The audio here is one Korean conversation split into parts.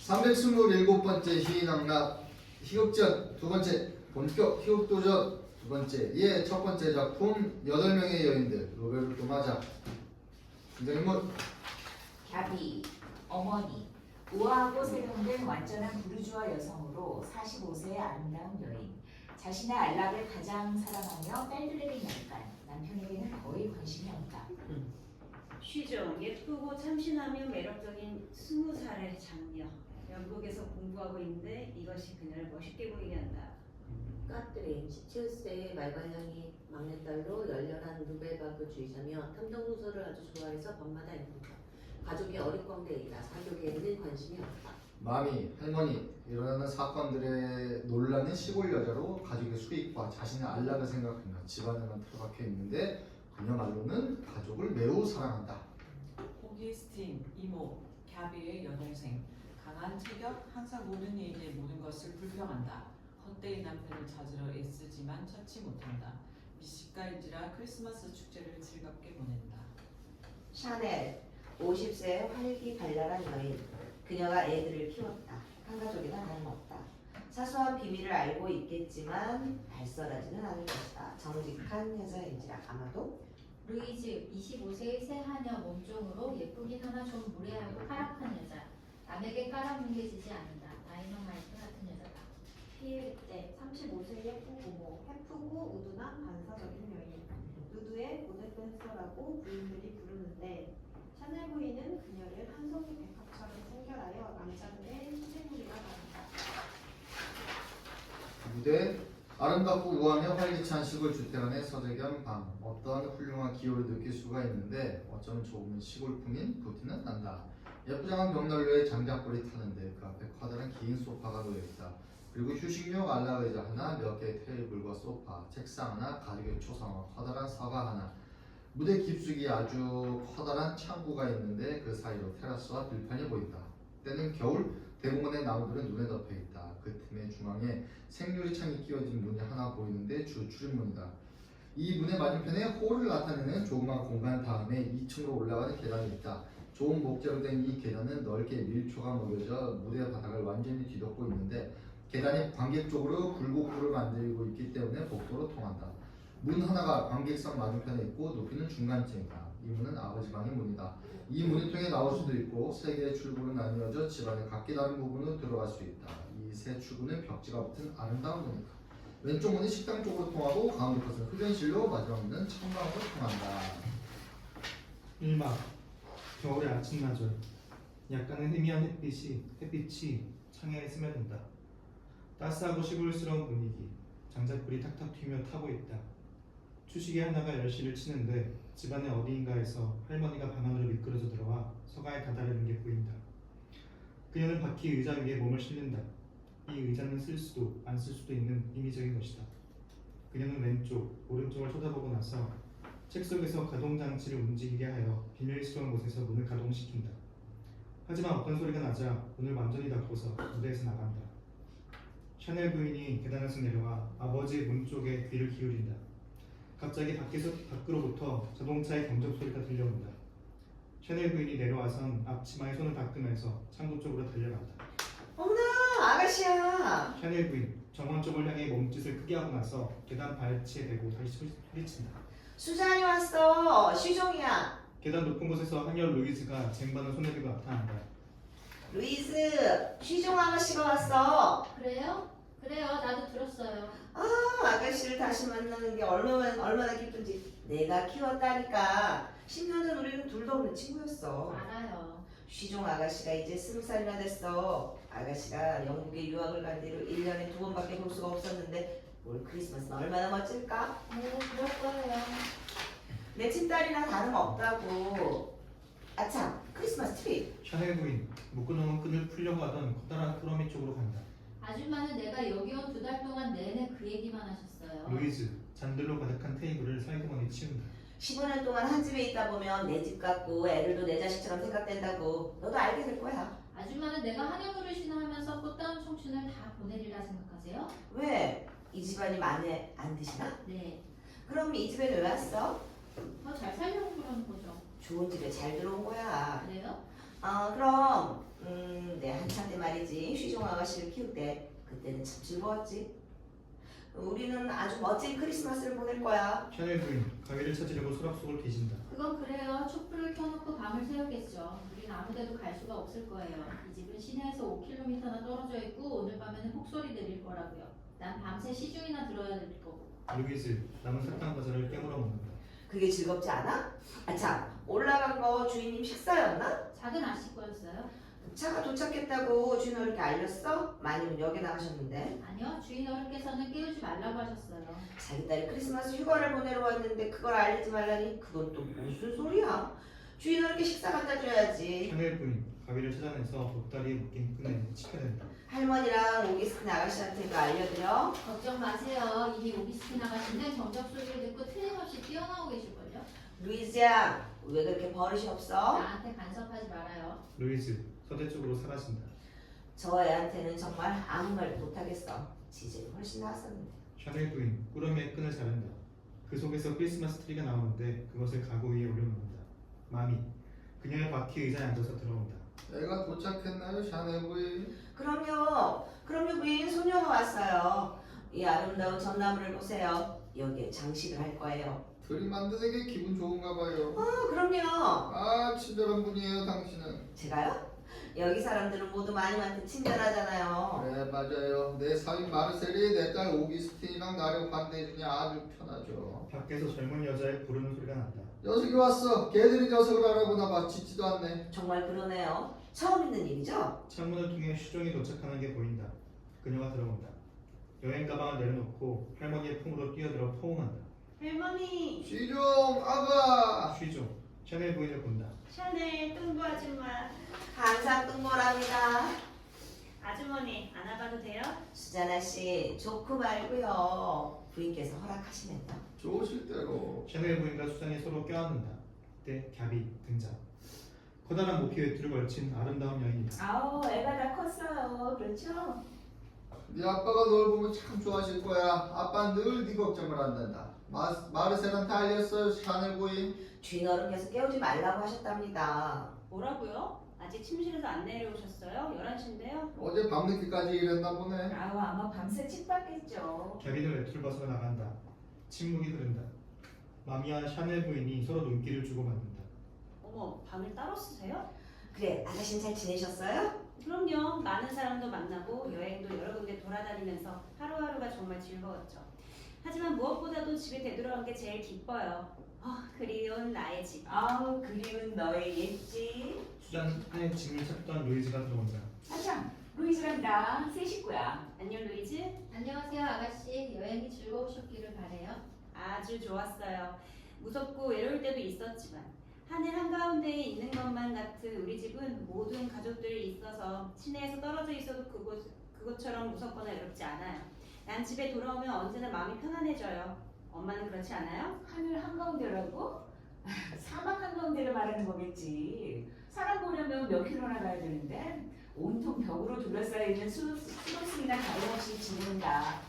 327번째 희낙락 희극전 두 번째 본격 희극도전 두 번째 예 첫 번째 작품 8명의 여인들 로베르토 마자 등장인물 갸비, 어머니, 우아하고 세련된 완전한 부르주아 여성으로 45세의 아름다운 여인, 자신의 안락을 가장 사랑하며 딸들에게 약간, 남편에게는 거의 관심이 없다. 쉬죠. 예쁘고 참신하며 매력적인 20살의 장녀. 영국에서 공부하고 있는데 이것이 그녀를 멋있게 보이게 한다. 카트린 17세의 말괄량이 막내딸로 열렬한 누벨바그주의자며 탐정소설을 아주 좋아해서 밤마다 읽는다. 가족이 어릿광대이다. 사교계에는 관심이 없다. 마미, 할머니 일어나는 사건들에 놀라는 시골 여자로 가족의 수익과 자신의 안락을 생각하며 집안에만 틀어박혀 있는데 그녀 말로는 가족을 매우 사랑한다. 오기스틴, 이모, 갸비의 여동생, 강한 체격, 항상 모든 일에 모든 것을 불평한다. 헛되이 남편을 찾으러 애쓰지만 찾지 못한다. 미식가인지라 크리스마스 축제를 즐겁게 보낸다. 샤넬 50세의 활기발랄한 여인. 그녀가 애들을 키웠다. 한 가족이나 다름없다. 사소한 비밀을 알고 있겠지만 발설하지는 않을 것이다. 정직한 여자인지라 아마도 루이즈 25세의 새하녀 몸종으로 예쁘긴 하나 좀 무례하고 파락한 여자. 남에게 깔아뭉개지지 않는다. 다이너마이트 같은 여자다. 피에르테 35세 예쁜 고모, 해프고 우둔한 반사적인 여인. 누드의 보네펜서라고 부인들이 부르는데 샤넬 부인은 그녀를 한 송이 백합처럼 생결하여 남자들의 수제물이라 말한다. 무대 아름답고 우아하며 활기찬 시골 주택 안의 서재 겸 방. 어떠한 훌륭한 기호를 느낄 수가 있는데 어쩌면 조금은 시골풍인 부티는 난다. 예쁘장한 벽난로에 장작불이 타는데 그 앞에 커다란 긴 소파가 놓여있다. 그리고 휴식용 안락의자 하나, 몇 개의 테이블과 소파, 책상 하나, 가죽의 초상화, 커다란 서가 하나. 무대 깊숙이 아주 커다란 창구가 있는데 그 사이로 테라스와 들판이 보인다. 때는 겨울, 대공원의 나무들은 눈에 덮여있다. 그 틈의 중앙에 생유리창이 끼워진 문이 하나 보이는데 주 출입문이다. 이 문의 맞은편에 홀을 나타내는 조그만 공간 다음에 2층으로 올라가는 계단이 있다. 좋은 목재로 된 이 계단은 넓게 밀초가 먹여져 무대 바닥을 완전히 뒤덮고 있는데 계단이 관객 쪽으로 굴곡구를 만들고 있기 때문에 복도로 통한다. 문 하나가 관객석 맞은편에 있고 높이는 중간쯤이다. 이 문은 아버지 방의 문이다. 이 문을 통해 나올 수도 있고 세 개의 출구로 나뉘어져 집안의 각기 다른 부분으로 들어갈 수 있다. 이 세 출구는 벽지가 붙은 아름다운 문이다. 왼쪽 문은 식당 쪽으로 통하고 가운데 것은 흡연실로 마지막 문은 창방으로 통한다. 1막 겨울의 아침나절 약간은 희미한 햇빛이 창에 스며든다. 따스하고 시골스러운 분위기. 장작불이 탁탁 튀며 타고 있다. 추식이 하나가 열시를 치는데 집안의 어디인가에서 할머니가 방 안으로 미끄러져 들어와 서가에 다다르는 게 보인다. 그녀는 바퀴 의자 위에 몸을 실린다. 이 의자는 쓸 수도 안 쓸 수도 있는 임의적인 것이다. 그녀는 왼쪽, 오른쪽을 쳐다보고 나서 책 속에서 가동장치를 움직이게 하여 비밀스러운 곳에서 문을 가동시킨다. 하지만 어떤 소리가 나자 문을 완전히 닫고서 무대에서 나간다. 샤넬 부인이 계단에서 내려와 아버지의 문 쪽에 귀를 기울인다. 갑자기 밖으로부터 자동차의 경적 소리가 들려온다. 샤넬 부인이 내려와선 앞치마에 손을 닦으면서 창고 쪽으로 달려간다. 어머나 아가씨야. 샤넬 부인 정원 쪽을 향해 몸짓을 크게 하고 나서 계단 발치에 대고 다시 소리친다. 수잔이 왔어. 쉬종이야. 계단 높은 곳에서 하녀 루이즈가 쟁반을 손에 들고 나타난다. 루이즈 쉬종 아가씨가 왔어. 그래요? 그래요. 나도 들었어요. 아가씨를 다시 만나는 게 얼마나 기쁜지. 내가 키웠다니까. 10년 전 우리는 둘도 없는 친구였어. 알아요. 쉬종 아가씨가 이제 20살이나 됐어. 아가씨가 영국에 유학을 간 뒤로 1년에 2번밖에 볼 수가 없었는데 올 크리스마스는 얼마나 멋질까? 네, 그럴 거예요. 내 친딸이나 다름없다고. 아참, 크리스마스 트리. 샤넬 부인 묶어놓은 끈을 풀려고 하던 커다란 꾸러미 쪽으로 간다. 아줌마는 내가 여기 온 2달 동안 내내 그 얘기만 하셨어요. 루이즈 잔들로 가득한 테이블을 사이드머니 치운다. 15년 동안 한 집에 있다 보면 내 집 같고 애들도 내 자식처럼 생각된다고. 너도 알게 될 거야. 아줌마는 내가 한여물으시나 하면서 꽃다운 청춘을 다 보내리라 생각하세요? 왜? 이 집안이 마음에 안 드시나? 네. 그럼 이 집에 왜 왔어? 더 잘 살려고 그러는 거죠. 좋은 집에 잘 들어온 거야. 그래요? 그럼 내 한참 때 말이지 쉬종 아가씨를 키울 때 그때는 참 즐거웠지. 우리는 아주 멋진 크리스마스를 보낼 거야. 샤넬 부인, 가위를 찾으려고 서랍 속을 뒤진다. 그건 그래요. 촛불을 켜놓고 밤을 새우겠죠. 우린 아무데도 갈 수가 없을 거예요. 이 집은 시내에서 5km나 떨어져 있고 오늘 밤에는 폭소리 들릴 거라고요. 난 밤새 시중이나 들어야 될 거고. 루이즈, 남은 사탕 과자를 깨물어 먹는다. 그게 즐겁지 않아? 참, 올라간 거 주인님 식사였나? 작은 아씨 거였어요? 차가 도착했다고 주인 어른께 알렸어? 마님은 역에 나가셨는데. 아니요. 주인 어른께서는 깨우지 말라고 하셨어요. 자기 딸이 크리스마스 휴가를 보내러 왔는데 그걸 알리지 말라니 그건 또 무슨 소리야? 주인 어른께 식사 갖다 줘야지. 샤넬 부인, 가위를 찾아내서 보따리에 묶인 끈에 치켜댄다. 할머니랑 오기스틴 아가씨한테도 알려드려. 걱정 마세요. 이미 오기스틴 아가씨는 정적 소리를 듣고 틀림없이 뛰어나오고 계실걸요? 루이즈야, 왜 그렇게 버릇이 없어? 나한테 간섭하지 말아요. 루이즈, 서대 쪽으로 사라진다. 저 애한테는 정말 아무 말도 못하겠어. 지질이 훨씬 나았었는데. 샤넬 부인, 꾸러미의 끈을 자른다. 그 속에서 크리스마스 트리가 나오는데 그것을 가구 위에 올려놓는다. 마미, 그녀의 바퀴 의자에 앉아서 들어온다. 애가 도착했나요, 샤넬 부인? 그럼요 부인 소녀가 왔어요. 이 아름다운 전나무를 보세요. 여기에 장식을 할 거예요. 들이만드는 게 기분 좋은가 봐요. 그럼요. 아, 친절한 분이에요, 당신은. 제가요? 여기 사람들은 모두 마님한테 친절하잖아요. 네, 맞아요. 내 사위 마르셀이 내 딸 오기스틴이랑 나를 반대해주니 아주 편하죠. 밖에서 젊은 여자의 부르는 소리가 난다. 녀석이 왔어. 걔들이 녀석을 알아보나 봐. 짖지도 않네. 정말 그러네요. 처음 있는 일이죠? 창문을 통해 슈종이 도착하는 게 보인다. 그녀가 들어온다. 여행 가방을 내려놓고 할머니의 품으로 뛰어들어 포옹한다. 할머니, 시종 아가. 쉬죠. 샤넬 부인을 본다. 샤넬 뚱보 아줌마, 항상 뚱보랍니다. 아주머니 안아봐도 돼요? 수잔아 씨, 좋고 말고요. 부인께서 허락하시면요. 좋으실 대로. 샤넬 부인과 수잔이 서로 껴안는다. 그때 갸비 등장. 커다란 모피 외투를 걸친 아름다운 여인이다. 아우, 애가 다 컸어요. 그렇죠? 네 아빠가 널 보면 참 좋아하실 거야. 아빠는 늘 네 걱정을 한단다. 마르셀한테 알렸어요, 샤넬 부인. 주인 어른께서 깨우지 말라고 하셨답니다. 뭐라고요? 아직 침실에서 안 내려오셨어요? 11시인데요? 어제 밤늦게까지 일했나 보네. 아우, 아마 밤새 칙받겠죠. 갸비는 외투를 벗어 나간다. 침묵이 흐른다. 마미와 샤넬 부인이 서로 눈길을 주고받는다. 어머, 방을 따로 쓰세요? 그래, 아가씨는 잘 지내셨어요? 그럼요. 많은 사람도 만나고 여행도 여러 군데 돌아다니면서 하루하루가 정말 즐거웠죠. 하지만 무엇보다도 집에 되돌아온 게 제일 기뻐요. 그리운 나의 집. 아우, 그리운 너의 옛집. 수잔의 짐을 찾던 루이즈가 들어온다. 아참, 루이즈랑 나 새 식구야. 안녕 루이즈. 안녕하세요 아가씨. 여행이 즐거우셨기를 바래요. 아주 좋았어요. 무섭고 외로울 때도 있었지만 하늘 한가운데에 있는 것만 같은 우리 집은 모든 가족들이 있어서 시내에서 떨어져 있어도 그곳처럼 무섭거나 외롭지 않아요. 난 집에 돌아오면 언제나 마음이 편안해져요. 엄마는 그렇지 않아요? 하늘 한가운데라고? 사막 한가운데를 말하는 거겠지. 사람 보려면 몇 킬로나 가야 되는데 온통 벽으로 둘러싸여 있는 수도승이나 다름없이 지낸다.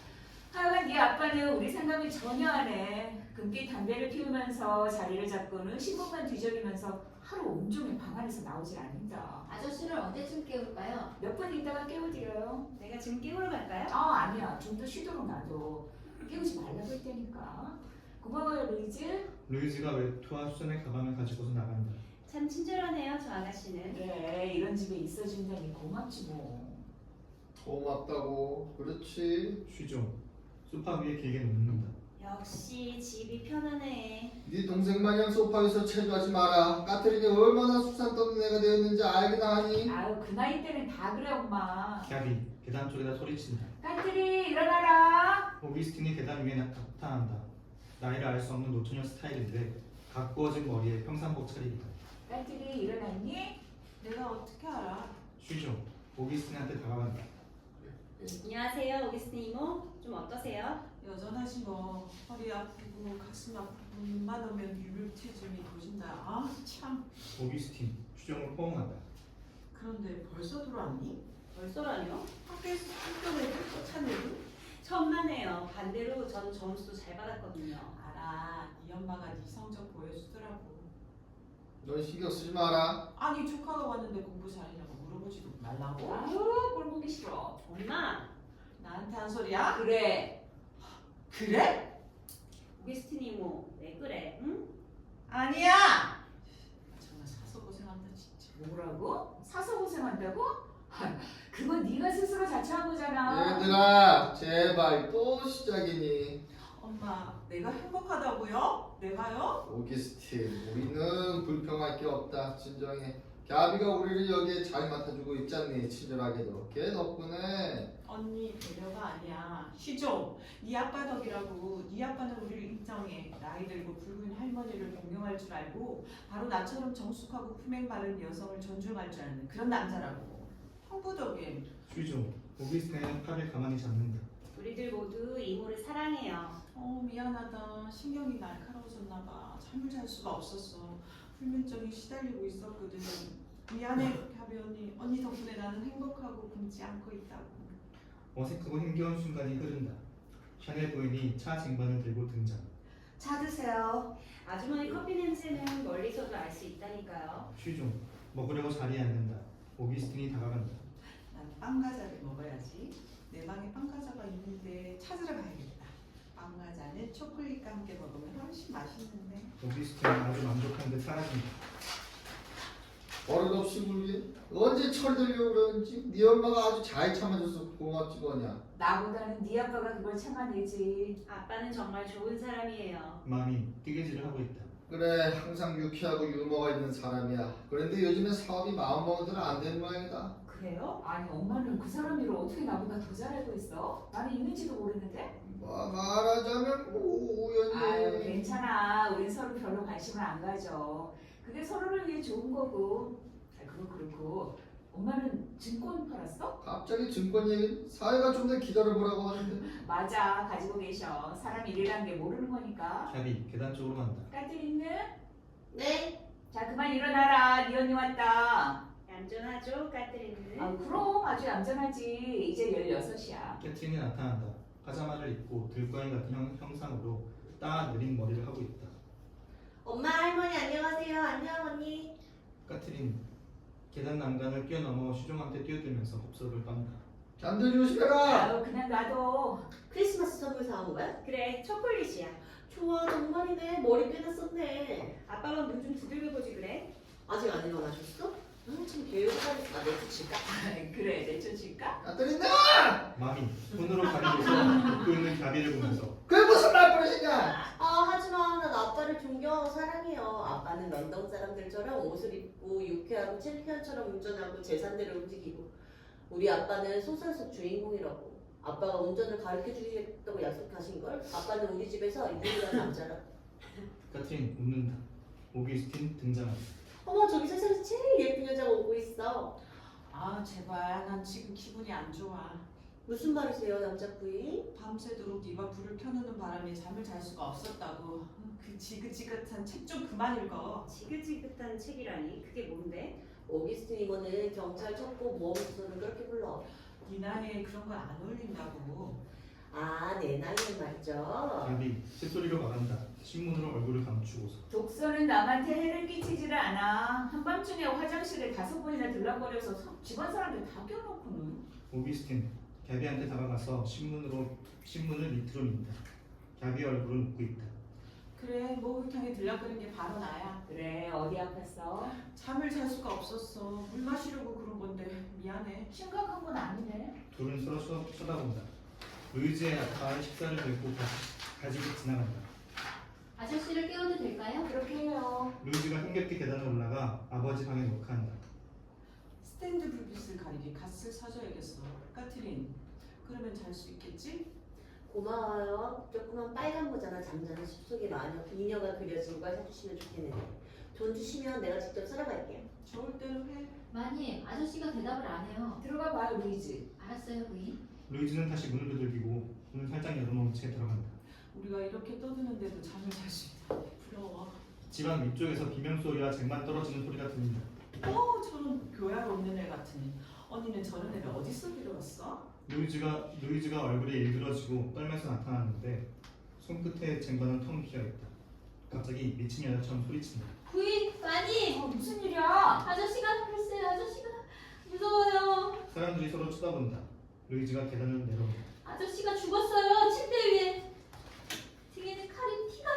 하여간 네 아빠는 우리 생각을 전혀 안 해. 금기 담배를 피우면서 자리를 잡고는 신문만 뒤적이면서 하루 온종일 방 안에서 나오질 않는다. 아저씨를 언제쯤 깨울까요? 몇 분 있다가 깨워드려요. 내가 지금 깨우러 갈까요? 아니야. 좀 더 쉬도록 놔둬. 깨우지 말라고 했다니까. 고마워요, 루이즈. 루이즈가 외투와 수잔의 가방을 가지고서 나간다. 참 친절하네요, 저 아가씨는. 그래, 이런 집에 있어준다니 고맙지 뭐. 고맙다고. 그렇지. 쉬죠. 소파 위에 길게 눕는다. 역시 집이 편하네. 네 동생 마냥 소파에서 체조하지 마라. 까트린이 얼마나 수산 떠는 애가 되었는지 알기나 하니. 아유, 그 나이 때는 다 그래, 엄마. 갸비 계단 쪽에다 소리친다. 까트리, 일어나라. 오기스틴이 계단 위에 나타난다. 나이를 알 수 없는 노처녀 스타일인데 가꾸어진 머리에 평상복 차림이다. 까트리, 일어났니? 내가 어떻게 알아? 쉬죠. 오기스틴한테 다가간다. 안녕하세요, 오기스틴 이모. 좀 어떠세요? 여전하지 뭐. 허리 아프고 가슴 아프고 눈만 오면 유물티즘이 도진다. 아 참. 오기스틴 추정을 포옹한다. 그런데 벌써 들어왔니? 벌써라뇨? 학교에서 학교 애들 또 찾는? 천만에요. 반대로 전 점수도 잘 받았거든요. 알아. 네 엄마가 네 성적 보여주더라고. 넌 신경 쓰지 마라. 아니 조카가 왔는데 공부 잘하냐고 물어보지도 말라고. 아유 꼴 보기 싫어. 엄마, 나한테 한 소리야? 그래. 그래? 오기스틴 이모, 왜 그래? 응? 아니야. 정말 사서 고생한다 진짜. 뭐라고? 사서 고생한다고? 그건 네가 스스로 자처한 거잖아. 얘들아 제발 또 시작이니. 엄마, 내가 행복하다고요? 내가요? 오기스틴 우리는 불평할 게 없다. 진정해. 갸비가 우리를 여기에 잘 맡아주고 있잖니. 친절하게도. 걔 덕분에. 언니 배려가 아니야. 시종, 네 아빠 덕이라고. 네 아빠는 우리를 인정해. 나이 들고 붉은 할머니를 공경할 줄 알고 바로 나처럼 정숙하고 품행 바른 여성을 존중할 줄 아는 그런 남자라고. 형부 덕에. 쉬죠. 오기스틴은 팔을 가만히 잡는다. 우리들 모두 이모를 사랑해요. 미안하다. 신경이 날카로워졌나 봐. 잠을 잘 수가 없었어. 불면증이 시달리고 있었거든. 미안해, 갸비 언니. 언니 덕분에 나는 행복하고 굶지 않고 있다고. 어색하고 힘겨운 순간이 흐른다. 샤넬 부인이 차 쟁반을 들고 등장. 차 드세요. 아주머니 커피 냄새는 멀리서도 알 수 있다니까요. 쉬죠. 먹으려고 자리에 앉는다. 오기스틴이 다가간다. 난 빵과자를 먹어야지. 내 방에 빵과자가 있는데 찾으러 가야겠다. 빵과자는 초콜릿과 함께 먹으면 훨씬 맛있는데. 오기스틴은 아주 만족한 듯 사라진다. 버릇없이 굴게. 언제 철들려고 그러는지. 네 엄마가 아주 잘 참아줘서 고맙지 뭐냐. 나보다는 네 아빠가 그걸 참아내지. 아빠는 정말 좋은 사람이에요. 마음이 뜨개질을 하고 있다. 그래 항상 유쾌하고 유머가 있는 사람이야. 그런데 요즘엔 사업이 마음먹어도 안 되는 모양이다. 그래요? 아니 엄마는 그 사람 일을 어떻게 나보다 더 잘 알고 있어? 나는 있는지도 모르는데? 말하자면 우연히. 아유 괜찮아. 우린 서로 별로 관심을 안 가져. 그게 서로를 위해 좋은 거고. 그거 그렇고 엄마는 증권 팔았어? 갑자기 증권 얘기? 사회가 좀 더 기다려보라고 하는데. 맞아. 가지고 계셔. 사람 일이란 게 모르는 거니까. 갸비 계단 쪽으로 간다. 까트린는? 네. 자 그만 일어나라. 네 언니 왔다. 얌전하죠, 까트린은? 아 그럼 아주 얌전하지. 이제 16이야. 캐트린이 나타난다. 파자마를 입고 들고양이 같은 형상으로 따 느린 머리를 하고 있다. 엄마, 할머니 안녕하세요. 안녕 언니. 까트린 계단 난간을 뛰어넘어 시종한테 뛰어들면서 곱석을 빤다. 잔들 조심해라. 아유 그냥 놔둬. 크리스마스 선물 사온 거야? 그래, 초콜릿이야. 좋아, 정말이네. 머리 꽤나 썼네. 아빠가 눈 좀 두들겨보지 그래? 아직 안 일어나셨어? 참 교육하니까 내쫓 칠까? 그래 내쫓을까? 까뜨린다. 마미 손으로 가리고서 웃고 있는 갸비를 보면서 그게 무슨 말버릇이냐. 하지만 난 아빠를 존경하고 사랑해요. 아빠는 런던 사람들처럼 옷을 입고 유쾌하고 챔피언처럼 운전하고 제산대로 움직이고, 우리 아빠는 소설 속 주인공이라고. 아빠가 운전을 가르쳐 주시겠다고 약속하신 걸. 아빠는 우리 집에서 유일한 남자라. 까트린 웃는다. 오기스틴 등장한다. 어머, 저기 세상에서 제일 예쁜 여자가 오고 있어. 아 제발, 난 지금 기분이 안 좋아. 무슨 말이세요, 남자 부인? 밤새도록 네가 불을 켜놓는 바람에 잠을 잘 수가 없었다고. 그 지긋지긋한 책 좀 그만 읽어. 지긋지긋한 책이라니? 그게 뭔데? 오기스틴 이모는 경찰 첩보 모험 소설을 그렇게 불러. 네 나이에 그런 건 안 어울린다고. 내 나이는 말이죠. 갸비 쇳소리로 말한다. 신문으로 얼굴을 감추고서. 독서는 남한테 해를 끼치지를 않아. 한밤중에 화장실에 5번이나 들락거려서 집안 사람들 다 껴놓고는. 오기스틴 갸비한테 다가가서 신문을 밑으로 민다. 갸비 얼굴은 웃고 있다. 그래, 목욕탕에 들락거린 게 바로 나야. 그래 어디 아팠어? 잠을 잘 수가 없었어. 물 마시려고 그런 건데 미안해. 심각한 건 아니네. 둘은 서로 쳐다본다. 루이즈의 아빠의 식사를 들고 가지고 지나간다. 아저씨를 깨워도 될까요? 그렇게 해요. 루이즈가 힘겹게 계단을 올라가 아버지 방에 녹화한다. 스탠드 불빛을 가리게 갓을 사줘야겠어. 까트린, 그러면 잘 수 있겠지? 고마워요. 조그만 빨간 모자나 잠자는 숲속의 미녀가 그려진 걸 사주시면 좋겠는데, 돈 주시면 내가 직접 사러갈게요. 좋을 대로 해. 마님, 아저씨가 대답을 안 해요. 들어가 봐요 루이즈. 알았어요, 부인. 루이즈는 다시 문을 두들기고 문을 살짝 열어놓은 채 들어간다. 우리가 이렇게 떠드는데도 잠을 잘 수 있다. 부러워. 집안 위쪽에서 비명소리와 쟁반 떨어지는 소리가 들린다. 저런 교양 없는 애 같으니. 언니는 저런 애를 어디서 빌어왔어? 루이즈가 얼굴이 일그러지고 떨면서 나타났는데 손끝에 쟁반은 텅 비어있다. 갑자기 미친 여자처럼 소리친다. 부인, 마님! 쳐다본다. 루이즈가 계단을 내려온다. 아저씨가 죽었어요. 침대 위에. 등에는 칼이 티가.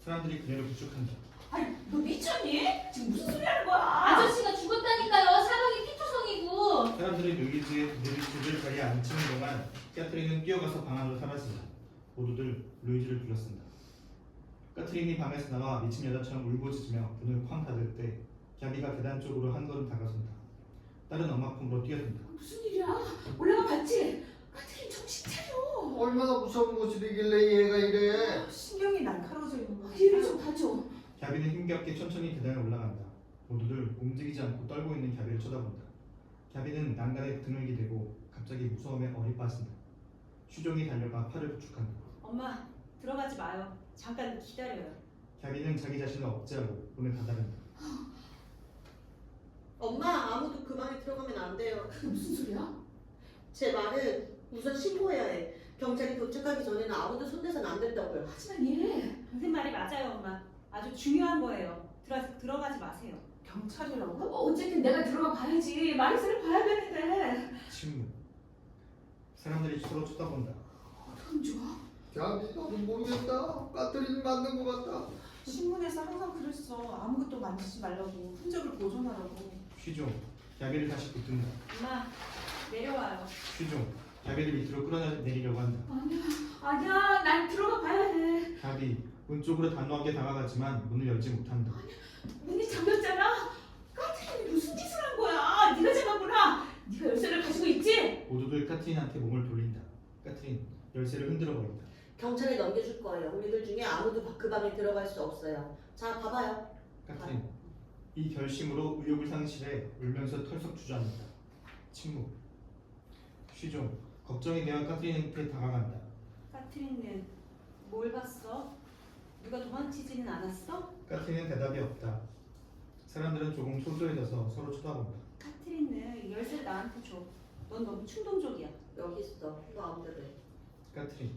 사람들이 그녀를 부축한다. 아니 너 미쳤니? 지금 무슨 소리 하는 거야? 아저씨가 죽었다니까요. 사방이 피투성이고. 사람들이 루이즈를 자리에 앉히는 동안 까트린은 뛰어가서 방 안으로 사라진다. 모두들 루이즈를 둘러쓴다. 까트린이 방에서 나와 미친 여자처럼 울고짖으며 문을 쾅 닫을 때 갸비가 계단 쪽으로 한 걸음 다가선다. 딸은 엄마 품으로 뛰어든다. 무슨 일이야? 올라가 봤지? 까트린 정신 차려. 얼마나 무서운 모습이길래 얘가 이래? 신경이 날카로워져 있는 거 얘를 좀 봐줘. 갸비는 힘겹게 천천히 계단을 올라간다. 모두들 움직이지 않고 떨고 있는 갸비를 쳐다본다. 갸비는 난간에 등을 기대고 갑자기 무서움에 얼이 빠진다. 슈종이 달려가 팔을 부축한다. 엄마, 들어가지 마요. 잠깐 기다려요. 갸비는 자기 자신을 억제하고 문을 닫아낸다. 엄마, 아무도 그 방에 들어가면 안 돼요. 그게 무슨 소리야? 제 말은 우선 신고해야 해. 경찰이 도착하기 전에는 아무도 손대서는 안 된다고요. 하지만 얘 선생 말이 맞아요, 엄마. 아주 중요한 거예요. 들어가지 마세요. 경찰이라고? 어쨌든 내가 들어가 봐야지. 마리스를 봐야 되는데. 침묵. 사람들이 서로 쳐다본다. 어떡하면 좋아? 갸비 나도 모르겠다. 까트린 맞는 것 같다. 신문에서 항상 그랬어. 아무것도 만지지 말라고. 흔적을 보존하라고. 슈종. 갸비를 다시 붙든다. 엄마, 내려와요. 슈종. 갸비를 밑으로 끌어내리려고 한다. 아니야. 난 들어가 봐야 돼. 갸비. 문 쪽으로 단호하게 다가가지만 문을 열지 못한다. 문이 잠겼잖아. 까트린이 무슨 짓을 한 거야? 네가 잡았구나. 네가 열쇠를 가지고 있지? 모두들 까트린한테 몸을 돌린다. 까트린 열쇠를 흔들어 버린다. 경찰에 넘겨줄 거예요. 우리들 중에 아무도 그 방에 들어갈 수 없어요. 자, 봐봐요. 까트린. 이 결심으로 의욕을 상실해 울면서 털썩 주저앉는다. 침묵. 슈종. 걱정이 되어 까트린한테 다가간다. 카트린은 뭘 봤어? 누가 도망치지는 않았어? 까트린은 대답이 없다. 사람들은 조금 소소해져서 서로 쳐다본다. 카트린은 열쇠 나한테 줘. 넌 너무 충동적이야. 여기 있어. 너 아무데나 해. 까트린.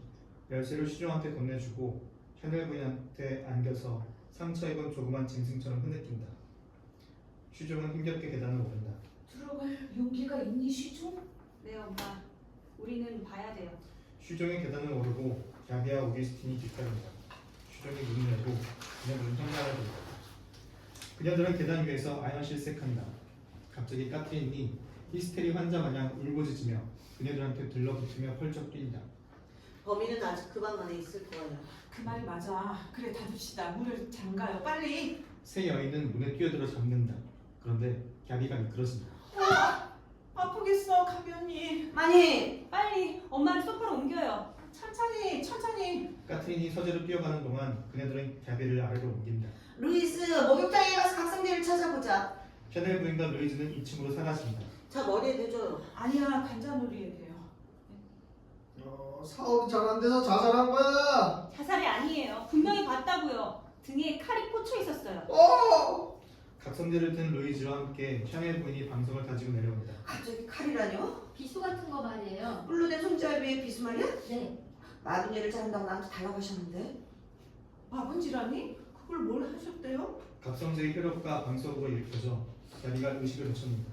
열쇠를 슈종한테 건네주고 샤넬 부인한테 안겨서 상처 입은 조그만 짐승처럼 흐느낀다. 슈종은 힘겹게 계단을 오른다. 들어갈 용기가 있니, 슈종? 네, 엄마. 우리는 봐야 돼요. 슈종이 계단을 오르고 갸비와 오기스틴이 뒤따른다. 슈종이 문을 열고 그녀들은 현관을 본다. 그녀들은 계단 위에서 아연실색한다. 갑자기 까트린이 히스테리 환자 마냥 울고짖으며 그녀들한테 들러붙으며 펄쩍 뛴다. 범인은 아직 그 방 안에 있을 거예요. 그 말이 맞아. 그래, 닫읍시다. 문을 잠가요. 빨리. 세 여인은 문에 뛰어들어 잠근다. 그런데 갸비가 미끄러진다. 아프겠어, 가비 언니. 많이. 빨리 엄마를 소파로 옮겨요. 천천히, 천천히. 까트린이 서재로 뛰어가는 동안 그녀들은 갸비를 아래로 옮긴다. 루이스, 목욕탕에 가서 각성기를 찾아보자. 샤넬 부인과 루이즈는 2층으로 사라진다. 자, 머리에 대줘요. 아니야, 관자놀이에 돼요. 사업이 잘 안 돼서 자살한 거야. 자살이 아니에요. 분명히 봤다고요. 등에 칼이 꽂혀 있었어요. 각성제를 든 루이즈와 함께 샤넬 부인이 방석을 가지고 내려온다. 갑자기 칼이라뇨? 비수 같은 거 말이에요. 뿔로 된 손잡이에 비수 말이야? 네. 마분예를 자른다고 나한테 달라고 하셨는데. 마분지라니? 그걸 뭘 하셨대요? 각성제의 혈압과 방석으로 일으켜져 갸비가 의식을 되찾는다.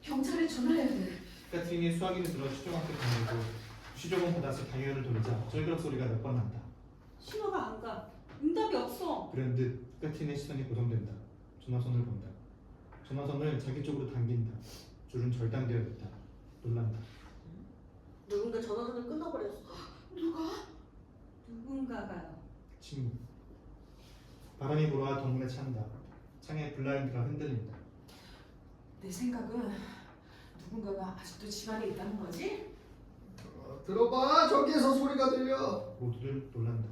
경찰에 전화해야 돼. 까트린이 수화기를 들어 슈종한테 건네고 슈종은 받아서 다이얼을 돌리자 쩔그럭 소리가 몇 번 난다. 신호가 안 가. 응답이 없어. 그런 듯 까트린의 시선이 고정된다. 전화선을 본다. 전화선을 자기 쪽으로 당긴다. 줄은 절단되어 있다. 놀란다. 누군가 전화선을 끊어버렸어. 누군가가요. 침묵. 바람이 불어와 덩문에 찬다. 창에 블라인드가 흔들린다. 내 생각은 누군가가 아직도 집안에 있다는 거지? 들어봐. 저기에서 소리가 들려. 모두들 놀란다.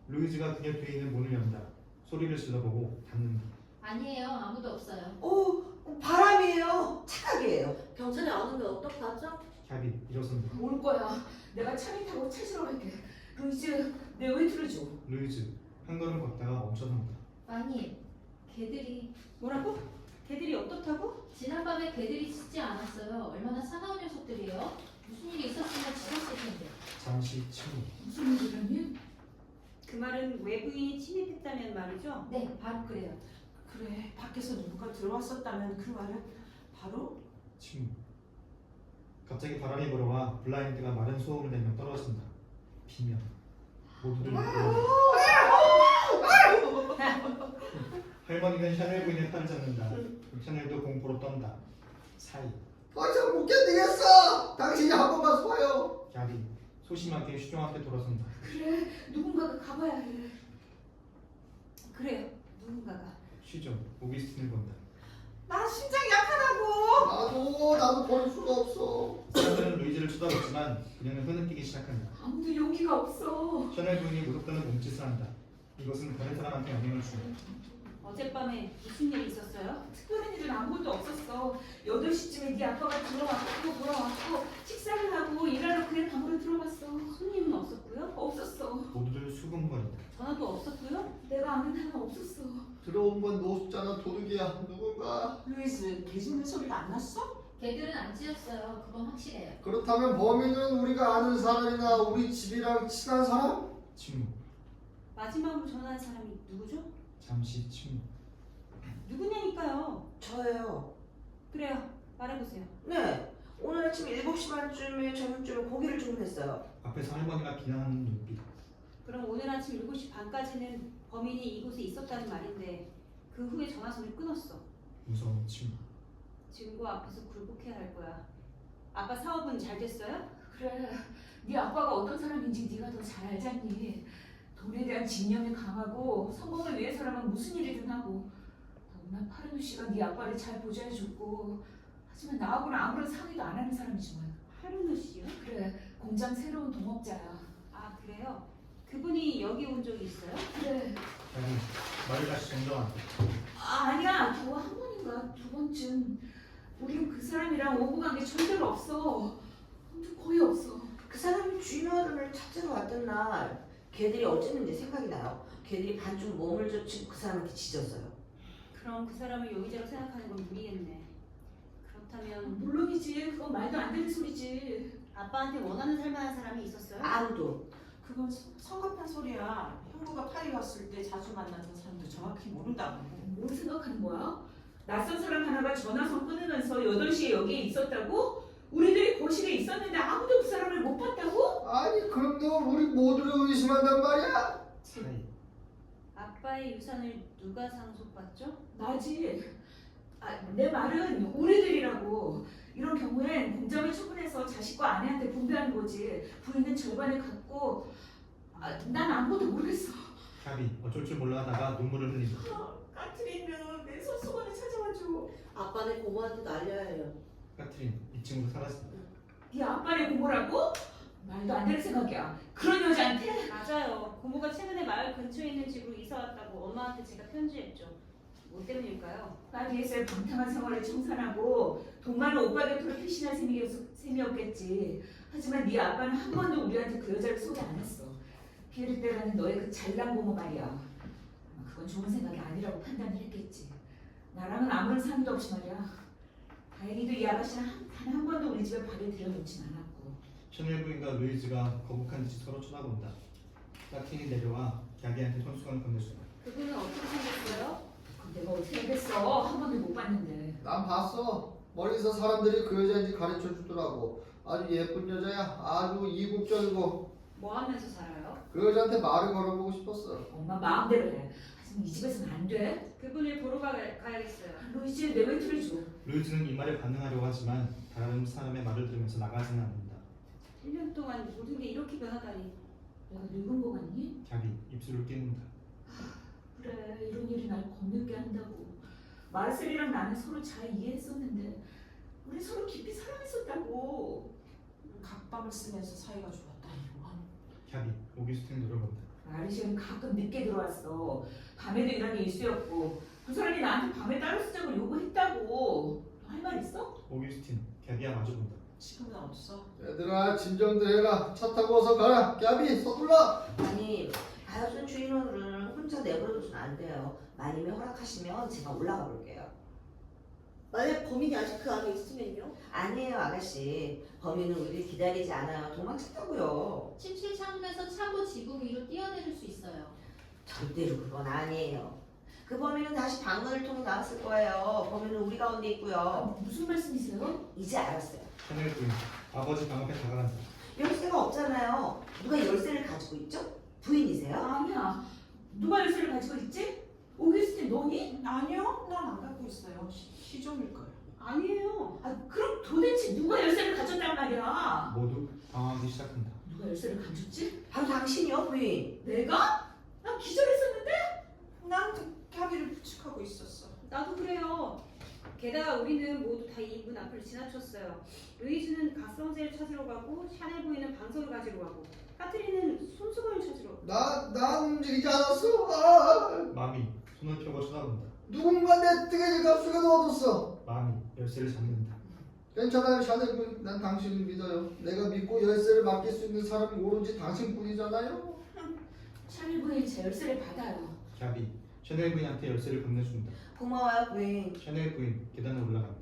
루이즈가 그녀 뒤에 있는 문을 연다. 소리를 질러보고 닫는다. 아니에요. 아무도 없어요. 오, 바람이에요. 착각이에요. 경찰이 안 오면 어떡하죠? 갸비 일어선다. 올 거야. 내가 차를 타고 찾으러 갈게. 루이즈, 내 외투를 줘. 루이즈 한 걸음 걷다가 멈춰선다. 아니, 개들이 뭐라고? 걔들이 어떻다고? 지난밤에 개들이 짖지 않았어요. 얼마나 사나운 녀석들이에요. 무슨 일이 있었으면 짖었을 텐데. 잠시 침묵. 무슨 일이라니? 그 말은 외부인이 침입했다면 말이죠. 네, 바로 그래요. 그래, 밖에서 누군가 들어왔었다면 그 말은 바로 침묵. 갑자기 바람이 불어와 블라인드가 마른 소음을 내며 떨어진다. 비명. 모두들 울어. 할머니는 샤넬 부인의 팔을 잡는다. 샤넬도 공포로 떤다. 사이. 더 이상 못 견디겠어. 당신이 한 번만 소화요. 야비 소심하게 슈종한테 돌아선다. 그래, 누군가가 가봐야 해. 그래요, 누군가가. 슈종 오기스틴을 본다. 나 심장이 약하다고. 나도 버릴 수가 없어. 사람들은 루이즈를 쳐다봤지만 그녀는 흐느끼기 시작한다. 아무도 용기가 없어. 샤넬 부인이 무섭다는 몸짓을 한다. 이것은 다른 사람한테 영향을 준다. 어젯밤에 무슨 일이 있었어요? 특별한 일은 아무것도 없었어. 8시쯤에 네 아빠가 들어왔고 돌아왔고 식사를 하고 일하러 그의 방으로 들어갔어. 손님은 없었고요. 없었어. 모두들 수군거린다. 전화도 없었고요. 내가 아는 사람 없었어. 들어온 건 노숙자나 도둑이야. 누군가. 루이스, 개 짖는 소리가 안 났어? 개들은 안 찢었어요. 그건 확실해요. 그렇다면 범인은 우리가 아는 사람이나 우리 집이랑 친한 사람? 침묵. 마지막으로 전화한 사람이 누구죠? 잠시 침묵. 누구냐니까요. 저예요. 그래요. 말해보세요. 네. 오늘 아침 7시 반쯤에 저녁쯤에 고기를 주문했어요. 앞에서 할머니가 비난하는 눈빛. 그럼 오늘 아침 7시 반까지는 범인이 이곳에 있었다는 말인데 그 후에 전화선을 끊었어. 무서운 침묵. 증거 앞에서 굴복해야 할 거야. 아빠 사업은 잘 됐어요? 그래, 네 아빠가 어떤 사람인지 네가 더 잘 알잖니. 돈에 대한 집념이 강하고 성공을 위해서라면 무슨 일이든 하고 너무나 파르누 씨가 네 아빠를 잘 보좌해줬고 하지만 나하고는 아무런 상의도 안 하는 사람이지만 하루노 씨요? 그래, 공장 새로운 동업자야. 아 그래요? 그분이 여기 온 적이 있어요? 그래. 야비 말을 다시 정정한다. 아니야, 겨우 한 번인가 두 번쯤. 우린 그 사람이랑 오고 간 게 절대로 없어. 거의 없어. 그 사람이 주인어른을 찾으러 왔던 날 걔들이 어쨌는지 생각이 나요. 걔들이 반쯤 몸을 젖히고 그 사람한테 짖었어요. 그럼 그 사람을 용의자로 생각하는 건 무리겠네. 그렇다면 물론이지, 그건 말도 안 되는 소리지. 아빠한테 원하는 살만한 사람이 있었어요? 아무도. 그건 성급한 소리야. 형부가 파리 갔을 때 자주 만났던 사람들 정확히 모른다고. 뭘 생각하는 거야? 낯선 사람 하나가 전화선 끊으면서 8시에 여기에 있었다고? 우리들이 거실에 있었는데 아무도 그 사람을 못 봤다고? 아니 그럼 너 우리 모두를 의심한단 말이야? 사이. 아빠의 유산을 누가 상속받죠? 나지. 내 말은 우리들이라고. 이런 경우엔 공장을 처분해서 자식과 아내한테 분배하는 거지. 부인은 절반을 갖고 난 아무것도 모르겠어. 야비 어쩔 줄 몰라 하다가 눈물을 흘린다. 까트리는 내 손수건을 찾아와줘. 아빠는 고모한테 알려야 해요. 까트린 2층으로 사라진다. 네 아빠네 고모라고? 말도 안 되는 생각이야. 그런 여자한테? 맞아요. 고모가 최근에 마을 근처에 있는 집으로 이사 왔다고 엄마한테 제가 편지했죠. 뭐 때문일까요? 파리에서의 방탕한 생활을 청산하고 돈 많은 오빠 곁으로 피신할 셈이었겠지. 하지만 네 아빠는 한 번도 우리한테 그 여자를 소개 안 했어. 피해를 빼가는 너의 그 잘난 고모 말이야. 아마 그건 좋은 생각이 아니라고 판단을 했겠지. 나랑은 아무런 상의도 없이 말이야. 다행히도 이 아가씨는 단 한 번도 우리 집에 발을 들여놓진 않았고. 샤넬 부인과 루이즈가 거북한 듯이 서로 쳐다본다. 까트린이 내려와 야비한테 손수건을 건네준다. 그분은 어떻게 생겼어요? 그건 내가 어떻게 알겠어. 한 번도 못 봤는데. 난 봤어. 멀리서 사람들이 그 여자인지 가르쳐 주더라고. 아주 예쁜 여자야. 아주 이국적이고. 뭐 하면서 살아요? 그 여자한테 말을 걸어보고 싶었어. 엄마 마음대로 해. 하지만 이 집에서는 안 돼. 그분을 보러 가야겠어요. 루이즈 내 멘트를 줘. 루이즈는 이 말에 반응하려고 하지만 다른 사람의 말을 들으면서 나가지는 않는다. 1년 동안 모든 게 이렇게 변하다니. 내가 늙은 거 같니? 야비 입술을 깨문다. 그래, 이런 일이 날 겁먹게 한다고. 마르셀이랑 나는 서로 잘 이해했었는데 우리 서로 깊이 사랑했었다고. 각방을 쓰면서 사이가 좋았다니. 야비 오기스틴을 노려본다. 마르셀은 가끔 늦게 들어왔어. 밤에도 이런 게 이슈였고 그 사람이 나한테 밤에 따로 쓰자고 요구했다고. 너 할 말 있어? 오기스틴 야비와 마주본다. 지금은 없어. 얘들아 진정들 해라. 차 타고 어서 가라. 야비 서둘러. 아니, 가여준 주인어른을 혼자 내버려둬서는 안 돼요. 만임에 허락하시면 제가 올라가 볼게요. 만약 범인이 아직 그 안에 있으면요? 아니에요, 아가씨. 범인은 우리를 기다리지 않아요. 도망쳤다고요. 침실 창문에서 차고 지붕 위로 뛰어내릴 수 있어요. 절대로 그건 아니에요. 그 범인은 다시 방문을 통해 나왔을 거예요. 범인은 우리 가운데 있고요. 무슨 말씀이세요? 이제 알았어요. 샤넬 부인, 아버지 방 앞에 다가간다. 열쇠가 없잖아요. 누가 열쇠를 가지고 있죠? 부인이세요? 아니야. 누가 열쇠를 가지고 있지? 오기스틴 너니? 아니요, 난 안 갖고 있어요. 시종일 거예요. 아니에요. 아, 그럼 도대체 누가 열쇠를 가졌단 말이야? 모두 당황하기 시작한다. 누가 열쇠를 가졌지? 바로 당신이요, 부인. 내가? 나 기절했었는데? 난 갸비를 부축하고 있었어. 나도 그래요. 게다가 우리는 모두 다 이 문 앞을 지나쳤어요. 루이즈는 가스방제를 찾으러 가고 샤넬 부인은 방석을 가지러 가고 카트린은 손수건을 찾으러 나 움직이지 않았어. 아, 마미 손을 펴고 쳐다본다. 누군가 내 뜨개질 값속에 넣어뒀어. 마미 열쇠를 잡는다. 괜찮아요, 샤넬 군. 난 당신을 믿어요. 내가 믿고 열쇠를 맡길 수 있는 사람은 오로지 당신뿐이잖아요. 샤넬 부인 제 열쇠를 받아요. 갸비 샤넬 부인한테 열쇠를 건네준다. 고마워요, 부인. 샤넬 부인 계단을 올라간다.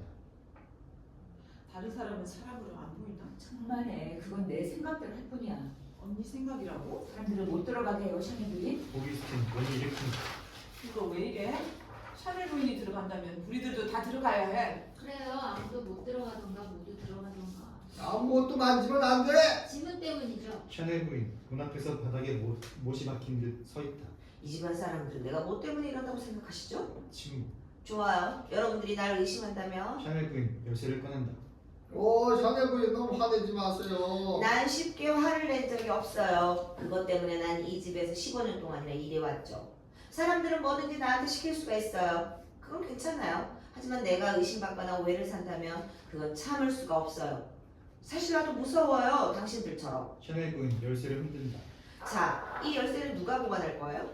다른 사람은 사람으로 안 보인다. 정말해. 그건 내 생각대로 할 뿐이야. 언니 생각이라고? 사람들을 못 들어가게 해요, 샤넬 부인. 오기스틴 원이 일으킨다. 이거 왜 이래? 샤넬 부인이 들어간다면 우리들도 다 들어가야 해. 그래요. 아무도 못 들어가던가 모두 들어가던가. 아무것도 만지면 안 돼. 지문 때문이죠. 샤넬 부인 문 앞에서 바닥에 못이 박힌 듯 서 있다. 이 집안 사람들은 내가 뭐 때문에 이런다고 생각하시죠? 침묵. 좋아요. 여러분들이 날 의심한다면 샤넬 부인 열쇠를 꺼낸다. 오, 샤넬 군 너무 화내지 마세요. 난 쉽게 화를 낸 적이 없어요. 그것 때문에 난 이 집에서 15년 동안이나 일해왔죠. 사람들은 뭐든지 나한테 시킬 수가 있어요. 그건 괜찮아요. 하지만 내가 의심받거나 오해를 산다면 그건 참을 수가 없어요. 사실 나도 무서워요. 당신들처럼. 샤넬 부인 열쇠를 흔든다. 자, 이 열쇠를 누가 보관할 거예요?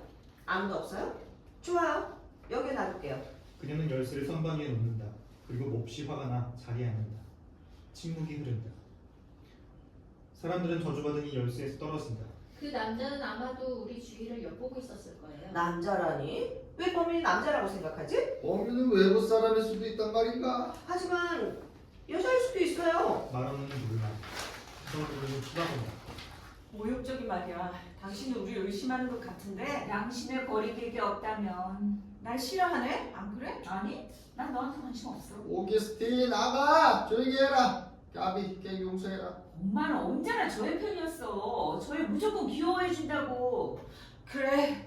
아무도 없어요? 좋아요. 여기에 놔둘게요. 그녀는 열쇠를 선반 위에 놓는다. 그리고 몹시 화가 나 자리에 앉는다. 침묵이 흐른다. 사람들은 저주받은 이 열쇠에서 떨어진다. 그 남자는 아마도 우리 주위를 엿보고 있었을 거예요. 남자라니? 왜 범인이 남자라고 생각하지? 범인은 외부 사람일 수도 있단 말인가? 하지만 여자일 수도 있어요. 말하는 누구나 서로를 쳐다본다. 모욕적인 말이야. 당신은 우리 의심하는 것 같은데 양심의 거리낌이 없다면. 날 싫어하네? 안 그래? 아니, 난 너한테 관심 없어. 오기스틴 나가. 조용히 해라. 갸비 걔 용서해라. 엄마는 언제나 저의 편이었어. 저를 무조건 귀여워해준다고. 그래.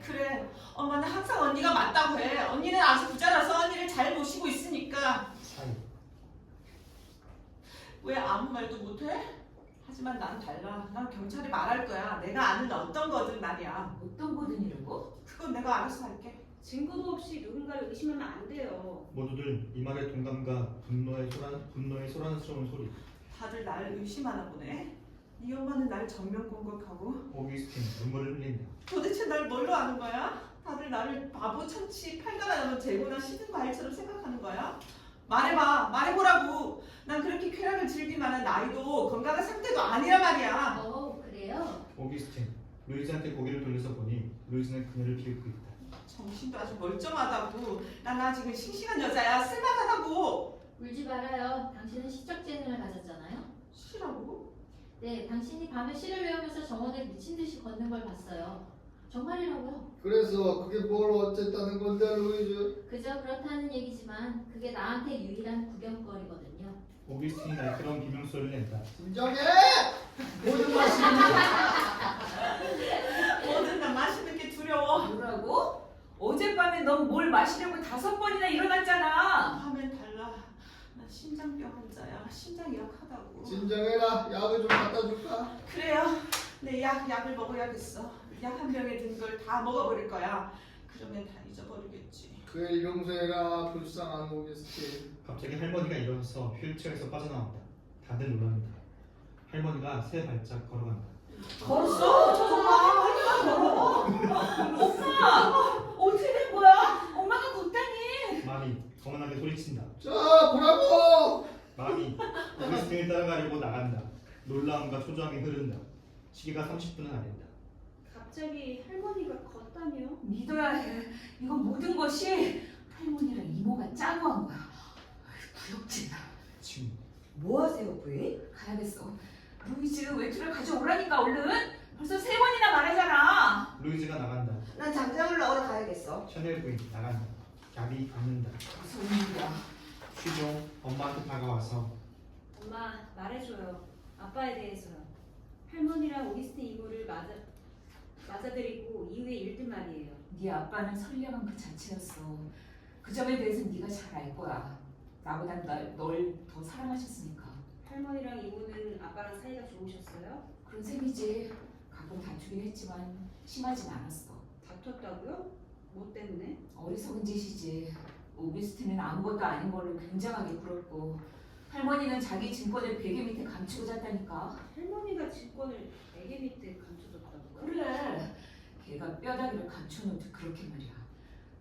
엄마는 항상 언니가 맞다고 해. 언니는 아주 부자라서 언니를 잘 모시고 있으니까. 사이. 왜 아무 말도 못해? 하지만 난 달라. 난 경찰에 말할 거야. 내가 아는 어떤 거든 말이야. 어떤 거든이라고? 그건 내가 알아서 할게. 증거도 없이 누군가를 의심하면 안 돼요. 모두들 이 말에 동감과 분노의 소란스러운 소리. 다들 날 의심하나 보네. 네 엄마는 날 정면 공격하고 오기스틴 눈물을 흘린다. 도대체 날 뭘로 아는 거야? 다들 나를 바보 참치 팔가나면 재고나 시든 과일처럼 생각하는 거야? 말해보라고. 난 그렇게 쾌락을 즐길 만한 나이도 건강한 상태도 아니란 말이야. 그래요? 오기스틴 루이즈한테 고개를 돌려서 보니 루이즈는 그녀를 비웃고 있다. 정신도 아주 멀쩡하다고. 난 아직은 싱싱한 여자야. 쓸만하다고. 울지 말아요. 당신은 시적 재능을 가졌잖아요. 쉬라고? 네, 당신이 밤에 시를 외우면서 정원을 미친 듯이 걷는 걸 봤어요. 정말이라고요. 그래서 그게 뭘 어쨌다는 건데, 루이즈? 그저 그렇다는 얘기지만 그게 나한테 유일한 구경거리거든요. 오기스틴이 날카로운 비명소리를 낸다. 진정해! 모든 마시는 뭐든 나 마시는 게 두려워. 뭐라고? 어젯밤에 넌 뭘 마시려고 5번이나 일어났잖아. 하면 달라. 나 심장병 환자야. 심장이 약하다고. 진정해라. 약을 좀 갖다 줄까? 그래요. 내 약을 먹어야겠어. 약 한 병에 든 걸 다 먹어버릴 거야. 그러면 다 잊어버리겠지. 그를 용서해라. 불쌍한 오기스틴. 갑자기 할머니가 일어서서 휠체어에서 빠져나온다. 다들 놀랍니다. 할머니가 3발짝 걸어간다. 걸었어? 걸어. 엄마! 어떻게 된 거야? 엄마가 걷다니. 마미 거만하게 소리친다. 자, 보라고! 마미 오기스틴을 따라가려고 나간다. 놀라움과 초조함이 흐른다. 시계가 30분은 안 된다. 갑자기 할머니가 걷다니요? 믿어야 해. 이건 모든 것이 할머니랑 이모가 짜고 한 거야. 구역질. 침묵. 뭐 하세요, 부인? 가야겠어. 루이즈 외투를 가져오라니까 얼른. 벌써 3번이나 말하잖아. 루이즈가 나간다. 난 장작을 넣으러 가야겠어. 샤넬 부인 나간다. 갸비 앉는다. 무슨 일이야? 쉬종 엄마한테 다가와서 엄마 말해줘요. 아빠에 대해서요. 할머니랑 오기스틴 이모를 맞아들이고 이후의 일들 말이에요. 네 아빠는 선량한 그 자체였어. 그 점에 대해서 네가 잘 알 거야. 나보다 널 더 사랑하셨으니까. 할머니랑 이모는 아빠랑 사이가 좋으셨어요? 그런 셈이지. 가끔 다투긴 했지만 심하진 않았어. 다퉜다고요? 뭐 때문에? 어리석은 짓이지. 오기스틴은 아무것도 아닌 걸로 굉장하게 굴었고 할머니는 자기 증권을 베개 밑에 감추고 잤다니까. 할머니가 증권을 베개 밑에 감춰뒀다고요? 그래. 걔가 뼈다귀를 감춰놓듯 그렇게 말이야.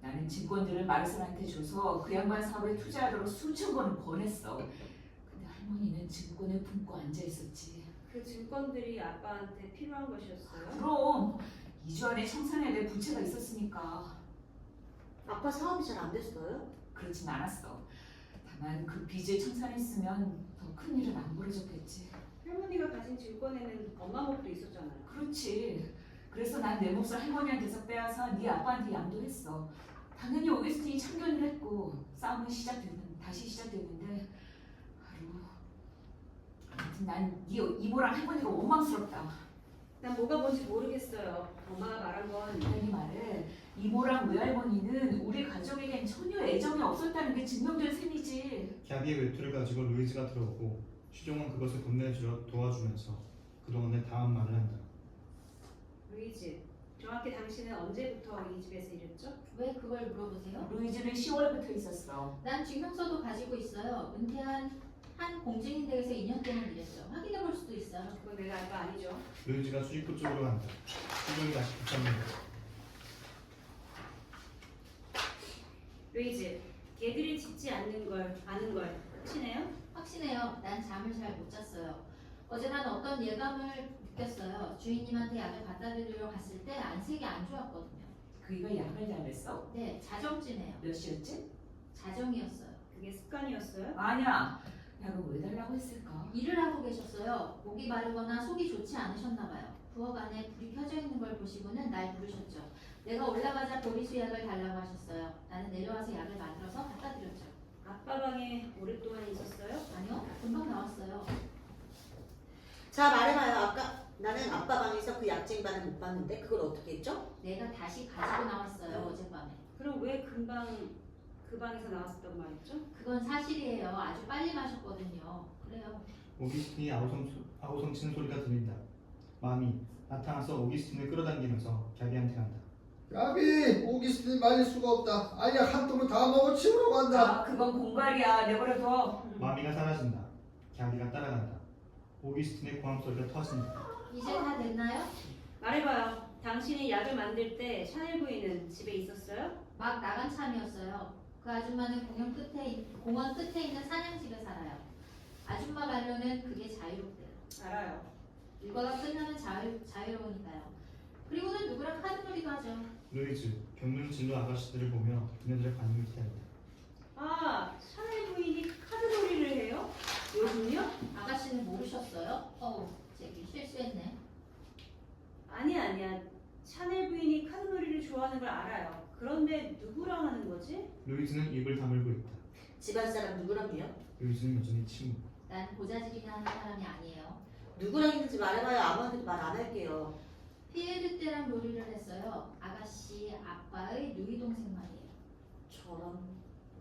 나는 증권들을 마르셀한테 줘서 그 양반 사업에 투자하도록 수천 번을 권했어. 근데 할머니는 증권을 품고 앉아있었지. 그 증권들이 아빠한테 필요한 것이었어요? 그럼 2주 안에 청산해야 될 부채가 있었으니까. 아빠 사업이 잘 안 됐어요? 그렇진 않았어. 다만 그 빚을 청산했으면 더 큰 일은 안 벌어졌겠지. 할머니가 가진 증권에는 엄마 몫도 있었잖아요. 그렇지. 그래서 난 내 몫을 할머니한테서 빼앗아 네 아빠한테 양도했어. 당연히 오기스틴이 참견을 했고 싸움은 다시 시작됐는데 아무튼 난 네 이모랑 할머니가 원망스럽다. 난 뭐가 뭔지 모르겠어요. 엄마가 말한 건 이 말에 이모랑 외할머니는 우리 가족에겐 전혀 애정이 없었다는 게 증명된 셈이지. 갸비의 외투를 가지고 루이즈가 들어오고 쉬종은 그것을 건네주려 도와주면서 그동안의 다음 말을 한다. 루이즈, 정확히 당신은 언제부터 이 집에서 일했죠? 왜 그걸 물어보세요? 루이즈는 10월부터 있었어. 난 증명서도 가지고 있어요. 은퇴한 한 공증인 댁에서 2년 동안 일했죠. 확인해 볼 수도 있어요. 그건 내가 알 거 아니죠. 루이즈가 수직구 쪽으로 간다. 쉬종이 다시 붙잡는다. 루이즈, 개들이 짖지 않는 걸 아는 걸 확신해요? 확신해요. 난 잠을 잘 못 잤어요. 어제 난 어떤 예감을 느꼈어요. 주인님한테 약을 갖다 드리러 갔을 때 안색이 안 좋았거든요. 그이가 약을 달랬어? 네, 자정쯤에요. 몇 시였지? 자정이었어요. 그게 습관이었어요? 아니야. 약을 왜 달라고 했을까? 일을 하고 계셨어요. 목이 마르거나 속이 좋지 않으셨나 봐요. 부엌 안에 불이 켜져 있는 걸 보시고는 날 부르셨죠. 내가 올라가자 보리수 약을 달라고 하셨어요. 나는 내려와서 약을 만들어서 갖다 드렸죠. 아빠 방에 오랫동안 있었어요? 아니요, 금방 나왔어요. 자, 말해봐요. 아까 나는 아빠 방에서 그 약쟁반을 못 봤는데 그걸 어떻게 했죠? 내가 다시 가지고 나왔어요, 어젯밤에. 그럼 왜 금방 그 방에서 나왔었다고 말했죠? 그건 사실이에요. 아주 빨리 마셨거든요. 그래요. 오기스틴이 아우성치는 소리가 들린다. 마음이 나타나서 오기스틴을 끌어당기면서 갸비한테 간다. 야비, 오기스틴이 말릴 수가 없다. 알약 한 통을 다 먹어 치우러 간다. 아, 그건 공갈이야. 내버려둬. 마미가 사라진다. 갸비가 따라간다. 오기스틴의 고함 소리가 터진다. 이제 다 됐나요? 말해봐요. 당신이 약을 만들 때 샤넬 부인은 집에 있었어요? 막 나간 참이었어요. 그 아줌마는 공원 끝에 있는 사냥집에 살아요. 아줌마 말로는 그게 자유롭대요. 알아요. 일과가 끝나면 자유로우니까요. 그리고는 누구랑 카드놀이도 하죠. 루이즈, 경륜 진로 아가씨들을 보며 그네들의 반응을 기다린다. 아, 샤넬 부인이 카드놀이를 해요? 요즘요? 아가씨는 모르셨어요? 제기 실수했네. 아니야. 샤넬 부인이 카드놀이를 좋아하는 걸 알아요. 그런데 누구랑 하는 거지? 루이즈는 입을 다물고 있다. 집안 사람 누구랑요? 루이즈는 여전히 침묵. 난 고자질이나 하는 사람이 아니에요. 누구랑 있는지 말해봐요. 아무한테도 말 안 할게요. 피에르 때랑 놀이를 했어요. 아가씨 아빠의 누이 동생 말이에요. 저런.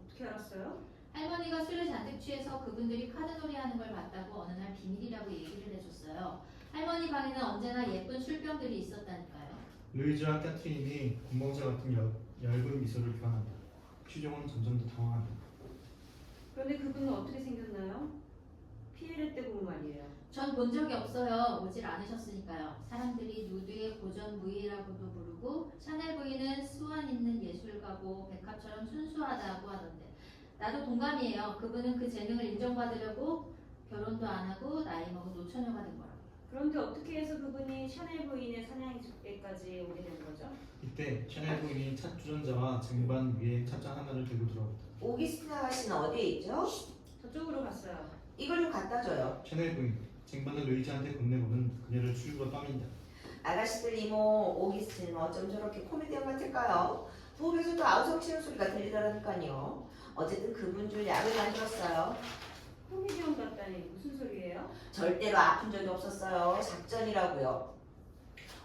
어떻게 알았어요? 할머니가 술을 잔뜩 취해서 그분들이 카드놀이 하는 걸 봤다고 어느 날 비밀이라고 얘기를 해줬어요. 할머니 방에는 언제나 예쁜 술병들이 있었다니까요. 루이즈와 캐트린이 군봉자 같은 엷은 미소를 교환한다. 쉬종은 점점 더 당황한다. 그런데 그분은 어떻게 생겼나요? 피에르 때 보면 말이에요. 전 본 적이 없어요. 오질 않으셨으니까요. 사람들이 누드의 고전 무이라고도 부르고 샤넬 부인은 수완 있는 예술가고 백합처럼 순수하다고 하던데 나도 동감이에요. 그분은 그 재능을 인정받으려고 결혼도 안 하고 나이 먹은 노처녀가 된 거라고요. 그런데 어떻게 해서 그분이 샤넬 부인의 사냥집에까지 오게 된 거죠? 이때 샤넬 부인이 찻 주전자와 쟁반 위에 찻잔 하나를 들고 들어온다. 오기스틴 아가씨는 어디에 있죠? 저쪽으로 갔어요. 이걸 좀 갖다 줘요. 샤넬 부인, 쟁반을 루이즈한테 건네고는 그녀를 출구로 떠민다. 아가씨들 이모 오기스틴은 어쩜 저렇게 코미디언 같을까요? 부엌에서도 아우성 치는 소리가 들리더라니까요. 어쨌든 그분 줄 약을 만들었어요. 코미디언 같다니 무슨 소리예요? 절대로 아픈 적이 없었어요. 작전이라고요.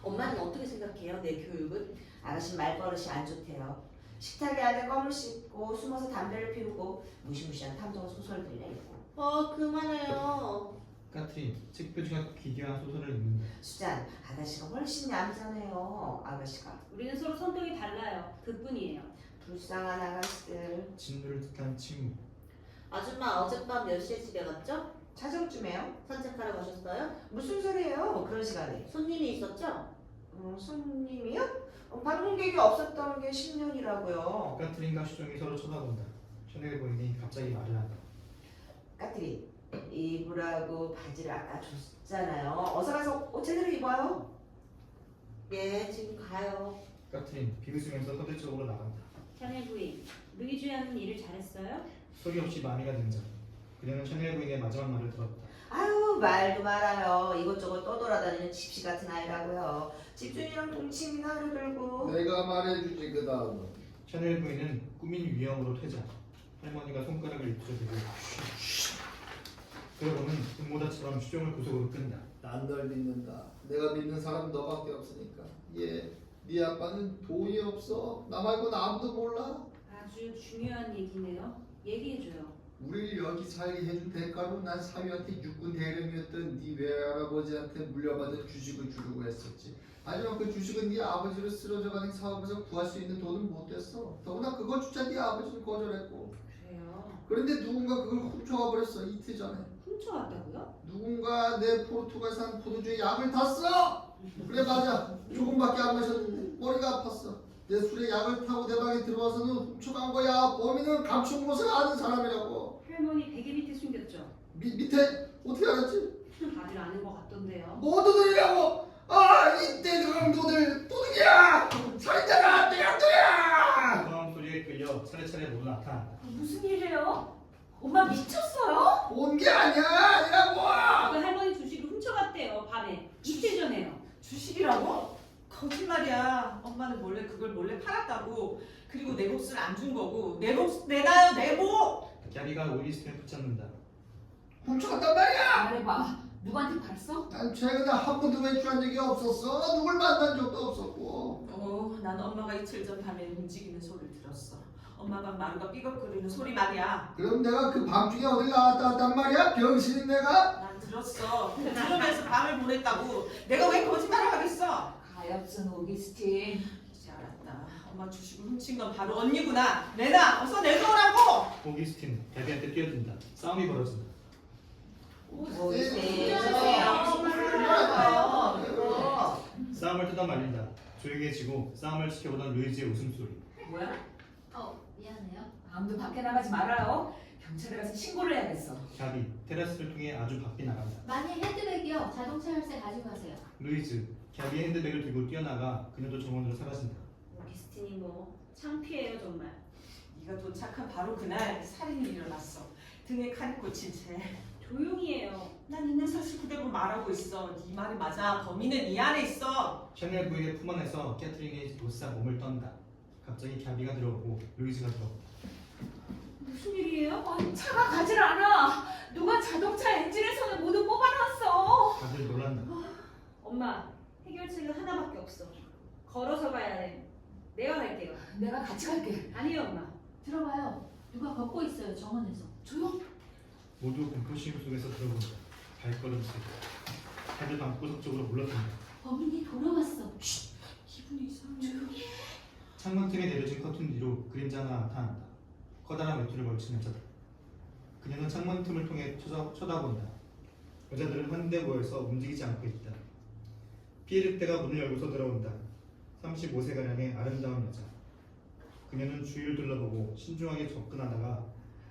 엄마는 어떻게 생각해요? 내 교육은? 아가씨 말버릇이 안 좋대요. 식탁에 앉아 껌을 씹고 숨어서 담배를 피우고 무시무시한 탐정 소설들 읽고. 그만해요. 까트린, 책 표지가 기괴한 소설을 읽는다. 수잔, 아가씨가 훨씬 얌전해요. 아가씨가. 우리는 서로 성격이 달라요. 그뿐이에요. 불쌍한 아가씨들. 진도를 뜻한 침묵. 아줌마 어젯밤 몇 시에 집에 갔죠? 자정쯤에요? 산책하러 가셨어요? 무슨 소리예요? 그런 시간에. 손님이 있었죠? 손님이요? 방문객이 없었던 게 10년이라고요. 까트린과 슈종이 서로 쳐다본다. 샤넬 부인이 갑자기 말을 한다. 까트린, 입으라고 바지를 아까 줬잖아요. 어서 가서 옷 제대로 입어요. 예, 지금 가요. 까트린 비웃으면서 서대 쪽으로 나간다. 샤넬 부인, 루이주 양은 일을 잘했어요? 소리 없이 마미가 등장. 그녀는 샤넬 부인의 마지막 말을 들었다. 아유, 말도 말아요. 이것저것 떠돌아다니는 집시 같은 아이라고요. 집주인이랑 동침이나 하려들고. 내가 말해주지 그 다음은. 샤넬 부인은 꾸민 유형으로 퇴장. 할머니가 손가락을 입술에 대고 그러고는 금모다처럼 슈종을 구속으로 끈다. 난 널 믿는다. 내가 믿는 사람 너밖에 없으니까. 예, 네 아빠는 돈이 없어. 나 말고는 아무도 몰라. 아주 중요한 얘기네요. 얘기해줘요. 우리를 여기 살게 해준 대가로 난 사위한테 육군 대령이었던 네 외할아버지한테 물려받은 주식을 주려고 했었지. 하지만 그 주식은 네 아버지로 쓰러져가는 사업에서 구할 수 있는 돈은 못 됐어. 더구나 그것조차 네 아버지는 거절했고. 그래요. 그런데 누군가 그걸 훔쳐가 버렸어. 이틀 전에. 훔쳐왔다고요? 누군가 내 포르투갈산 포도주에 약을 탔어. 그래 맞아. 조금밖에 안 마셨는데 머리가 아팠어. 내 술에 약을 타고 내 방에 들어와서는 훔쳐간 거야. 범인은 감춘 것을 아는 사람이라고. 할머니 베개 밑에 숨겼죠? 밑에 어떻게 알았지? 다들 아는 것 같던데요. 뭐 도둑이라고? 아 이때 강도들 도둑이야! 살인자가 대강도야! 무서운 소리에 끌려 차례차례 모두 나타난다. 무슨 일이에요? 엄마 미쳤어요? 온 게 아니라고! 그 할머니 주식을 훔쳐갔대요. 밤에. 이틀 전에요. 주식이라고? 거짓말이야. 엄마는 몰래 그걸 몰래 팔았다고. 그리고 내 몫을 안 준 거고. 내 몫 내놔요, 내 몫! 갸비가 오이스틴을 붙잡는다. 훔쳐갔단 말이야! 말해봐. 누구한테 팔았어? 난 최근에 한 번도 외출한 적이 없었어. 누굴 만난 적도 없었고. 난 엄마가 이틀 전 밤에 움직이는 소리를 들었어. 엄마 방 마루가 삐걱거리는 소리 말이야. 그럼 내가 그 밤중에 어딜 나갔다 왔단 말이야? 병신인 내가? 난 들었어. 들으면서 밤을 보냈다고. 내가 왜 거짓말을 하겠어? 가엾은 오기스틴. 이제 알았다. 엄마 주식을 훔친 건 바로 언니구나. 내놔. 어서 내놓으라고. 오기스틴 갸비한테 뛰어든다. 싸움이 벌어진다. 오이스틴, 싸움을 뜯어 말린다. 조용해지고 싸움을 지켜보던 루이지의 웃음소리. 뭐야? 미안해요. 아무도 밖에 나가지 말아요. 경찰에 가서 신고를 해야겠어. 갸비 테라스를 통해 아주 바삐 나간다. 만일 핸드백이요. 자동차 열쇠 가지고 가세요. 루이즈 갸비의 핸드백을 들고 뛰어나가 그녀도 정원으로 사라진다. 오기스틴이 뭐 창피해요 정말. 네가 도착한 바로 그날 살인이 일어났어. 등에 칼이 꽂힌 채. 조용히 해요. 난 있는 사실 그대로 말하고 있어. 네 말이 맞아. 범인은 이 안에 있어. 샤넬 부인의 품 안에서 캐트린이 도싹 몸을 떤다. 갑자기 갸비가 들어오고 루이즈가 들어온다. 무슨 일이에요? 아니 차가 가질 않아. 누가 자동차 엔진에서는 모두 뽑아놨어. 다들 놀란다. 엄마 해결책은 하나밖에 없어. 걸어서 가야 해. 내가 갈게요. 내가 같이 갈게. 아니요 엄마. 들어봐요. 누가 걷고 있어요. 정원에서. 조용. 모두 공포심 속에서 들어본다. 발걸음 소리. 다들 방구석 쪽으로 물러든다. 범인이 돌아왔어. 기분이 이상해. 창문 틈에 내려진 커튼 뒤로 그림자 하나 나타난다. 커다란 외투를 걸친 여자다. 그녀는 창문 틈을 통해 쳐다본다. 여자들은 한데 모여서 움직이지 않고 있다. 피에르테가 문을 열고서 들어온다. 35세가량의 아름다운 여자. 그녀는 주위를 둘러보고 신중하게 접근하다가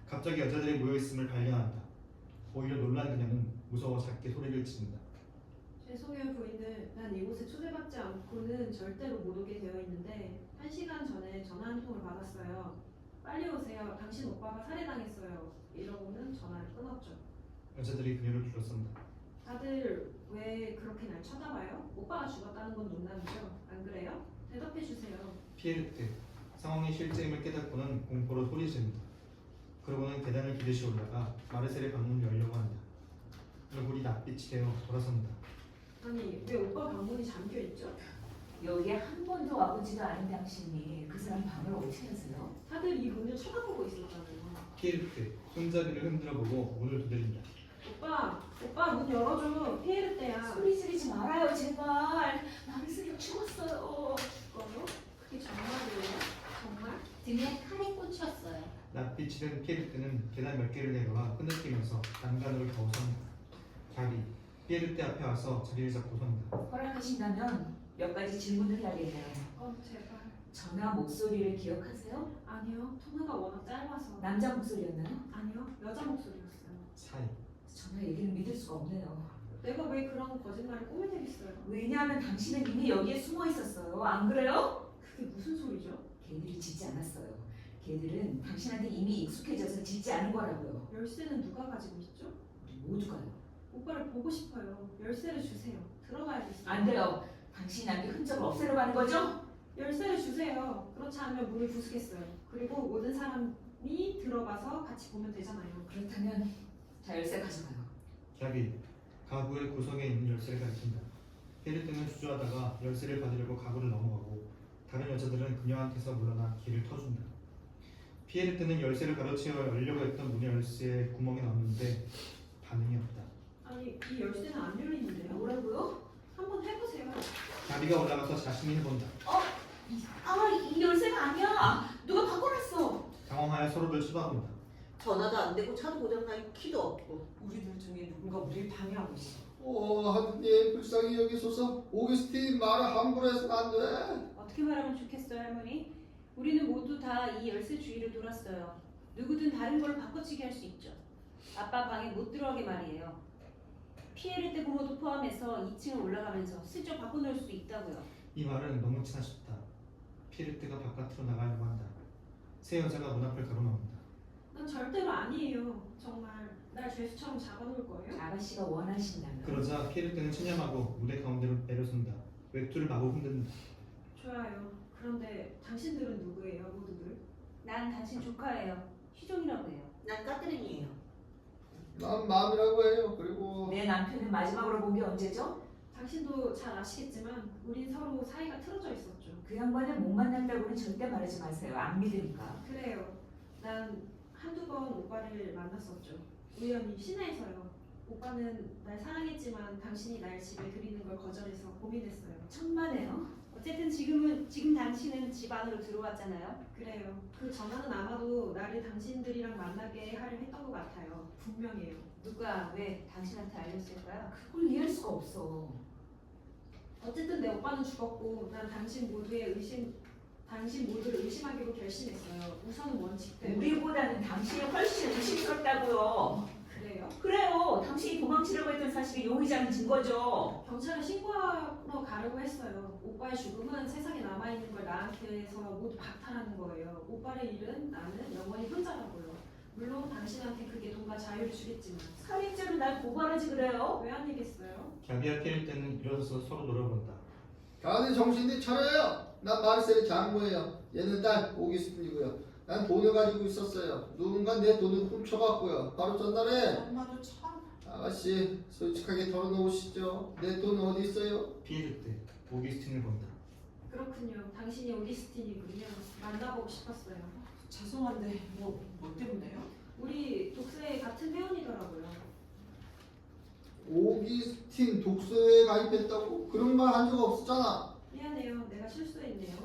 갑자기 여자들이 모여있음을 발견한다. 오히려 놀란 그녀는 무서워 작게 소리를 지른다. 죄송해요 부인들. 난 이곳에 초대받지 않고는 절대로 못 오게 되어 있는데 1시간 전에 전화 한 통을 받았어요. 빨리 오세요. 당신 오빠가 살해당했어요. 이러고는 전화를 끊었죠. 여자들이 그녀를 둘러싼다. 다들 왜 그렇게 날 쳐다봐요? 오빠가 죽었다는 건 농담이죠? 안 그래요? 대답해 주세요. 피에르테 상황의 실제임을 깨닫고는 공포로 소리지른다. 그러고는 계단을 기듯이 올라가 마르셀의 방문을 열려고 한다. 얼굴이 낯빛이 되어 돌아선다. 아니 왜 오빠 방문이 잠겨 있죠? 여기에 한 번도 와보지도 않은 당신이 그 사람 방을 어떻게 하세요? 다들 이 문을 쳐다보고 있었잖아요. 피에르테 손잡이를 흔들어보고 문을 두드린다. 오빠 문 열어줘. 피에르테야. 소리 지르지 말아요 제발. 마르셀이 죽었어요. 죽어요? 그게 정말이에요? 정말? 등에 칼이 꽂혔어요. 낯빛이 든 피에르테는 계단 몇 개를 내려와 끈을 난간으로 겨우 선다. 갸비 피에르테 앞에 와서 자리를 잡고 선다. 허락하신다면 몇 가지 질문을 해야겠네요. 제발. 전화 목소리를 기억하세요? 아니요. 통화가 워낙 짧아서. 남자 목소리였나요? 아니요. 여자 목소리였어요. 사이 전화 얘기를 믿을 수가 없네요. 내가 왜 그런 거짓말을 꾸며내겠어요? 왜냐하면 당신은 이미 여기에 숨어 있었어요. 안 그래요? 그게 무슨 소리죠? 걔들이 짓지 않았어요. 걔들은 당신한테 이미 익숙해져서 짓지 않은 거라고요. 열쇠는 누가 가지고 있죠? 우리 모두가요. 오빠를 보고 싶어요. 열쇠를 주세요. 들어가야겠어요. 안 돼요. 당신이 남긴 흔적을 없애려고 하는 거죠? 열쇠를 주세요. 그렇지 않으면 문을 부수겠어요. 그리고 모든 사람이 들어가서 같이 보면 되잖아요. 그렇다면 자 열쇠 가져가요. 갸비 가구의 구석에 있는 열쇠를 가리킨다. 피에르테는 주저하다가 열쇠를 받으려고 가구를 넘어가고 다른 여자들은 그녀한테서 물러나 길을 터준다. 피에르테는 열쇠를 가로채어 열려고 했던 문의 열쇠에 구멍에 넣었는데 반응이 없다. 아니 이 열쇠는 안 열리는데요? 뭐라고요? 한번 해보세요. 갸비가 올라가서 자신이 해본다. 이 열쇠가 아니야. 누가 바꿔놨어. 당황하여 서로를 쳐다본다. 전화도 안 되고 차도 고장나 있고 키도 없고. 우리들 중에 누군가 우리를 방해하고 있어. 하느님 불쌍히 여기소서. 오기스틴 말을 함부로 해서는 안 돼. 어떻게 말하면 좋겠어요, 할머니? 우리는 모두 다 이 열쇠 주위를 돌았어요. 누구든 다른 걸로 바꿔치기 할 수 있죠. 아빠 방에 못 들어가게 말이에요. 피에르테 부모도 포함해서 2층을 올라가면서 슬쩍 바꿔놓을 수 있다고요. 이 말은 너무 지나쳤다. 피에르테가 바깥으로 나가려고 한다. 새 여자가 문 앞을 가로막는다. 난 절대로 아니에요. 정말 날 죄수처럼 잡아놓을 거예요? 아가씨가 원하신다면. 그러자 피에르테는 체념하고 무대 가운데로 내려선다. 외투를 마구 흔든다. 좋아요. 그런데 당신들은 누구예요, 모두들? 난 당신 조카예요. 희종이라고 해요. 난 까드린이에요. 난 마음이라고 해요. 그리고 내 남편을 마지막으로 본 게 언제죠? 당신도 잘 아시겠지만 우린 서로 사이가 틀어져 있었죠. 그 양반을 못 만난다고는 절대 말하지 마세요. 안 믿으니까. 그래요. 난 한두 번 오빠를 만났었죠. 우연히 시내에서요. 오빠는 날 사랑했지만 당신이 날 집에 들이는 걸 거절해서 고민했어요. 천만에요. 어쨌든 지금 당신은 집 안으로 들어왔잖아요. 그래요. 그 전화는 아마도 나를 당신들이랑 만나게 하려 했던 것 같아요. 분명해요. 누가 왜 당신한테 알렸을까요? 그걸 이해할 수가 없어. 어쨌든 내 오빠는 죽었고 난 당신 모두를 의심하기로 결심했어요. 우선은 원칙 때문에. 우리보다는 당신이 훨씬 의심스럽다고요. 그래요? 그래요. 당신이 도망치려고 했던 사실이 용의지 않은 증거죠. 경찰에 신고하러 가려고 했어요. 오빠의 죽음은 세상에 남아있는 걸 나한테서 모두 박탈하는 거예요. 오빠를 잃은 나는 영원히 혼자라고요. 물론 당신한테 그게 돈과 자유를 주겠지만 살인죄로 날 고발하지 그래요? 왜 아니겠어요? 갸비와 피에르테는 일어서서 서로 노려본다. 다들 정신이 차려요. 난 마르셀의 장모예요. 얘는 딸 오기스틴이고요. 난 돈을 가지고 있었어요. 누군가 내 돈을 훔쳐갔고요. 바로 전날에 엄마도 참. 아가씨 솔직하게 털어놓으시죠. 내 돈 어디 있어요? 피에르테 오기스틴을 본다. 그렇군요. 당신이 오기스틴이군요. 만나보고 싶었어요. 죄송한데 뭐 때문에요? 우리 독서회 같은 회원이더라고요. 오기스틴 독서회에 가입했다고? 그런 말 한 적 없었잖아. 미안해요. 내가 실수했네요.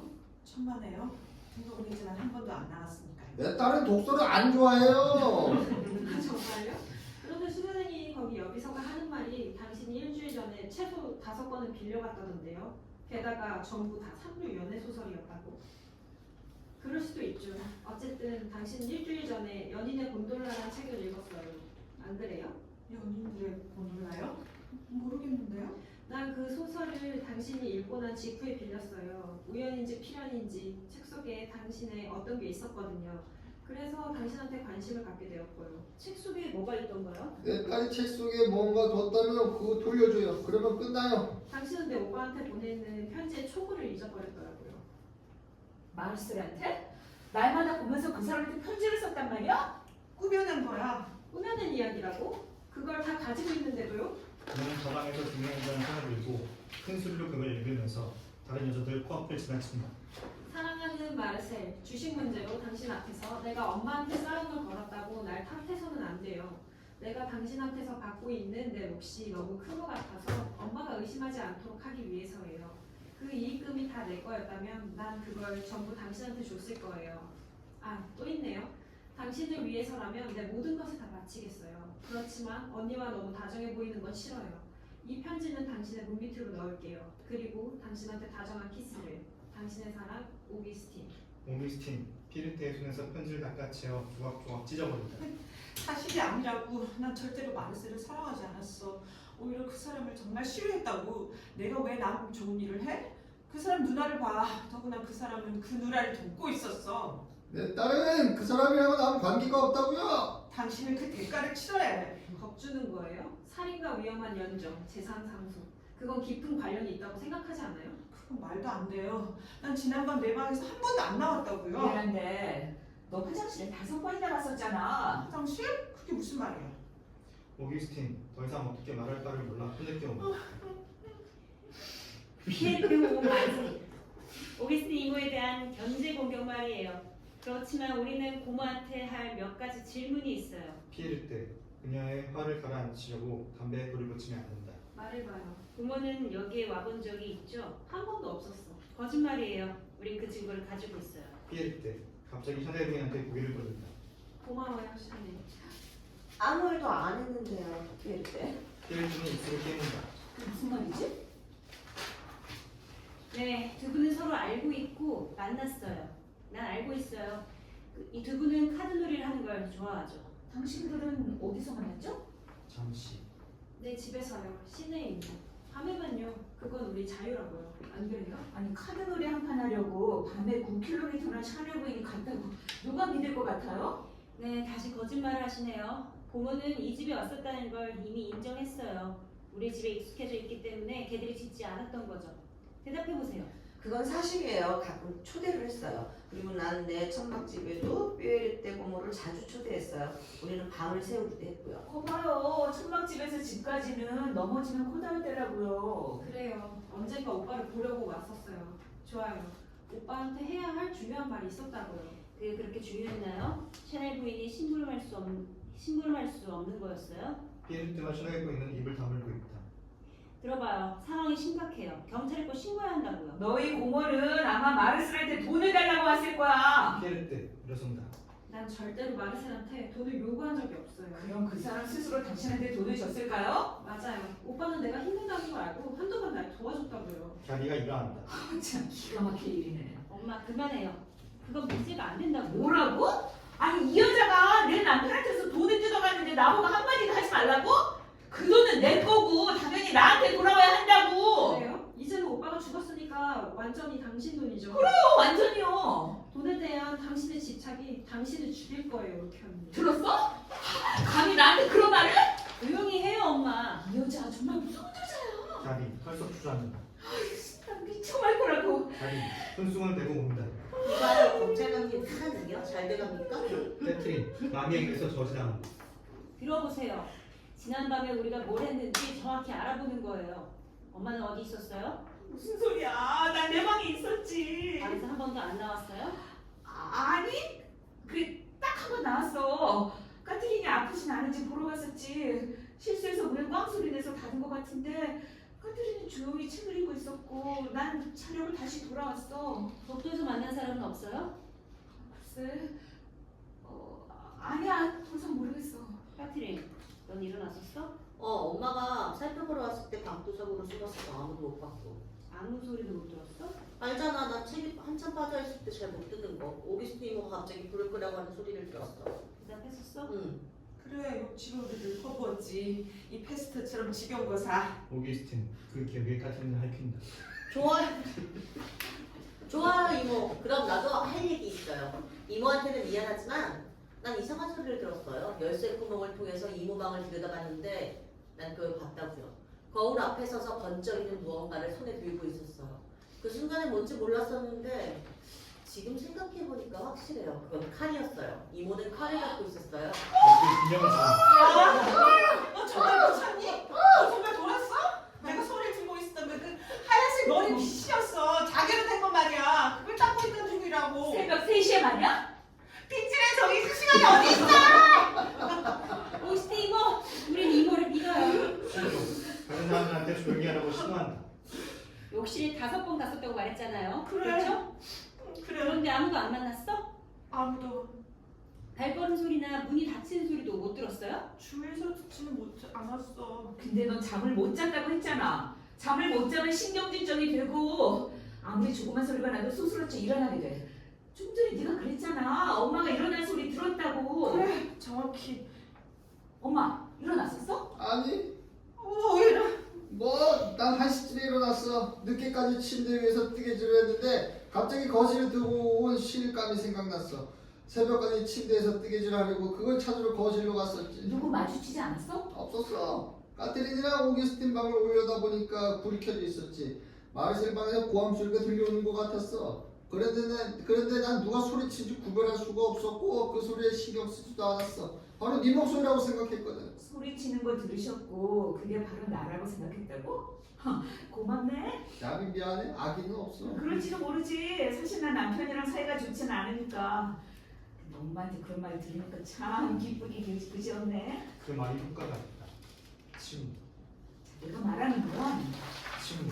천만에요. 등록은 했지만 한 번도 안 나갔으니까요. 내 딸은 독서를 안 좋아해요. 아 정말요? 그런데 수련생이 거기 여기서가 하는 말이 당신이 일주일 전에 최소 5번은 빌려갔다던데요. 게다가 전부 다 삼류 연애 소설이었다고. 그럴 수도 있죠. 어쨌든 당신은 일주일 전에 연인의 곤돌라라는 책을 읽었어요. 안 그래요? 연인들의 곤돌라요? 모르겠는데요. 난 그 소설을 당신이 읽고 난 직후에 빌렸어요. 우연인지 필연인지 책 속에 당신의 어떤 게 있었거든요. 그래서 당신한테 관심을 갖게 되었고요. 책 속에 뭐가 있던가요? 내 딸이 책 속에 뭔가 뒀다면 그거 돌려줘요. 그러면 끝나요. 당신은 내 오빠한테 보내는 편지의 초고를 잊어버렸더라고요. 마르셀한테? 날마다 보면서 그 사람한테 편지를 썼단 말이야? 꾸며낸 거야. 꾸며낸 이야기라고? 그걸 다 가지고 있는데도요? 그는 가방에서 중요한 손을 들고 큰 소리로 그걸 읽으면서 다른 여자들 코앞을 지나친다. 사랑하는 마르셀, 주식 문제로 당신 앞에서 내가 엄마한테 싸움을 걸었다고 날 탓해서는 안 돼요. 내가 당신한테서 받고 있는 내 몫이 너무 큰 것 같아서 엄마가 의심하지 않도록 하기 위해서예요. 그 이익금이 다 내 거였다면 난 그걸 전부 당신한테 줬을 거예요. 아, 또 있네요. 당신을 위해서라면 내 모든 것을 다 바치겠어요. 그렇지만 언니와 너무 다정해 보이는 건 싫어요. 이 편지는 당신의 문 밑으로 넣을게요. 그리고 당신한테 다정한 키스를. 당신의 사랑, 오기스틴. 오기스틴, 피르테의 손에서 편지를 낚아채어 조각조각 찢어버린다. 사실이 아니라고. 난 절대로 마르셀을 사랑하지 않았어. 오히려 그 사람을 정말 싫어했다고. 내가 왜 나한테 좋은 일을 해? 그 사람 누나를 봐. 더구나 그 사람은 그 누나를 돕고 있었어. 내 딸은 그 사람이랑은 아무 관계가 없다고요. 당신은 그 대가를 치러야 해. 겁주는 거예요? 살인과 위험한 연정, 재산 상속. 그건 깊은 관련이 있다고 생각하지 않아요? 그건 말도 안 돼요. 난 지난밤 내 방에서 한 번도 안 나왔다고요. 미안한데 너 화장실에 5번이나 갔었잖아. 화장실? 그게 무슨 말이야? 오기스틴, 더 이상 어떻게 말할 바를 몰라 흐느껴 온다. 피에르테오 마르셀. 오기스틴 이모에 대한 견제 공격 말이에요. 그렇지만 우리는 고모한테 할 몇 가지 질문이 있어요. 피르테, 그녀의 화를 가라앉히려고 담배에 불을 붙이면 안 된다. 말해봐요. 고모는 여기에 와본 적이 있죠? 한 번도 없었어. 거짓말이에요. 우린 그 증거를 가지고 있어요. 피르테, 갑자기 샤넬 부인한테 고개를 돌린다. 고마워요, 샤넬. 아무 일도 안 했는데요. 피르테. 피르테는 입술을 깨문다. 그게 무슨 말이지? 네, 두 분은 서로 알고 있고 만났어요. 난 알고 있어요. 이 두 분은 카드놀이를 하는 걸 좋아하죠. 당신들은 어디서 만났죠? 잠시. 내 집에서요. 시내에 있는. 밤에만요. 그건 우리 자유라고요. 안 그래요? 아니 카드놀이 한 판 하려고 밤에 9km나 샤넬 부인이 갔다고 누가 믿을 것 같아요? 네, 다시 거짓말을 하시네요. 고모는 이 집에 왔었다는 걸 이미 인정했어요. 우리 집에 익숙해져 있기 때문에 걔들이 짓지 않았던 거죠. 대답해보세요. 그건 사실이에요. 가끔 초대를 했어요. 그리고 난 내 천막집에도 피르테 고모를 자주 초대했어요. 우리는 밤을 새우기도 했고요. 거봐요. 천막집에서 집까지는 넘어지면 코다르대라고요. 그래요. 언젠가 오빠를 보려고 왔었어요. 좋아요. 오빠한테 해야 할 중요한 말이 있었다고요. 그게 그렇게 중요했나요? 샤넬 부인이 심부름할 수 없는 거였어요? 피르테와 샤넬 부인은 입을 다물고 있다. 들어봐요. 상황이 심각해요. 경찰에 꼭 신고해야 한다고요. 너희 고모는 아마 마르셀한테 돈을 달라고 왔을 거야. 피르테, 일어선다. 난 절대로 마르셀한테 돈을 요구한 적이 없어요. 그럼 그 사람 스스로 당신한테 돈을 줬을까요? 맞아요. 오빠는 내가 힘들다는 걸 알고 한두 번 날 도와줬다고요. 자기가 일어난다. 참 기가 막힐 일이네. 엄마 그만해요. 그건 문제가 안 된다고요. 뭐라고? 아니 이 여자가 내 남편한테서 돈을 뜯어갔는데 나보고 한마디도 하지 말라고? 그 돈은 내 거고 당연히 나한테 돌아와야 한다고. 그래요? 이제는 오빠가 죽었으니까 완전히 당신 돈이죠. 완전히요. 돈에 대한 당신의 집착이 당신을 죽일 거예요, 이렇게 언니. 들었어? 감히 나한테 그런 말을? 조용히 해요 엄마. 이 여자 정말 무서운 여자야. 자기, 털썩 주저앉는다. 나 미쳐갈 거라고. 자기, 손수건을 대고 옵니다. 이봐요, 검찰감님 사는요? 잘 돼갑니까? 캐트린, 마미에게서 저지당한다. 들어보세요. 지난밤에 우리가 뭘 했는지 정확히 알아보는 거예요. 엄마는 어디 있었어요? 무슨 소리야? 난 내 방에 있었지. 방에서 한 번도 안 나왔어요? 아니, 그 딱 한 번 나왔어. 까트린이 아프진 않은지 보러 갔었지. 실수해서 문을 꽝 소리 내서 닫은 것 같은데 까트린이 조용히 책을 읽고 있었고 난 자려고 다시 돌아왔어. 복도에서 만난 사람은 없어요? 글쎄, 아니야, 도저히 모르겠어. 까트린, 넌 일어났었어? 엄마가 살펴보러 왔을 때 방구석으로 숨었어. 아무도 못 봤고. 아무 소리도 못 들었어? 알잖아, 나 책이 한참 빠져있을 때 잘 못 듣는 거. 오기스틴 이모가 갑자기 불을 끄라고 하는 소리를 들었어. 대답했었어? 응. 그래, 욕지로 우리를 퍼부었지. 이 페스트처럼 지겨운 거사. 오기스틴, 그 기억에 카트린을 핥힌다. 좋아요. 좋아요, 이모. 그럼 나도 할 얘기 있어요. 이모한테는 미안하지만 난 이상한 소리를 들었어요. 열쇠 구멍을 통해서 이모 방을 들여다봤는데 난 그걸 봤다고요. 거울 앞에 서서 번쩍이는 무언가를 손에 들고 있었어요. 그 순간에 뭔지 몰랐었는데 지금 생각해보니까 확실해요. 그건 칼이었어요. 이모는 칼을 갖고 있었어요. 이렇게 균형을 잡는 너 정말 괜찮니? 너 정말 돌았어? 내가 소리를 들고 있었던 그 하얀색 머리 빗이었어. 자기로 된 건 말이야. 그걸 닦고 있던 중이라고. 새벽 3시에 마냐? 빗질에 저기 있을 시간이 어디 있어? 오스틴 이모, 우린 이모를 믿어요. 시조. 다른 사람들한테 조용히 하라고 신호한다. 욕실에 5번 갔었다고 말했잖아요. 그래. 그렇죠? 그래. 그런데 아무도 안 만났어? 아무도 발 뻗는 소리나 문이 닫히는 소리도 못 들었어요? 주위에서 듣지는 않았어. 근데 넌 잠을 못 잤다고 했잖아. 잠을 못 자면 신경질정이 되고 아무리 조그만 소리가 나도 스스로치 일어나게 돼. 좀 전에 네가 그랬잖아. 엄마가 일어날 소리 들었다고. 그래, 정확히. 엄마 일어났었어? 아니 왜 이래? 난 1시쯤에 일어났어. 늦게까지 침대 위에서 뜨개질을 했는데 갑자기 거실에 두고 온 실감이 생각났어. 새벽까지 침대에서 뜨개질을 하려고 그걸 찾으러 거실로 갔었지. 누구 마주치지 않았어? 없었어. 카트린이랑 오기스틴 방을 올려다 보니까 불이 켜져 있었지. 마르셀 방에서 고함 소리가 들려오는 것 같았어. 그런데 난 누가 소리친지 구별할 수가 없었고 그 소리에 신경 쓰지도 않았어. 바로 네 목소리라고 생각했거든. 소리치는 거 들으셨고 그게 바로 나라고 생각했다고? 고맙네. 야비 미안해. 아기는 없어. 그럴지도 모르지. 사실 난 남편이랑 사이가 좋지는 않으니까. 근데 엄마한테 그런 말 들으니까 참 기쁘게 그지없네. 그 말이 효과가 있다. 친구. 내가 말하는 건 친구.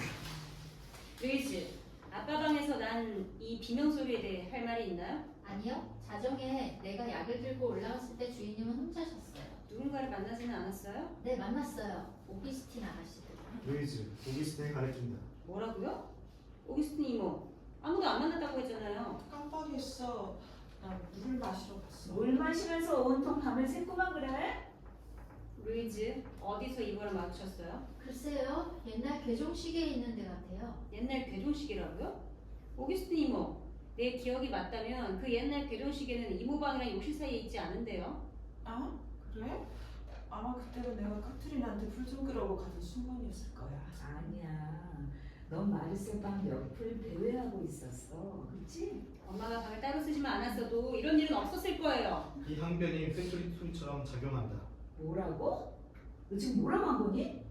루이즈, 아빠 방에서 난 이 비명 소리에 대해 할 말이 있나요? 아니요. 자정에 내가 약을 들고 올라왔을 때 주인님은 혼자셨어요. 누군가를 만나지는 않았어요? 네, 만났어요. 오피스틴 아가씨들. 루이즈. 오기스틴이 가르친다. 뭐라고요? 오기스틴 이모, 아무도 안 만났다고 했잖아요. 깜빡했어. 나 물을 마시러 갔어. 물 마시면서 온통 밤을 샜구만 그래? 루이즈, 어디서 이모랑 마주쳤어요? 글쎄요. 옛날 괴종시계에 있는 데 같아요. 옛날 괴종시계라고요? 오기스틴 이모, 내 기억이 맞다면 그 옛날 괴종시계는 이모 방이랑 욕실 사이에 있지 않은데요? 아? 그래? 아마 그때가 내가 카트린한테 불 좀 끄라고 가던 순간이었을 거야. 아니야. 넌 마르셀방 옆을 배회하고 있었어. 그렇지? 엄마가 방을 따로 쓰지만 않았어도 이런 일은 없었을 거예요. 이 항변이 팩토리 툴처럼 작용한다. 뭐라고? 너 지금 뭐라고 한 거니?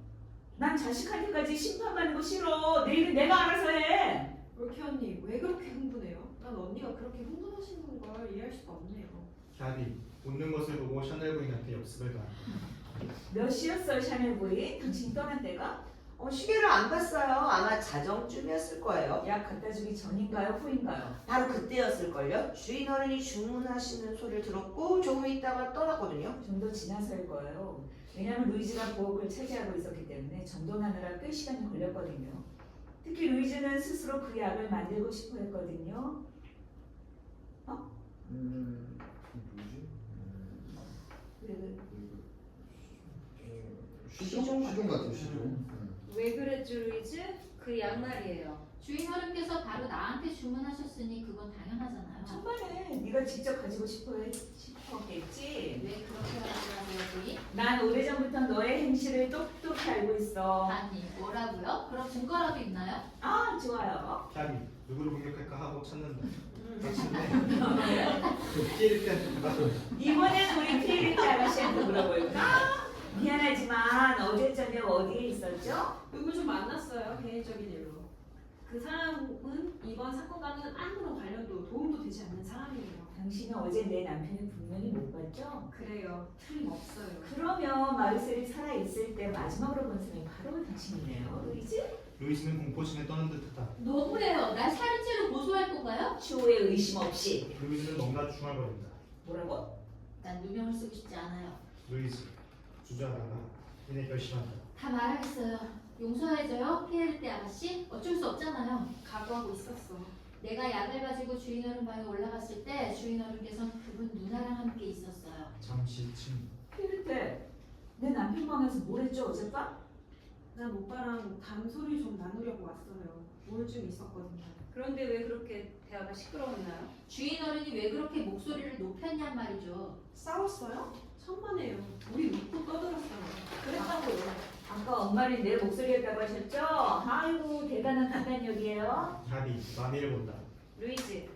난 자식한테까지 심판받는 거 싫어. 내 일은 내가 알아서 해. 올케 언니 왜 그렇게 흥분해요? 난 언니가 그렇게 흥분하시는 걸 이해할 수가 없네요. 갸비. 웃는 것을 보고 샤넬 부인한테 역습을 가한다. 몇 시였어, 샤넬 부인? 당신 떠난 때가? 시계를 안 봤어요. 아마 자정쯤이었을 거예요. 약 갖다 주기 전인가요, 후인가요? 바로 그때였을걸요. 주인 어른이 주문하시는 소리를 들었고 조금 있다가 떠났거든요. 좀 더 지나서일 거예요. 왜냐면 루이즈가 부엌을 차지하고 있었기 때문에 정돈하느라 꽤 시간이 걸렸거든요. 특히 루이즈는 스스로 그 약을 만들고 싶어 했거든요. 누구지? 그래, 시종 같아 시종. 왜 그랬죠, 루이즈? 그 약 말이에요. 주인 어른께서 바로 나한테 주문하셨으니 그건 당연하잖아요. 천만에 네가 직접 가지고 싶었겠지. 왜 그렇게 하시라고요, 주인? 난 오래전부터 너의 행실을 똑똑히 알고 있어. 아니, 뭐라고요? 그럼 증거라도 있나요? 아, 좋아요. 갸비. 누구를 공격할까 하고 찾는다. 마침내 그 피해를 피한 누가 이번엔 우리 피에리트 아가씨한테 물어볼까? 미안하지만 어제 저녁 어디에 있었죠? 누구 좀 만났어요. 개인적인 일로. 그 사람은 이번 사건과는 아무런 관련도 도움도 되지 않는 사람이에요. 당신은 어제 내 남편을 분명히 못 봤죠? 그래요. 틀림없어요. 그러면 마르셀이 살아있을 때 마지막으로 본 사람이 바로 당신이네요, 루이즈? 루이스는 공포심에 떠는 듯하다. 너무해요. 날 살인죄로 고소할 건가요? 추후에 의심 없이. 루이스는 너무나 중얼거린다. 뭐라고? 난 누명을 쓰고 싶지 않아요. 루이스 주저하다가 이내 결심한다. 다 말하겠어요. 용서해줘요, 피에르테 아가씨. 어쩔 수 없잖아요. 각오하고 있었어. 내가 약을 가지고 주인 어른 방에 올라갔을 때 주인 어른께서는 그분 누나랑 함께 있었어요. 잠시 침. 피에리트, 내 남편 방에서 뭘 했죠, 어젯밤? 난 오빠랑 단소리 좀 나누려고 왔어요. 우울증이 있었거든요. 그런데 왜 그렇게 대화가 시끄러웠나요? 주인 어른이 왜 그렇게 목소리를 높였냔 말이죠. 싸웠어요? 천만에요. 우리 믿고 떠들었어요. 그랬다고요. 아까 엄마를 내 목소리였다고 하셨죠? 아이고, 대단한 판단력이에요. 갸비. 마미를 본다. 루이즈,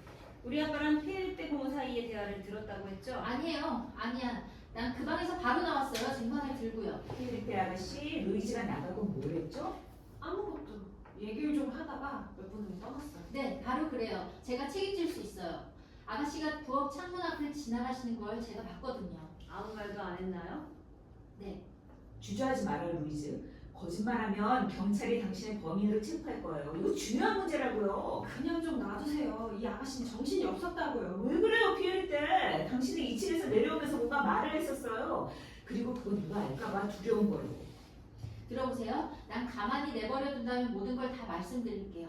우리 아빠랑 피에르테 고모 사이의 대화를 들었다고 했죠? 아니에요. 아니야. 난 그 방에서 바로 나왔어요. 쟁반을 들고요. 피에르테 아가씨, 루이지가 나가고 뭘 했죠? 아무것도 얘기를 좀 하다가 몇 분은 떠났어요. 네, 바로 그래요. 제가 책임질 수 있어요. 아가씨가 부엌 창문 앞을 지나가시는 걸 제가 봤거든요. 아무 말도 안 했나요? 네. 주저하지 마라, 루이즈. 거짓말하면 경찰이 당신의 범인으로 체포할 거예요. 이거 중요한 문제라고요. 그냥 좀 놔두세요. 이 아가씨는 정신이 없었다고요. 왜 그래요, 피에르테? 당신이 2층에서 내려오면서 뭔가 말을 했었어요. 그리고 그건 누가 알까봐 두려운 거예요. 들어보세요. 난 가만히 내버려 둔다면 모든 걸 다 말씀드릴게요.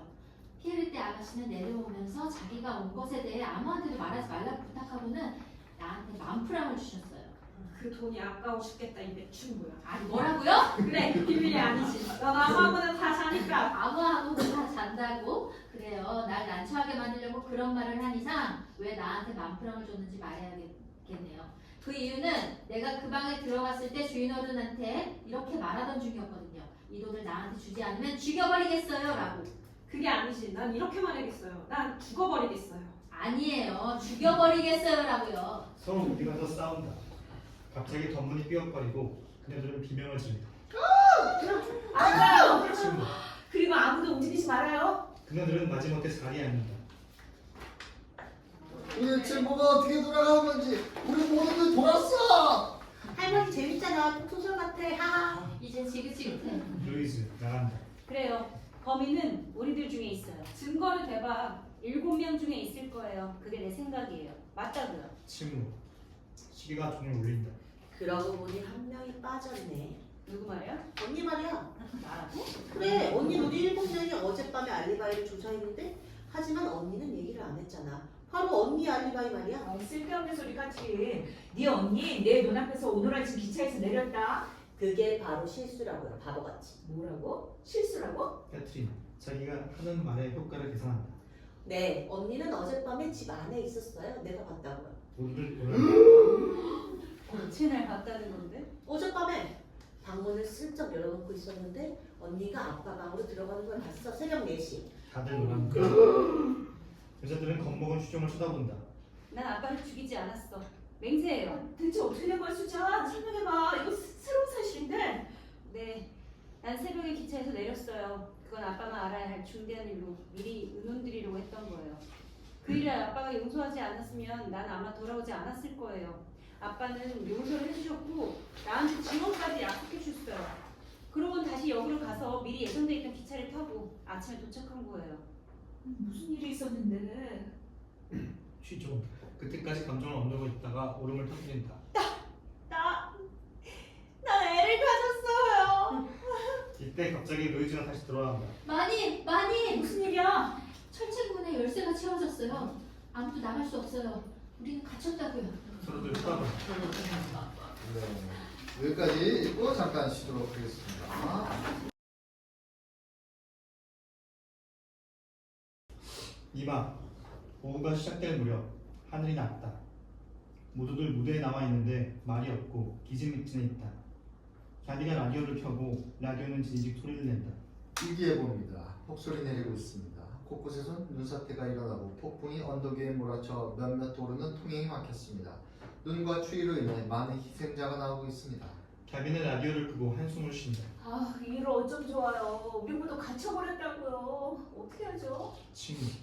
피에르테 아가씨는 내려오면서 자기가 온 것에 대해 아무한테도 말하지 말라고 부탁하고는 나한테 10,000프랑을 주셨어요. 그 돈이 아까워 죽겠다 이 매춘부야. 아니 뭐라고요? 그래 비밀이 아니지. 넌 아무하고나 다 자니까. 아무하고 다 잔다고? 그래요. 날 난처하게 만들려고 그런 말을 한 이상 왜 나한테 10,000프랑을 줬는지 말해야겠네요. 그 이유는 내가 그 방에 들어갔을 때 주인 어른한테 이렇게 말하던 중이었거든요. 이 돈을 나한테 주지 않으면 죽여버리겠어요 라고. 그게 아니지. 난 이렇게만 하겠어요. 난 죽어버리겠어요. 아니에요. 죽여버리겠어요 라고요. 서로 어디 가서 싸운다. 갑자기 덧문이 삐걱거리고 그녀들은 비명을 지른다. 안 가요! 친구. 그리고 아무도 움직이지 말아요. 그녀들은 마지못해 자리에 앉는다. 도대체 뭐가 어떻게 돌아가는 건지 우리 모두들 돌았어. 할머니 재밌잖아. 소설 같아. 하하. 이젠 지긋지긋해. 루이즈 나간다. 그래요. 범인은 우리들 중에 있어요. 증거를 대봐. 7명 중에 있을 거예요. 그게 내 생각이에요. 맞다고요. 침묵. 시계가 종을 울린다. 그러고 보니 한 명이 빠졌네. 누구 말이야? 언니 말이야. 나라고? 그래, 언니 우리 7명이 어젯밤에 알리바이를 조사했는데 하지만 언니는 얘기를 안 했잖아. 바로 언니 알리바이 말이야. 아, 쓸데없는 소리 같지. 네 언니 내 눈앞에서 오늘 아침 기차에서 내렸다. 그게 바로 실수라고요. 바보같이. 뭐라고? 실수라고? 캐트린. 자기가 하는 말의 효과를 계산한다. 네, 언니는 어젯밤에 집 안에 있었어요. 내가 봤다고요. 모두들 놀란다. 어째 날 봤다는 건데? 어젯밤에 방문을 슬쩍 열어놓고 있었는데 언니가 아빠 방으로 들어가는 걸 봤어. 새벽 4시. 다들 놀란다. 여자들은 겁먹은 추종을 쳐다본다. 난 아빠를 죽이지 않았어. 맹세해요. 대체 어떻게 된 거야, 수잔? 설명해봐. 이거 새로운 사실인데. 네. 난 새벽에 기차에서 내렸어요. 그건 아빠만 알아야 할 중대한 일로 미리 의논드리려고 했던 거예요. 그 일을 아빠가 용서하지 않았으면 난 아마 돌아오지 않았을 거예요. 아빠는 용서를 해주셨고 나한테 지원까지 약속해 주셨어요. 그러곤 다시 역으로 가서 미리 예정돼 있던 기차를 타고 아침에 도착한 거예요. 무슨 일이 있었는데? 추종. 그때까지 감정을 억누르고 있다가 울음을 터뜨린다. 난 애를 가졌어요. 이때 갑자기 루이즈가 다시 돌아온다. 많이 무슨 일이야? 철책문에 열쇠가 채워졌어요. 아무도 나갈 수 없어요. 우리는 갇혔다고요. 서로들 쳐다본다. 네. 여기까지 읽고 잠깐 쉬도록 하겠습니다. 이마. 오후가 시작될 무렵 하늘이 낮다. 모두들 무대에 나와 있는데 말이 없고 기진맥진해 있다. 자기가 라디오를 켜고 라디오는 지직 소리를 낸다. 일기예보입니다. 폭설이 내리고 있습니다. 곳곳에선 눈사태가 일어나고 폭풍이 언덕 위에 몰아쳐 몇몇 도로는 통행이 막혔습니다. 눈과 추위로 인해 많은 희생자가 나오고 있습니다. 갸비는 라디오를 끄고 한숨을 쉰다. 아, 이 일을 어쩜 좋아요. 우리 모두 갇혀버렸다고요. 어떻게 하죠? 침묵.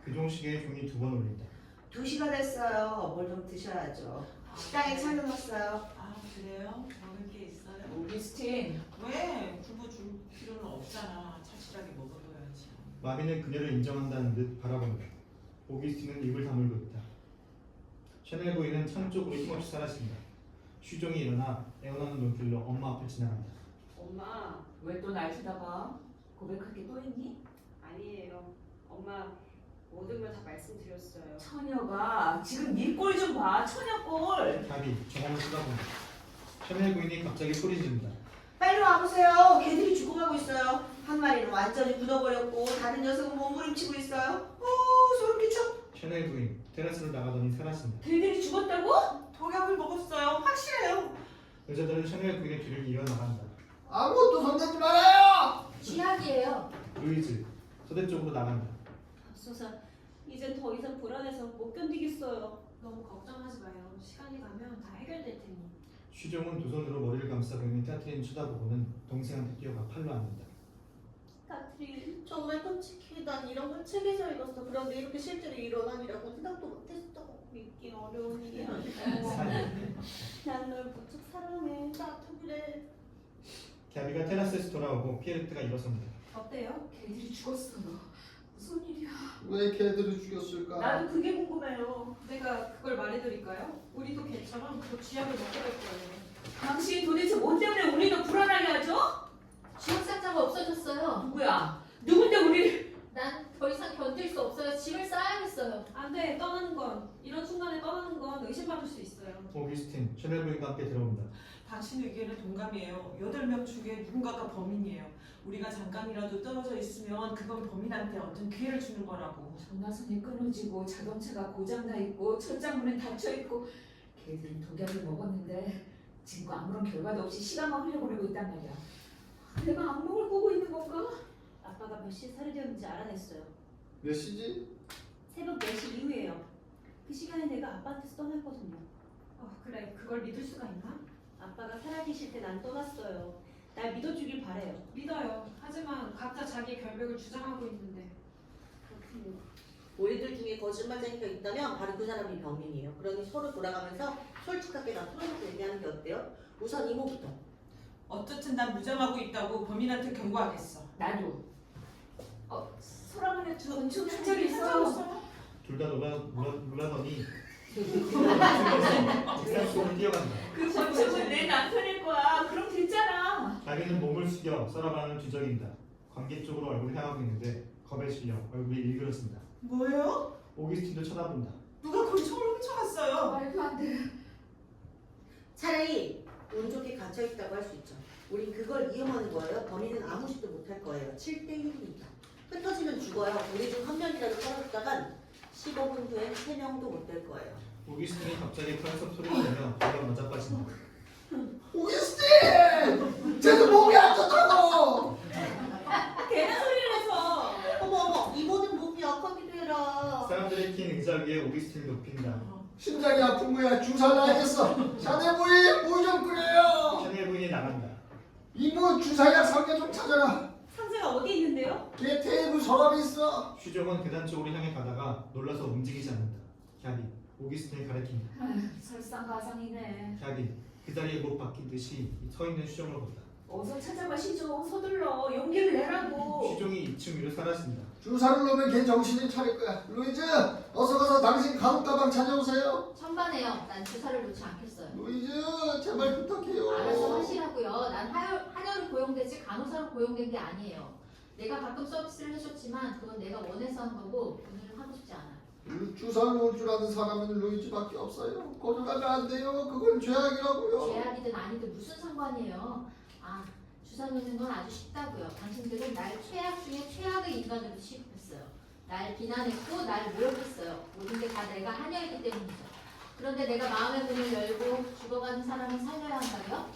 그종시계의 종이 2번 울린다. 2시가 됐어요. 뭘 좀 드셔야죠. 식당에 차려놨어요. 아 그래요? 먹을 게 있어요? 오기스틴, 왜? 굶어줄 필요는 없잖아. 착실하게 먹어둬야지. 마비는 그녀를 인정한다는 듯 바라본다. 오기스틴은 입을 다물고 있다. 샤넬 부인은 창 쪽으로 힘없이 사라진다. 슈종이 일어나 애원하는 눈길로 엄마 앞을 지나간다. 엄마, 왜 또 날 쳐다봐? 고백할 게 또 있니? 아니에요. 엄마, 모든 걸 다 말씀드렸어요. 처녀가 지금 네 꼴 좀 봐. 처녀 꼴. 갸비 정원을 쳐다본다. 샤넬 부인이 갑자기 소리 지른다. 빨리 와보세요. 개들이 죽어가고 있어요. 한 마리는 완전히 굳어버렸고 다른 녀석은 몸부림치고 있어요. 소름 끼쳐. 샤넬 부인 테라스로 나가더니 사라진다. 걔들이 죽었다고? 독약을 먹었어요. 확실해요. 여자들은 샤넬 부인의 뒤를 이어나간다. 아무것도 손대지 말아요. 쥐약이에요. 루이즈 서대 쪽으로 나간다. 앞서서 이젠 더 이상 불안해서 못 견디겠어요. 너무 걱정하지 마요. 시간이 가면 다 해결될 테니. 쉬종은 두 손으로 머리를 감싸고 있는 카트린 쳐다보고는 동생한테 뛰어가 팔로 안는다. 카트린, 정말 끔찍해. 난 이런 걸 책에서 읽었어. 그런데 이렇게 실제로 일어나리라고 생각도 못했어. 믿기 어려운 일이야. 사이. 난 널 무척 사랑해. 나도 그래. 갸비가 테라스에서 돌아오고 피에르트가 일어섭니다. 어때요? 걔들이 죽었어. 무슨 일이야? 왜 걔들을 죽였을까? 나도 그게 궁금해요. 내가 그걸 말해드릴까요? 우리도 걔처럼 그 쥐약을 먹게 될 거예요. 당신 도대체 뭐 때문에 우리를 불안하게 하죠? 쥐약 상자가 없어졌어요. 누구야? 누군데 우리? 난 더 이상 견딜 수 없어요. 짐을 쌓아야겠어요. 안 돼, 떠나는 건 이런 순간에 떠나는 건 의심받을 수 있어요. 오기스틴, 샤넬 부인과 함께 들어옵니다. 당신 의견에 동감해요. 8명 중에 누군가가 범인이에요. 우리가 잠깐이라도 떨어져 있으면 그건 범인한테 어떤 기회를 주는 거라고. 전화선이 끊어지고 자동차가 고장나 있고 천장문은 닫혀 있고 걔들은 독약을 먹었는데 지금 아무런 결과도 없이 시간만 흘려보내고 있단 말이야. 내가 악몽을 꾸고 있는 건가? 아빠가 몇 시에 살해되었는지 알아냈어요. 몇 시지? 새벽 4시 이후에요. 그 시간에 내가 아빠한테서 떠났거든요. 그래, 그걸 믿을 수가 있나? 아빠가 살아계실 때 난 떠났어요. 날 믿어주길 바래요. 믿어요. 하지만 각자 자기 결백을 주장하고 있는데. 그렇군요. 우리들 중에 거짓말쟁이가 있다면 바로 그 사람이 범인이에요. 그러니 서로 돌아가면서 솔직하게 다 털어놓고 얘기하는 게 어때요? 우선 이모부터. 어쨌든 난 무장하고 있다고 범인한테 경고하겠어. 나도. 소라문에 전충 한 적이 있어. 둘 다 놀라더니 책상 속으로 뛰어간다. 그 전충은 내 남편일 거야. 그럼 됐잖아. 자기는 몸을 숙여 서라반을 뒤적인다. 관계 쪽으로 얼굴을 향하고 있는데 겁에 실려 얼굴이 일그러진다. 뭐예요? 오기스틴도 쳐다본다. 누가 거기 총을 훔쳐갔어요? 말도 안 돼. 차라리 운 좋게 갇혀있다고 할 수 있죠. 우린 그걸 이용하는 거예요. 범인은 아무 짓도 못할 거예요. 7대1이니까. 흩어지면 죽어요. 우리 중 한 명이라도 떨어졌다간 15분 후엔 3명도 못 될 거예요. 오기스틴이 갑자기 펄썩 소리를 내며 바로 맞아 빠진다. 오기스틴! 쟤도 몸이 안 좋다고! 걔는 소리를 내서. 어머, 이모는 몸이 약하기도 해라. 사람들이 낀 의자 위에 오기스틴을 높인다. 심장이 아픈 거야. 주사 놔야겠어. 샤넬 부인, 물 좀 끓여요. 샤넬 부인이 나간다. 이모 주사약 상자 좀 찾아라. 상자가 어디 있는데요? 걔 테이블 서랍에 있어. 쉬종은 계단 쪽으로 향해 가다가 놀라서 움직이지 않는다. 갸비, 오기스틴을 가리킨다. 설상가상이네. 갸비, 그 자리에 못 바뀐 듯이 서 있는 쉬종을 본다. 어서 찾아봐 시종. 서둘러. 용기를 내라고. 쉬종이 2층 위로 사라진다. 주사를 놓으면 걔 정신이 차릴 거야. 루이즈, 어서 가서 당신 간호 가방 찾아오세요. 천만에요. 난 주사를 놓지 않겠어요. 루이즈, 제발 부탁해요. 알아서 하시라고요. 난 한여로 고용되지 간호사로 고용된 게 아니에요. 내가 가끔 서비스를 해줬지만 그건 내가 원해서 한 거고 오늘은 하고 싶지 않아요. 주사를 놓을 줄 아는 사람은 루이즈밖에 없어요. 거절하면 안 돼요. 그건 죄악이라고요. 죄악이든 아니든 무슨 상관이에요. 아, 주사 놓는 건 아주 쉽다고요. 당신들은 날 최악 중에 최악의 인간으로 취급했어요. 날 비난했고 날 모욕했어요. 모든 게 다 내가 하녀이기 때문이죠. 그런데 내가 마음의 문을 열고 죽어가는 사람을 살려야 한다고요?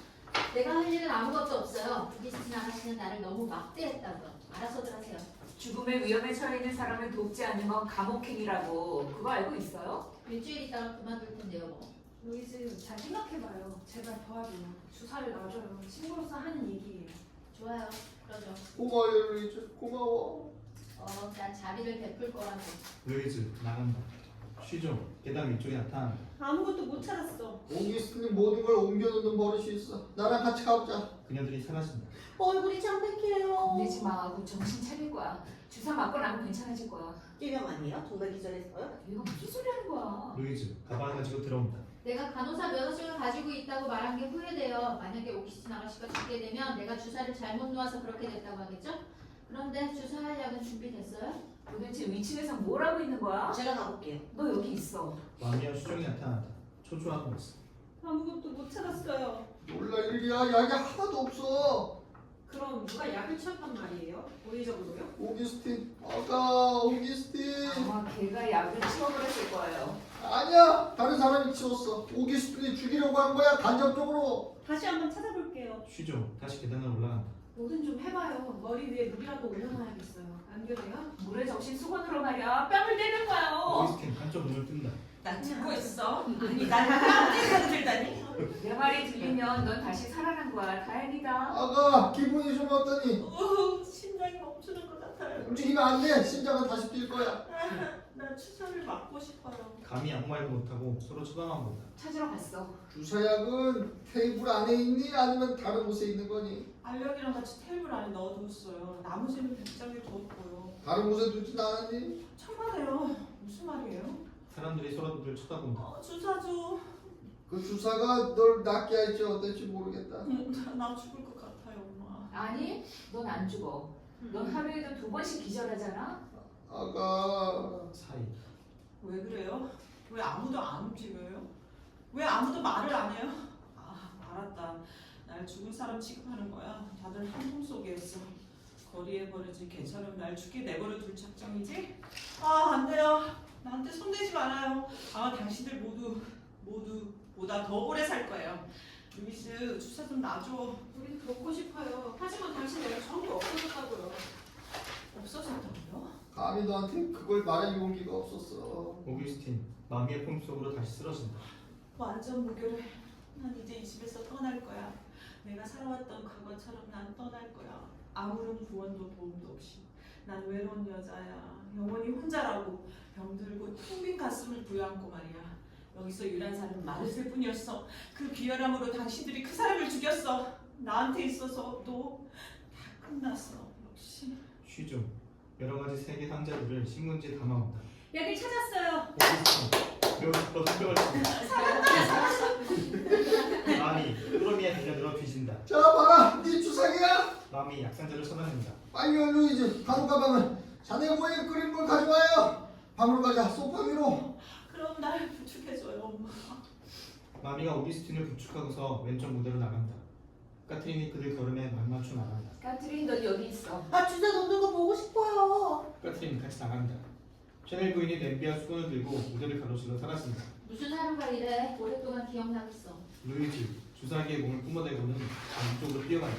내가 할 일은 아무것도 없어요. 오기스틴 아가씨는 나를 너무 막대했다고요. 알아서들 하세요. 죽음의 위험에 처해 있는 사람을 돕지 않는 건 감옥행위라고. 그거 알고 있어요? 일주일 있다가 그만둘 텐데요. 뭐. 루이즈, 잘 생각해봐요. 제발 도와줘요. 주사를 놔줘요. 친구로서 하는 얘기예요. 좋아요. 그러죠. 고마워요, 루이즈. 고마워. 난 자비를 베풀 거라고. 루이즈, 나간다. 쉬종, 계단 위쪽에 나타난다. 아무것도 못 찾았어. 오기스틴은 모든 걸 옮겨놓는 버릇이 있어. 나랑 같이 가보자. 그녀들이 사라진다. 얼굴이 창백해요. 겁내지 마. 곧 정신 차릴 거야. 주사 맞고 나면 괜찮아질 거야. 띠병 아니에요? 정말 기절했어요? 얘가 무슨 소리 하는 거야? 루이즈, 가방을 가지고 들어온다. 내가 간호사 면허증을 가지고 있다고 말한 게 후회돼요. 만약에 오기스틴 아가씨가 죽게 되면 내가 주사를 잘못 놓아서 그렇게 됐다고 하겠죠? 그런데 주사할 약은 준비됐어요? 도대체 위층에서 뭘 하고 있는 거야? 제가 가볼게요. 너 여기 있어. 왕이와 쉬종이 나타난다. 초조하고 있어. 아무것도 못 찾았어요. 놀랄 일이야. 약이 하나도 없어. 그럼 누가 약을 치웠단 말이에요? 고의적으로요? 오기스틴, 아가, 오기스틴. 아마 걔가 약을 치워버렸을 거예요. 아니야, 다른 사람이 치웠어. 오기스틴이 죽이려고 한 거야, 간접적으로. 다시 한번 찾아볼게요. 쉬종, 다시 계단을 올라간다. 뭐든 좀 해봐요. 머리 위에 물이라도 올려놔야겠어요. 안 그래요? 물에 적신 수건으로 말이야 뺨을 때는 거예요. 오기스틴 한쪽 눈을 뜬다. 나 듣고 있어. 아니 난 깜짝이야 들다니. 내 말이 들리면 넌 다시 살아난 거야. 다행이다. 아가 기분이 좀 어떠니? 심장이 멈추는 것 같아요. 움직이면 안 돼. 심장은 다시 뛸 거야. 나 주사를 맞고 싶어요. 감히 아무 말도 못하고 서로 쳐다만 본다. 찾으러 갔어. 주사약은 테이블 안에 있니? 아니면 다른 곳에 있는 거니? 알약이랑 같이 테이블 안에 넣어두었어요. 나머지는 백장에 두었고요. 다른 곳에 두진 않았니? 참말해요. 무슨 말이에요? 사람들이 서로들 쳐다본다. 주사 줘. 그 주사가 널 낫게 할지 어떨지 모르겠다. 나 죽을 것 같아요, 엄마. 아니, 넌 안 죽어. 넌 하루에도 2번씩 기절하잖아. 아가 사이. 왜 그래요? 왜 아무도 안 움직여요? 왜 아무도 말을 안 해요? 아, 알았다. 날 죽은 사람 취급하는 거야. 다들 한통 속에 있어. 거리에 버려질 개처럼 날 죽게 내버려 둘 작정이지? 아, 안 돼요. 나한테 손대지 말아요. 아마 당신들 모두보다 더 오래 살 거예요. 루이스, 주사 좀 놔줘. 우리도 돕고 싶어요. 하지만 당신 애가 전부 없어졌다고요. 없어졌다고요? 감히 너한테 그걸 말할 용기가 없었어. 오기스틴 마미의 품속으로 다시 쓰러진다. 완전 무결해. 난 이제 이 집에서 떠날 거야. 내가 살아왔던 과거처럼 난 떠날 거야. 아무런 구원도 도움도 없이. 난 외로운 여자야. 영원히 혼자라고. 병들고 텅 빈 가슴을 부여안고 말이야. 여기서 유일한 사람은 마르셀 뿐이었어. 그 비열함으로 당신들이 그 사람을 죽였어. 나한테 있어서도 다 끝났어. 역시. 쉬죠. 여러 가지 세계 상자들을 신문지에 담아온다. 약을 찾았어요. 오기스틴 매우 기뻐 손뼉을 친다. 마미 꾸러미에 달려들어 뒤진다. 자 봐라, 네 주사기야. 마미 약상자를 쳐다낸다. 빨리 와 루이즈. 방울 가방을 자네 모에 끓인 물 가져와요. 방울 가자. 소파 위로. 그럼 날 부축해줘요, 엄마. 마미가 오기스틴을 부축하고서 왼쪽 무대로 나간다. 까트린이 그들 걸음에 말맞춰 나간다. 까트린, 넌 여기 있어. 아 주사 놓는 거 보고 싶어요. 까트린 같이 나간다. 샤넬 부인이 냄비와 수건을 들고 무대를 가로질러 사라진다. 무슨 하루가 이래 오랫동안 기억나겠어. 루이즈 주사기의 몸을 뿜어대고는 안쪽으로 뛰어간다.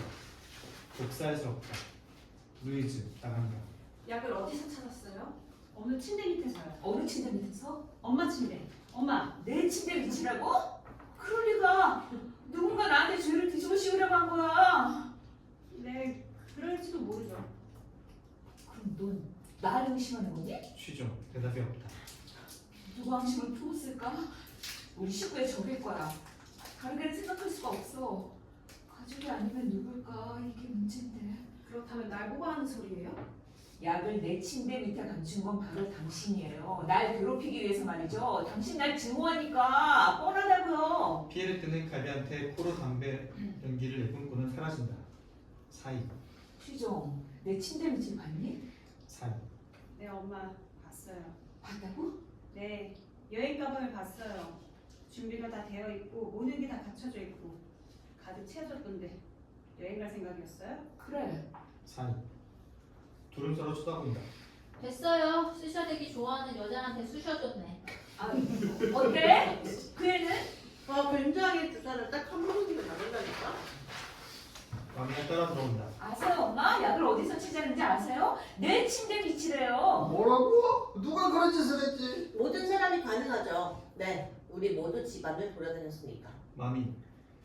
복살스럽다. 루이즈 나간다. 약을 어디서 찾았어요? 어느 침대 밑에서요. 어느 침대 밑에서? 엄마 침대. 엄마. 내 침대 밑이라고? 그럴 리가. 누군가 나한테 죄를 뒤집어 씌우려고 한 거야. 네, 그럴지도 모르죠. 그럼 넌 나를 의심하는 거니? 쉬죠. 대답이 없다. 누가 ang심을 품었을까? 우리 식구의 적일 거야. 다르게는 생각할 수가 없어. 가족이 아니면 누굴까? 이게 문제인데. 그렇다면 날 보고 하는 소리예요? 약을 내 침대 밑에 감춘 건 바로 당신이에요. 날 괴롭히기 위해서 말이죠. 당신 날 증오하니까 뻔하다고요. 피해를 뜨는 갈비한테 코로 담배 연기를 내뿜고는 사라진다. 사이. 휘종, 내 침대 밑을 봤니? 사이. 네, 엄마 봤어요. 봤다고? 네, 여행 가방을 봤어요. 준비가 다 되어 있고 모든 게 다 갖춰져 있고 가득 채워졌던데 여행 갈 생각이었어요? 그래. 사이. 둘은 서로 쳐다본다. 됐어요. 쑤셔대기 좋아하는 여자한테 쑤셔줬네. 아, 어때? 그 애는? 아 굉장히 주사를 딱 한 번이면 나간다니까. 마미가 따라 들어온다. 아세요, 엄마? 약을 어디서 찾았는지 아세요? 내 침대 밑이래요. 뭐라고? 누가 그런 짓을 했지? 모든 사람이 가능하죠. 네, 우리 모두 집안을 돌아다녔으니까. 마미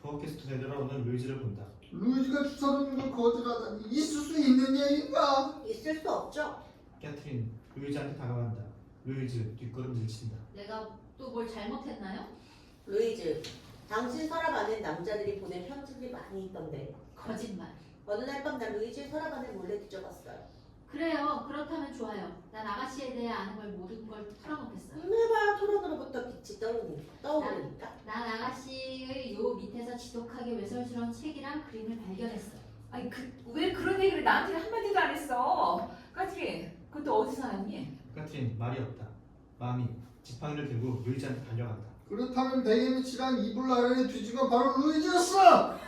버거캐스트 되돌아오는 루이즈를 본다. 루이즈가 주사 놓는 걸 거절하다니 있을 수 있는 얘기인가? 있을 수 없죠. 캐트린 루이즈한테 다가간다. 루이즈 뒷걸음 질친다. 내가 또 뭘 잘못했나요? 루이즈, 당신 서랍 안에 남자들이 보낸 편지들이 많이 있던데. 거짓말. 어느 날 밤 난 루이즈의 서랍 안을 몰래 뒤져봤어요. 그래요. 그렇다면 좋아요. 난 아가씨에 대해 아는 걸 모든 걸 털어놓겠어요. 해봐 토론으로부터 빛이 떠오르니까. 난 아가씨의 요 밑에서 지독하게 외설스러운 책이랑 그림을 발견했어요. 아니, 왜 그런 얘기를 나한테 한마디도 안 했어? 까트린, 그것도 어디서 알았니? 캐트린 말이 없다. 마미 지팡이를 들고 루이즈한테 달려간다. 그렇다면 베개 밑이랑 이불 아래에 뒤진 건 바로 루이즈였어!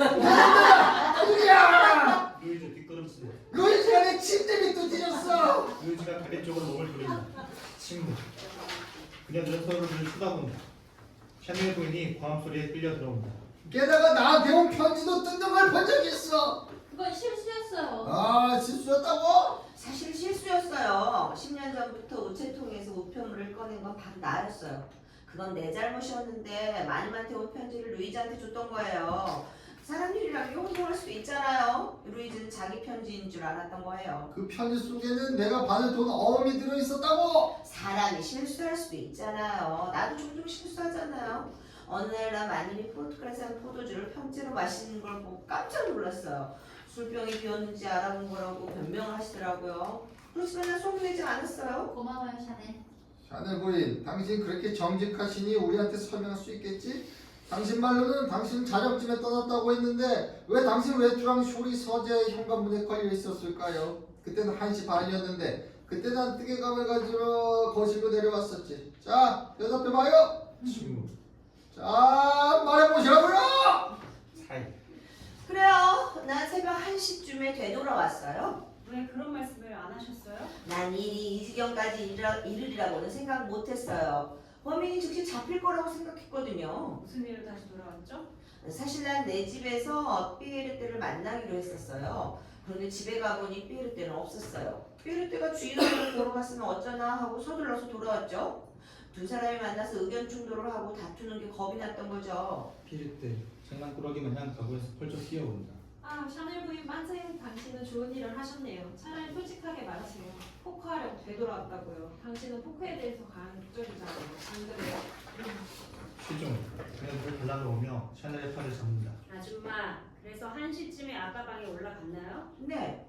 누구야! 루이즈 뒷걸음 친다. 루이즈가 내 침대 밑도 뒤졌어! 루이즈가 갈비 쪽으로 몸을 돌린다. 침묵. 그녀들은 서로를 쳐다본다. 샤넬 부인이 과음 소리에 끌려 들어온다. 게다가 나한테 온 편지도 뜯는 걸 본 적이 있어! 그건 실수였어요. 다 실수였다고? 사실 실수였어요. 10년 전부터 우체통에서 우편물을 꺼낸 건 바로 나였어요. 그건 내 잘못이었는데 마님한테 온 편지를 루이즈한테 줬던 거예요. 사람 일이랑 용서할 수도 있잖아요. 루이즈는 자기 편지인 줄 알았던 거예요. 그 편지 속에는 내가 받을 돈 어음이 들어있었다고? 사람이 실수할 수도 있잖아요. 나도 종종 실수하잖아요. 어느 날 나 마님이 포르투갈에서 한 포도주를 편지로 마시는 걸 보고 깜짝 놀랐어요. 술병이 비었는지 알아본 거라고 변명을 하시더라고요. 그렇지만 난 속내지 않았어요. 고마워요, 샤넬. 샤넬 부인, 당신 그렇게 정직하시니 우리한테 설명할 수 있겠지? 당신 말로는 당신 자격증에 떠났다고 했는데 왜 당신 외투랑 쇼리 서재 현관문에 걸려 있었을까요? 그때는 1시 반이었는데 그때 난 뜨개감을 가지러 거실로 내려왔었지. 자, 대답해봐요. 친구. 자, 말해보시라고요. 사이. 그래요. 난 새벽 1시쯤에 되돌아왔어요. 왜 그런 말씀을 안 하셨어요? 난 일이 이 지경까지 이르리라고는 생각 못했어요. 범인이 즉시 잡힐 거라고 생각했거든요. 무슨 일로 다시 돌아왔죠? 사실 난 내 집에서 삐에르떼를 만나기로 했었어요. 그런데 집에 가보니 삐에르떼는 없었어요. 삐에르떼가 주인한테 보러 갔으면 어쩌나 하고 서둘러서 돌아왔죠. 두 사람이 만나서 의견 충돌을 하고 다투는 게 겁이 났던 거죠. 피를 장난꾸러기 마냥 가구에서 펄쩍 뛰어온다. 아, 샤넬 부인 만세. 당신은 좋은 일을 하셨네요. 차라리 솔직하게 말하세요. 포크하려고 되돌아왔다고요. 당신은 포크에 대해서 강조이잖아요. 안 그래요? 시종. 그는 물 발라놓으며 샤넬의 팔을 잡는다. 아줌마, 그래서 1시쯤에 아빠 방에 올라갔나요? 네,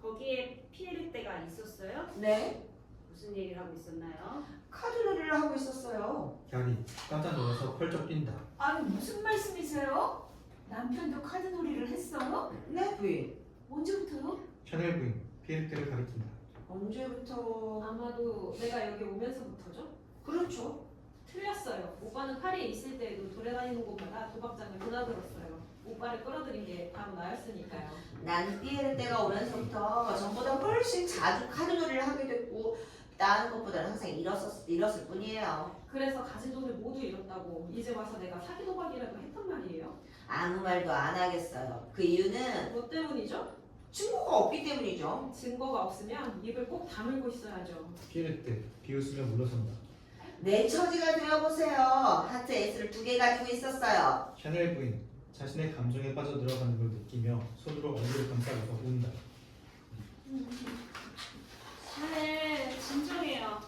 거기에 피에르떼가 있었어요? 네. 무슨 얘기를 하고 있었나요? 카드놀이를 하고 있었어요. 갸리 깜짝 놀라서 펄쩍 뛴다. 아니 무슨 말씀이세요? 남편도 카드놀이를 했어요? 네, 부인. 언제부터요? 샤넬 부인 피에르테를 가리킨다. 언제부터? 아마도 내가 여기 오면서부터죠? 그렇죠. 틀렸어요. 오빠는 파리에 있을 때에도 돌아다니는 곳마다 도박장을 드나들었어요. 오빠를 끌어들인 게 바로 나였으니까요. 난 삐에르떼가 오면서부터 전보다 훨씬 자주 카드놀이를 하게 됐고 다른 것보다는 항상 잃었을 뿐이에요. 그래서 가진 돈을 모두 잃었다고 이제 와서 내가 사기 도박이라도 했단 말이에요. 아무 말도 안 하겠어요. 그 이유는 뭐 때문이죠? 증거가 없기 때문이죠. 증거가 없으면 입을 꼭 다물고 있어야죠. 피에르테 비웃으며 물러선다. 내 처지가 되어보세요. 하트 S를 2개 가지고 있었어요. 샤넬 부인 자신의 감정에 빠져들어가는 걸 느끼며 손으로 얼굴을 감싸고서 운다. 샤넬, 진정해요.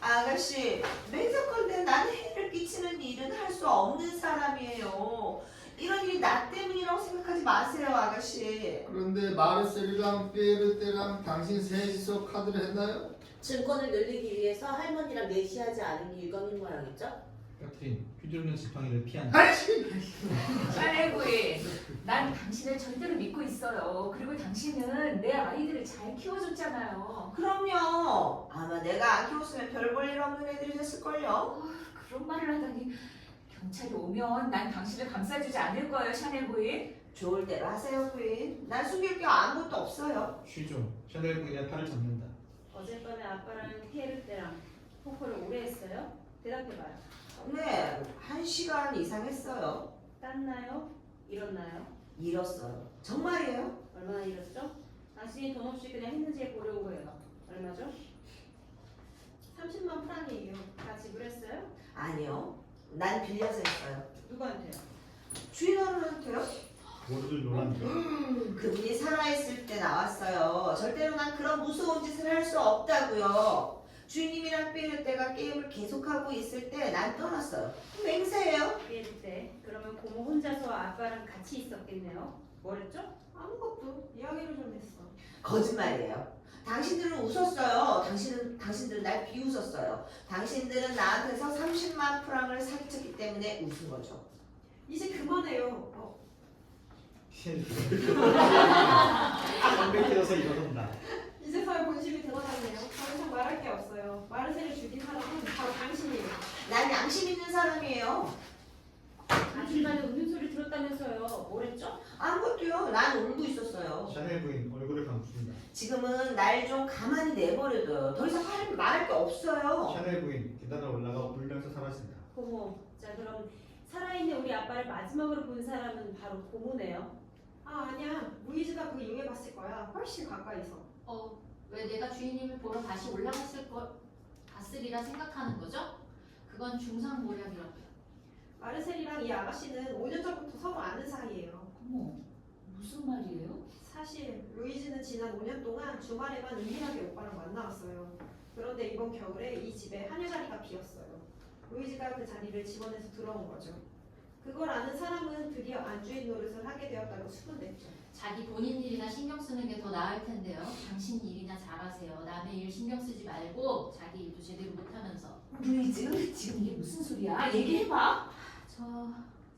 아가씨, 맹세컨대 나는 해를 끼치는 일은 할 수 없는 사람이에요. 이런 일이 나 때문이라고 생각하지 마세요, 아가씨. 그런데 마르셀이랑 피에르테랑 당신 셋이서 카드를 했나요? 증권을 늘리기 위해서 할머니랑 내시하지 않은 게 유감인 모양이죠? 까트린 휘두르는 지팡이를 피한다. 샤넬 부인, 난 당신을 절대로 믿고 있어요. 그리고 당신은 내 아이들을 잘 키워줬잖아요. 그럼요. 아마 내가 안 키웠으면 별 볼 일 없는 애들이 됐을걸요. 그런 말을 하다니. 경찰이 오면 난 당신을 감싸주지 않을 거예요, 샤넬 부인. 좋을 대로 하세요, 부인. 난 숨길 게 아무것도 없어요. 쉬종 샤넬 부인의 팔을 잡는다. 어젯밤에 아빠랑 피에르떼랑 포커를 오래 했어요? 대답해봐요. 네, 1시간 이상 했어요. 땄나요? 잃었나요? 잃었어요. 정말이에요? 얼마나 잃었죠? 당신이 돈 없이 그냥 했는지 보려고 해요. 얼마죠? 30만 프랑이에요. 다 지불했어요? 아니요. 난 빌려서 했어요. 누구한테요? 주인어른한테요? 모두들 놀란다. 그분이 살아있을 때 나왔어요. 절대로 난 그런 무서운 짓을 할 수 없다고요. 주인님이랑 삐에르떼가 게임을 계속하고 있을 때 난 떠났어요. 맹세예요. 피에르떼. 그러면 고모 혼자서 아빠랑 같이 있었겠네요. 뭐랬죠? 아무것도 이야기를 좀 했어. 거짓말이에요. 당신들은 웃었어요. 당신들은 날 비웃었어요. 당신들은 나한테서 30만 프랑을 사기쳤기 때문에 웃은 거죠. 이제 그만해요. 담백해져서 일어선다. 이제서야 본심이 드러났네요. 더 이상 말할 게 없어요. 마르세를 죽인 사람은 바로 당신이에요. 난 양심 있는 사람이에요. 아줌마는 웃는 소리 들었다면서요. 뭐랬죠? 아무것도요. 난 울고 있었어요. 샤넬 부인 얼굴을 감춘다. 지금은 날 좀 가만히 내버려둬요. 더 이상 말할 게 없어요. 샤넬 부인 계단을 올라가 울면서 사라진다. 고모. 자 그럼 살아있는 우리 아빠를 마지막으로 본 사람은 바로 고모네요. 아니야. 루이즈가 그 이후에 봤을 거야. 훨씬 가까이서. 왜 내가 주인님을 보러 다시 갔으리라 생각하는 거죠? 그건 중상모략이라고요. 마르셀이랑 이 아가씨는 5년 전부터 서로 아는 사이예요. 어머, 무슨 말이에요? 사실 루이즈는 지난 5년 동안 주말에만 은밀하게 오빠랑 만나왔어요. 그런데 이번 겨울에 이 집에 한여 자리가 비었어요. 루이즈가 그 자리를 지원해서 들어온 거죠. 그걸 아는 사람은 드디어 안주인 노릇을 하게 되었다고 수군댔죠. 자기 본인 일이나 신경 쓰는 게 더 나을 텐데요. 당신 일이나 잘하세요. 남의 일 신경 쓰지 말고 자기 일도 제대로 못하면서. 루이즈, 지금 이게 무슨 소리야? 얘기해봐.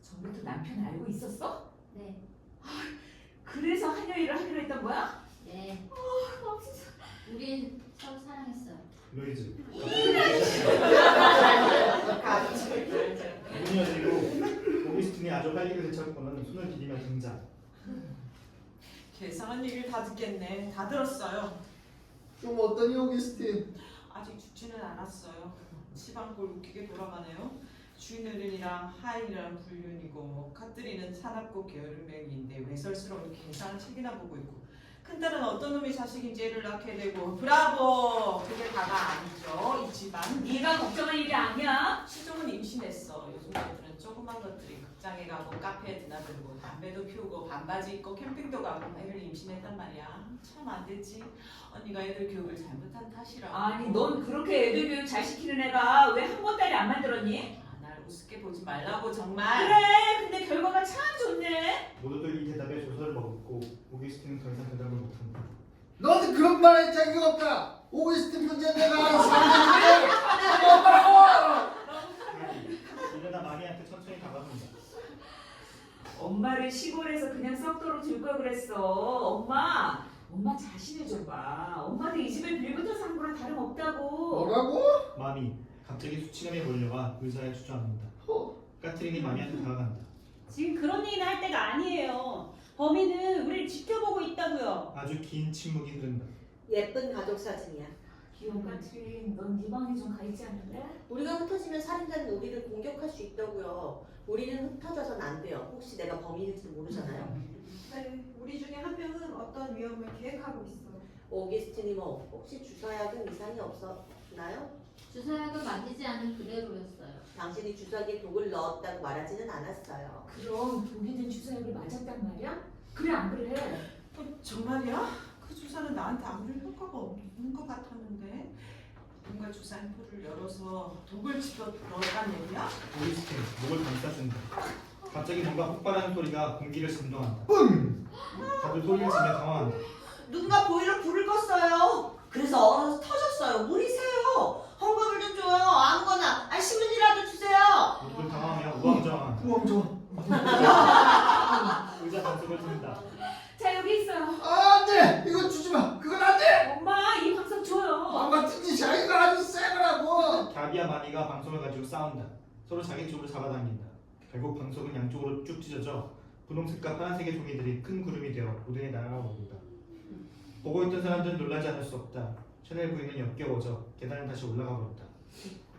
전부터 남편 알고 있었어? 네. 그래서 한여 일을 하기로 했던 거야? 네. 우린 서로 사랑했어요. 루이즈. 네. 문이 열리고 오기스틴이 아주 빨리 되찾고는 손을 디디며 등장. 계상한 얘기를 다 듣겠네. 다 들었어요. 좀 어떠니 오기스틴? 아직 죽지는 않았어요. 시방골 웃기게 돌아가네요. 주인어른이랑 하인이랑 불륜이고 카트리는 사납고 게으른 명인데 외설스러운 계산을 책이나 보고 있고 큰딸은 어떤 놈이 자식인지 애를 낳게 되고 브라보! 그게 다가 아니죠. 이 집안. 네가 걱정할 일이 아니야. 시종은 임신했어. 요즘 애들은 조그만 것들이 극장에 가고 카페에 드나들고 담배도 피우고 반바지 입고 캠핑도 가고 애를 임신했단 말이야. 참 안 됐지. 언니가 애들 교육을 잘못한 탓이라고. 아니, 넌 그렇게 애들 교육 잘 시키는 애가 왜 한 번 딸이 안 만들었니? 날 우습게 보지 말라고 정말. 그래, 근데 결과가 참 좋네. 모두들 이 대답에 조서를 먹었고 오기스틴은 더 이상 대답을 못한다. 너는 그런 말 할 자격이 없다. 오기스틴 문제 내가 알아서 하는데 뭐라고? 이러다 마리한테 천천히 다가간다. 엄마를 시골에서 그냥 썩도록 둘 걸 그랬어. 엄마 자신을 좀 봐. 엄마도 이 집을 빌부터 산 거랑 다름없다고. 뭐라고? 마미 갑자기 수치감에 몰려와 의자에 주저앉는다. 까트린이 마미한테 다가간다. 지금 그런 얘기는 할 때가 아니에요. 범인은 우리를 지켜보고 있다고요. 아주 긴 침묵이 흐른다. 예쁜 가족 사진이야. 귀여운 까트린, 넌 네 방에 좀 가 있지 않을래? 우리가 흩어지면 살인자는 우리를 공격할 수 있다고요. 우리는 흩어져선 안 돼요. 혹시 내가 범인일지도 모르잖아요. 네, 우리 중에 한 명은 어떤 위험을 계획하고 있어요. 오기스틴 이모, 혹시 주사약은 이상이 없었나요? 주사약은 만지지 않은 그대로였어요. 당신이 주사기에 독을 넣었다고 말하지는 않았어요. 그럼 독이 든 주사약을 맞았단 말이야? 그래 안 그래? 정말이야? 그 주사는 나한테 아무리 효과가 없는 것 같았는데 누군가 주사 앰플을 열어서 독을 집어 넣었단 얘기야? 오기스틴 목을 감싸준다. 갑자기 뭔가 폭발하는 소리가 공기를 진동한다. 다들 소리를 지며 당황한다. 누군가 보일러 불을 껐어요. 그래서 얼어서 터졌어요. 물이 새요. 헝겊을 좀 줘요. 아무거나. 신문이라도 주세요. 모두들 당황하며 우왕좌왕한다. 우왕좌왕. 의자 반석을 든다. 자 여기 있어요. 안 돼! 이거 주지 마! 그건 안 돼! 엄마 이 방석 줘요. 맘 같은 짓이야. 이거 아주 새 거라고! 갸비와 마미가 방석을 가지고 싸운다. 서로 자기 쪽으로 잡아당긴다. 결국 방석은 양쪽으로 쭉 찢어져 분홍색과 파란색의 종이들이 큰 구름이 되어 무대에 날아가 오른다. 보고 있던 사람들은 놀라지 않을 수 없다. 샤넬 부인은 역겨워져 계단을 다시 올라가 버렸다.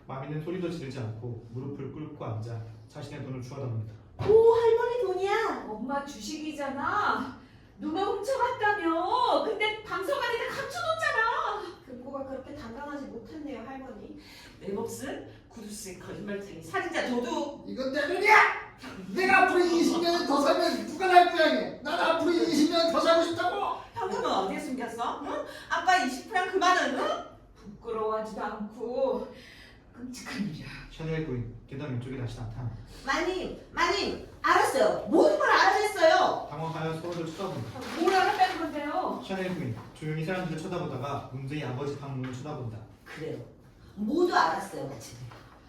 마미는 소리도 지르지 않고 무릎을 꿇고 앉아 자신의 돈을 주워담는다. 오, 할머니 돈이야. 엄마 주식이잖아. 누가 훔쳐갔다며. 근데 방석 안에다 감춰놓잖아. 금고가 그렇게 단단하지 못했네요, 할머니. 내 몫은 구두쇠 거짓말쟁이 살인자 도둑. 이건 내 돈이야! 내가 앞으로 20년 더 살면 누가 날 거야? 난 앞으로 20년 더 살고 싶다고! 현금은 어디에 숨겼어? 응? 아빠 20%랑 그만은? 응? 부끄러워하지도 않고 끔찍한 일이야. 샤넬 부인 계단 왼쪽에 다시 나타난다. 마님, 알았어요. 모든 걸 알아냈어요. 당황하여 서로를 쳐다본다. 뭘 알았다는 건데요? 샤넬 부인 조용히 사람들을 쳐다보다가 문제의 아버지 방문을 쳐다본다. 그래요. 모두 알았어요, 마침.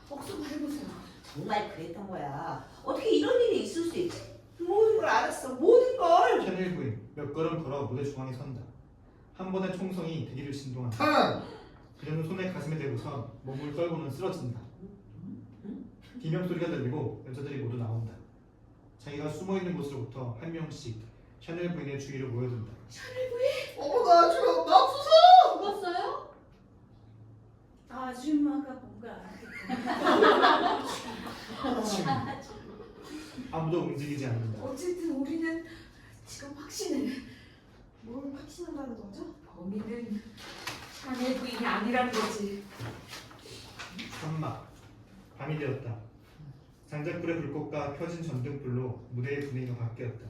억수 말해보세요. 정말 그랬던 거야. 어떻게 이런 일이 있을 수 있지? 모든 걸 알았어. 모든 걸. 샤넬 부인 몇 걸음 걸어 무대 중앙에 선다. 한 번의 총성이 대기를 진동한다. 턴! 그녀는 손에 가슴에 대고서 몸을 떨고는 쓰러진다. 비명소리가 들리고 여자들이 모두 나온다. 자기가 숨어있는 곳으로부터 한 명씩 샤넬 부인의 주위로 모여든다. 어머 나 지금 맙소사! 죽었어요? 아줌마가 뭔가 아무도 움직이지 않는다. 어쨌든 우리는 지금 확신해. 뭘 확신한다는 거죠? 범인은 샤넬 부인이 아니라는 거지. 천막. 밤이 되었다. 장작불의 불꽃과 켜진 전등불로 무대의 분위기가 바뀌었다.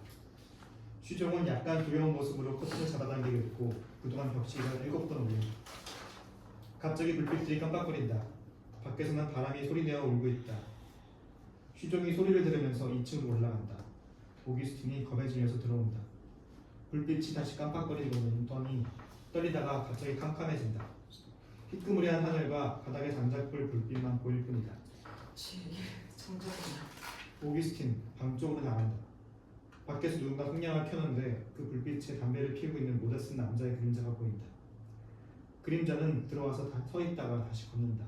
쉬종은 약간 두려운 모습으로 커튼을 잡아당기고 있고 그동안 벽시계가 7번 울린다. 갑자기 불빛들이 깜빡거린다. 밖에서는 바람이 소리내어 울고 있다. 쉬종이 소리를 들으면서 2층으로 올라간다. 오기스틴이 겁에 질려서 들어온다. 불빛이 다시 깜빡거리고는 떨리다가 갑자기 캄캄해진다. 희끄무리한 하늘과 바닥의 장작불 불빛만 보일 뿐이다. 정적이야. 오기스틴 방쪽으로 나간다. 밖에서 누군가 성냥을 켜는데 그 불빛에 담배를 피우고 있는 모자 쓴 남자의 그림자가 보인다. 그림자는 들어와서 서 있다가 다시 걷는다.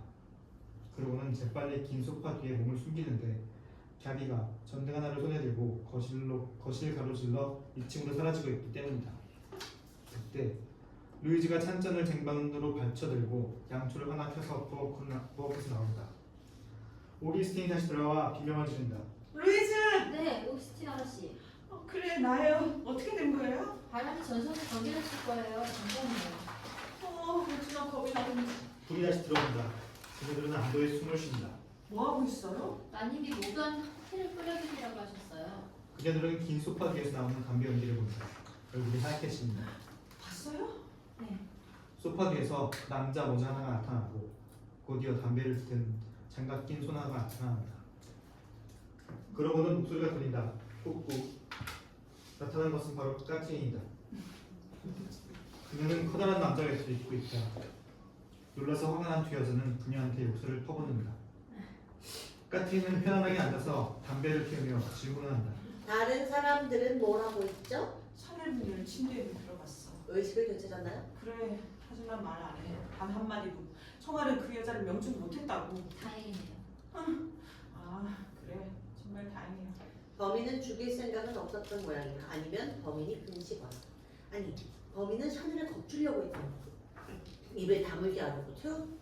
그러고는 재빨리 긴 소파 뒤에 몸을 숨기는데 갸비가 전등 하나를 손에 들고 거실 가로질러 2층으로 사라지고 있기 때문이다. 그때 루이지가 찬잔을 쟁반으로 받쳐들고 양초를 하나 켜서 부엌에서 나온다. 오기스틴이 다시 돌아와 비명을 지른다. 루이즈! 네, 오기스틴 아저씨. 그래 나예요. 어떻게 된 거예요? 바람이 전선에 전기를 칠 거예요. 잠깐만요. 어찌나 겁이 나는지. 불이 다시 들어온다. 그녀들은 안도의 숨을 쉰다. 뭐 하고 있어요? 마님이 모두한 칵테일을 끓여주시라고 하셨어요. 그녀들은 긴 소파 뒤에서 나오는 담배 연기를 본다. 얼굴이 하얗게진다. 봤어요? 네. 소파 뒤에서 남자 모자 하나가 나타나고 곧이어 담배를 든 장갑 낀 손 하나가 나타난다. 그러고는 목소리가 들린다. 꾹꾹. 나타난 것은 바로 까트린이다. 그녀는 커다란 남자 웨스를 입고 있다. 놀라서 화가 난 두 여자는 그녀한테 욕설을 퍼붓는다. 까트린은 편안하게 앉아서 담배를 피우며 질문한다. 다른 사람들은 뭘 하고 있죠? 샤넬 문을 침대에 들어갔어. 의식을 되찾았나요? 그래 하지만 말 안 해. 단 한마디도. 청아는 그 여자를 명중 못했다고. 다행이네요. 아 그래 정말 다행이야. 범인은 죽일 생각은 없었던 모양이야. 아니면 범인이 분식원. 아니, 범인은 샤넬을 겁주려고 했던 거고 입을 다물게 하려고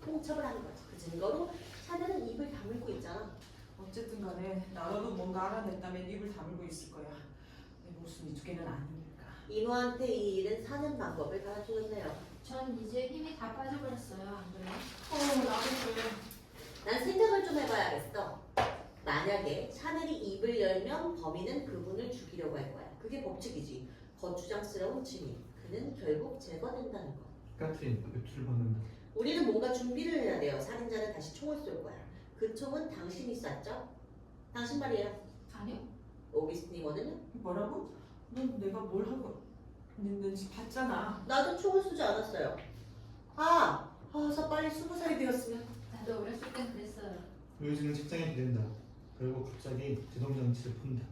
통첩을 하는 거지. 그 증거로 샤넬은 입을 다물고 있잖아. 어쨌든 간에 나라도 뭔가 알아냈다면 입을 다물고 있을 거야. 내 모순이 두 개는 아니니까. 이모한테 이 일은 사는 방법을 가르쳐줬네요. 전 이제 힘이 다 빠져버렸어요. 안 그래요? 나도 그래. 난 생각을 좀 해봐야겠어. 만약에 샤넬이 입을 열면 범인은 그분을 죽이려고 할 거야. 그게 법칙이지. 거추장스러운 증인. 그는 결국 제거된다는 거. 까트린 외투를 벗는다. 우리는 뭔가 준비를 해야 돼요. 살인자는 다시 총을 쏠 거야. 그 총은 당신이 쐈죠? 당신 말이에요. 아니요. 오기스틴 이모는요? 뭐라고? 넌 내가 뭘 하고 있는지 봤잖아. 나도 총을 쏘지 않았어요. 서 빨리 20살이 되었으면. 나도 어렸을 땐 그랬어요. 루이즈는 책장에 기댄다. 그리고 갑자기 제동장치를 푼다.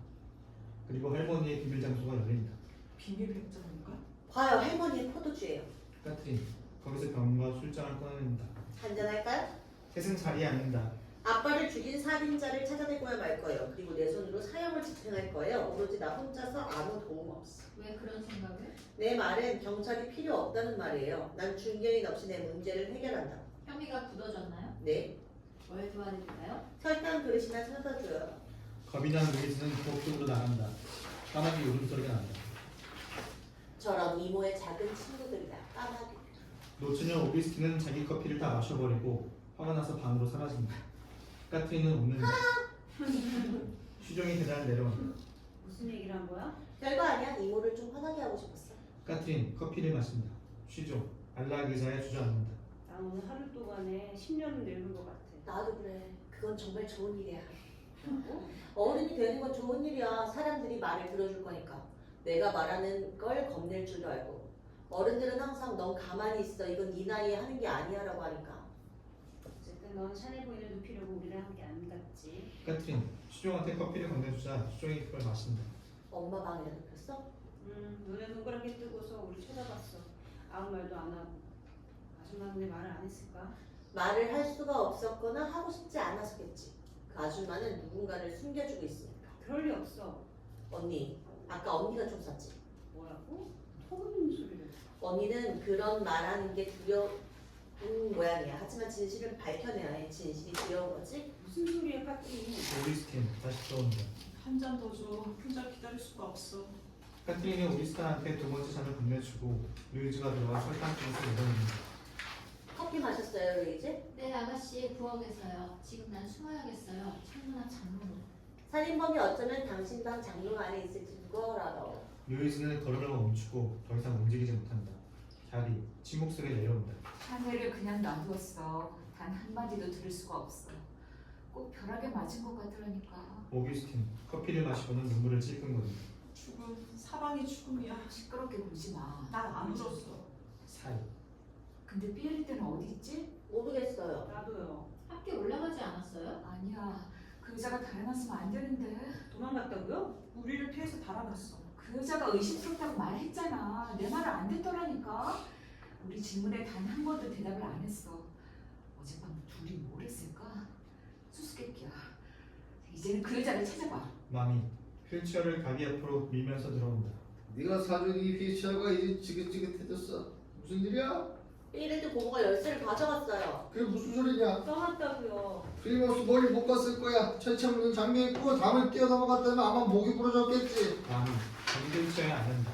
그리고 할머니의 비밀 장소가 열린다. 비밀 백장인가? 봐요, 할머니의 포도주예요. 까트린 거기서 병과 술잔을 꺼내는다. 한잔할까요? 셋은 자리에 앉는다. 아빠를 죽인 살인자를 찾아내고야 말 거예요. 그리고 내 손으로 사형을 집행할 거예요. 오로지 나 혼자서 아무 도움 없어. 왜 그런 생각을? 내 말은 경찰이 필요 없다는 말이에요. 난 중견인 없이 내 문제를 해결한다. 혐의가 굳어졌나요? 네, 뭘 도와드릴까요? 설탕 그릇이나 찾아다 줘요. 겁이 난 루이즈는 부엌 쪽으로 나간다. 까마귀 울음소리가 난다. 저런 이모의 작은 친구들이다. 까마귀. 노처녀 오기스틴은 자기 커피를 다 마셔버리고 화가 나서 방으로 사라진다. 까트린은 웃는다. 쉬종이 계단을 내려온다. 무슨 얘기를 한 거야? 별거 아니야. 이모를 좀 화나게 하고 싶었어. 까트린 커피를 마신다. 쉬종 안락 의자에 주저앉는다. 나 오늘 하루 동안에 10년은 늙은 것 같아. 나도 그래. 그건 정말 좋은 일이야. 어른이 되는 건 좋은 일이야. 사람들이 말을 들어줄 거니까. 내가 말하는 걸 겁낼 줄도 알고. 어른들은 항상 넌 가만히 있어. 이건 네 나이에 하는 게 아니야 라고 하니까. 어쨌든 넌 샤넬 부인을 눕히려고 우리랑 함께 안 갔지. 까트린 쉬종한테 커피를 건네주자 쉬종이 그걸 마신다. 엄마 방에다 눕혔어? 눈에 동그랗게 뜨고서 우리 쳐다봤어. 아무 말도 안 하고. 아줌마는 왜 말을 안 했을까? 말을 할 수가 없었거나 하고 싶지 않아서겠지. 그 아줌마는 누군가를 숨겨주고 있으니까. 그럴 리 없어. 언니, 아까 언니가 좀 쐈지? 뭐라고? 토그는 소리를. 언니는 그런 말하는 게 두려운 모양이야. 하지만 진실을 밝혀내야 해. 진실이 두려운 거지? 무슨 소리야, 까띠. 오기스틴 다시 들어온다. 한 잔 더 줘. 혼자 기다릴 수가 없어. 카트린은 오리스탄한테 두 번째 잔을 건네주고 루이즈가 들어와 설탕 그릇을 내려놓는다. 커피 마셨어요, 루이즈? 네 아가씨 부엌에서요. 지금 난 숨어야겠어요. 창문 앞 장롱으로. 살인범이 어쩌면 당신 방 장롱 안에 있을지 누가 알아. 루이즈는 걸음을 멈추고 더 이상 움직이지 못한다. 갸비 침묵 속에 내려온다. 샤넬을 그냥 놔두었어. 단 한마디도 들을 수가 없어. 꼭 벼락에 맞은 것 같더라니까. 오규스틴 커피를 마시고는 눈물을 찔끔거린다. 죽음, 사방이 죽음이야. 시끄럽게 굴지 마. 난 안 울었어. 사이 근데 삐에리 때는 어디 있지? 모르겠어요. 나도요. 학교 올라가지 않았어요? 아니야. 그 여자가 달아났으면 안 되는데. 도망갔다고요? 우리를 피해서 달아났어. 그 여자가 의심스럽다고 말했잖아. 내 말을 안 듣더라니까. 우리 질문에 단 한 번도 대답을 안 했어. 어젯밤 둘이 뭘 했을까? 수수께끼야. 이제는 그 여자를 찾아봐. 마미 휠체어를 가비 앞으로 밀면서 들어온다. 네가 사준 이 휠체어가 이제 지긋지긋해졌어. 무슨 일이야? 삐리드 고모가 열쇠를 가져갔어요. 그게 무슨 소리냐? 떠났다고요. 틀림없이 머리 못 갔을 거야. 철창문은 잠겨있고 담을 뛰어넘어갔다면 아마 목이 부러졌겠지. 마미 전기 휠체어에 앉는다.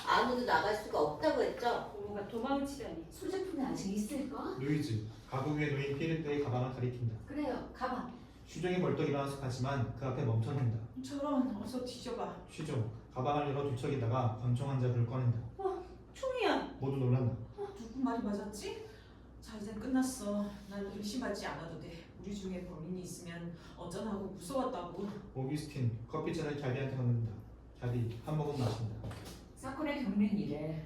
아무도 나갈 수가 없다고 했죠. 고모가 도망을 치다니. 소지품이 아직 있을까? 루이즈 가구 위에 놓인 피에르테의 가방을 가리킨다. 그래요. 가방. 슈종이 벌떡 일어나서 가지만 그 앞에 멈춰선다. 저런, 어서 뒤져봐. 슈종 가방을 열어 뒤척이다가 권총 한 자루를 꺼낸다. 총이야. 모두 놀란다. 누구 말이 맞았지? 자, 이젠 끝났어. 난 의심하지 않아도 돼. 우리 중에 범인이 있으면 어쩌나하고 무서웠다고. 오규스틴 커피잔을 갸비한테 건넨다. 갸비 한 모금 마신다. 사건의 경위는 이래.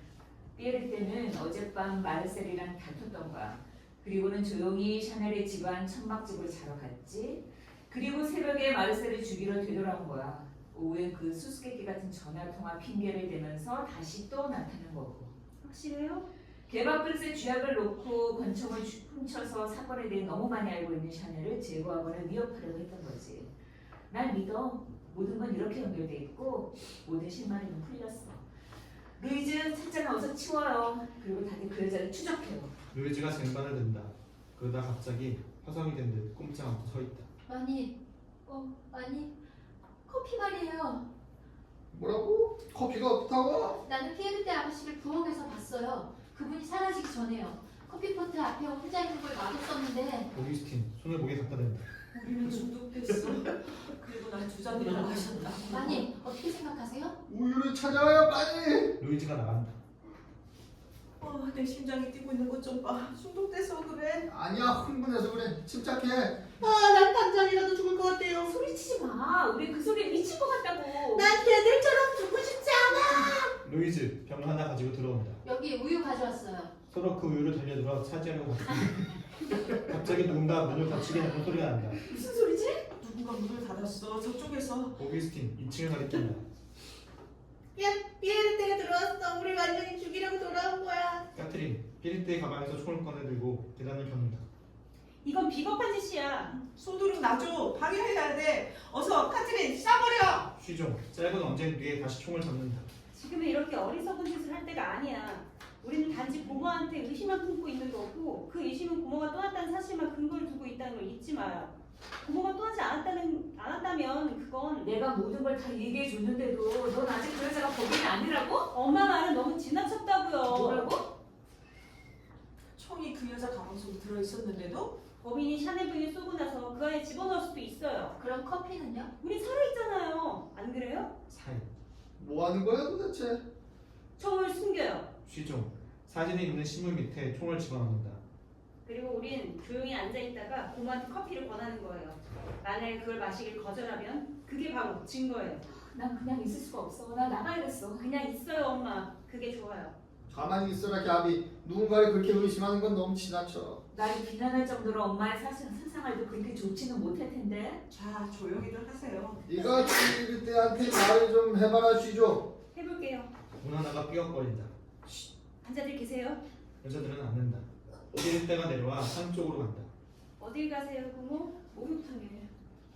삐에리 때는 어젯밤 마르셀이랑 다퉜던 거야. 그리고는 조용히 샤넬의 집안 천막집으로 자러 갔지. 그리고 새벽에 마르셀을 죽이러 되돌아온 거야. 오후엔 그 수수께끼 같은 전화통화 핑계를 대면서 다시 또 나타난 거고. 확실해요? 개밥그릇에 쥐약을 놓고 권총을 훔쳐서 사건에 대해 너무 많이 알고 있는 샤넬을 제거하거나 위협하려고 했던 거지. 날 믿어. 모든 건 이렇게 연결돼 있고 모든 실마리는 풀렸어. 루이즈 책장을 어서 치워요. 그리고 다들 그 여자를 추적해요. 루이즈가 쟁반을 든다. 그러다 갑자기 화성이 된 듯 꼼짝 않고 서 있다. 많이 커피 말이에요. 뭐라고? 커피가 없다고? 나는 피에르테 아가씨를 부엌에서 봤어요. 그분이 사라지기 전에요. 커피포트 앞에 혼자 있는 걸 놔뒀었는데 오규스틴 손을 목에 갖다 댄다. 우리는 중독됐어. 그리고 난 두 잔이나 마셨다. 많이 어떻게 생각하세요? 우유를 찾아와요 빨리. 루이즈가 나간다. 내 심장이 뛰고 있는 것 좀 봐. 중독돼서 그래. 아니야 흥분해서 그래. 침착해. 난 당장이라도 죽을 것 같아요. 소리치지 마. 우리 그 소리에 미칠 것 같다고. 난 걔들처럼 죽고 싶지 않아. 루이즈 병 하나 가지고 들어온다. 여기 우유 가져왔어요. 서로 그 우유를 달려들어 차지하려고 하다. 갑자기 누군가 문을 닫히게 하는 소리가 난다. 무슨 소리지? 누군가 문을 닫았어. 저쪽에서. 오규스틴 2층을 가리킨다. 삐에르테가 들어왔어. 우리 완전히 죽이려고 돌아온 거야. 까트린 피리테의 가방에서 총을 꺼내들고 계단을 겹는다. 이건 비겁한 짓이야. 소두룩 놔줘. 방해해야 돼. 어서 카트린 쏴버려. 쉬종 짧은 언쟁 뒤에 다시 총을 잡는다. 지금은 이렇게 어리석은 짓을 할 때가 아니야. 우리는 단지 고모한테 의심만 품고 있는 거고 그 의심은 고모가 떠났다는 사실만 근거를 두고 있다는 걸 잊지 마요. 고모가 떠나지 않았다면 그건 내가 모든 걸 다 얘기해 줬는데도 넌 아직 그 여자가 범인이 아니라고? 엄마 말은 너무 지나쳤다고요. 뭐라고? 총이 그 여자 가방 속에 들어있었는데도 범인이 샤넬 부인을 쏘고 나서 그 안에 집어넣을 수도 있어요. 그럼 커피는요? 우린 살아있잖아요. 안 그래요? 사이 뭐 하는 거야 도대체? 총을 숨겨요. 쉬종 사진에 있는 신문 밑에 총을 집어넣는다. 그리고 우린 조용히 앉아있다가 고모한테 커피를 권하는 거예요. 만약에 그걸 마시길 거절하면 그게 바로 증거예요. 난 그냥 있을 수가 없어. 나 나가야겠어. 그냥 있어요 엄마. 그게 좋아요. 가만히 있어라 갸비. 누군가를 그렇게 의심하는 건 너무 지나쳐. 날 비난할 정도로 엄마의 사생활도 그렇게 좋지는 못할 텐데. 자 조용히들 하세요. 네가 삐릴 때한테 말을 좀 해봐라 쉬죠. 해볼게요. 문 하나가 삐걱거린다. 환자들 계세요? 여자들은 앉는다. 피리테가 내려와 산 쪽으로 간다. 어딜 가세요 고모? 목욕탕에.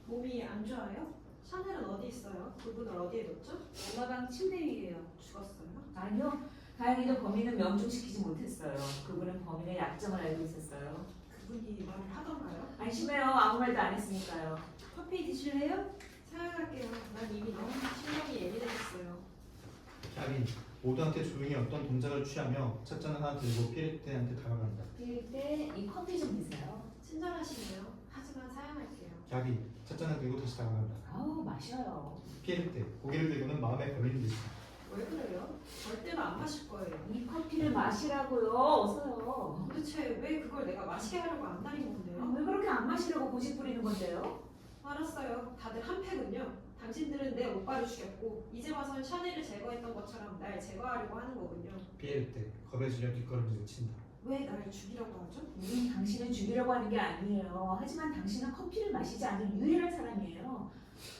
몸이 안 좋아요? 샤넬은 어디 있어요? 그분을 어디에 뒀죠? 엄마 방 침대 위에요. 죽었어요? 아니요. 다행히도 범인은 명중시키지 못했어요. 그분은 범인의 약점을 알고 있었어요. 그분이 말을 하던가요? 안심해요. 아무 말도 안 했으니까요. 커피 드실래요? 사양할게요. 난 이미 너무 신경이 예민해졌어요. 갸비 모두한테 조용히 어떤 동작을 취하며 찻잔을 하나 들고 피에르테한테 다가간다. 이럴 때 이 커피 좀 드세요. 친절하시네요. 하지만 사양할게요. 갸비 찻잔을 들고 다시 다가간다. 아우 마셔요. 피에르테 고개를 들고는 마음에 걸리는 듯이. 왜 그래요? 절대로 안 마실 거예요. 이 커피를 마시라고요. 어서요. 도대체 왜 그걸 내가 마시게 하려고 안달인 건데요? 왜 그렇게 안 마시려고 고집 부리는 건데요? 알았어요. 다들 한 팩은요. 당신들은 내 오빠를 죽였고 이제 와선 샤넬을 제거했던 것처럼 날 제거하려고 하는 거군요. 피에르테 겁에 질려 뒷걸음질을 친다. 왜 날 죽이려고 하죠? 우린 당신을 죽이려고 하는 게 아니에요. 하지만 당신은 커피를 마시지 않는 유일한 사람이에요.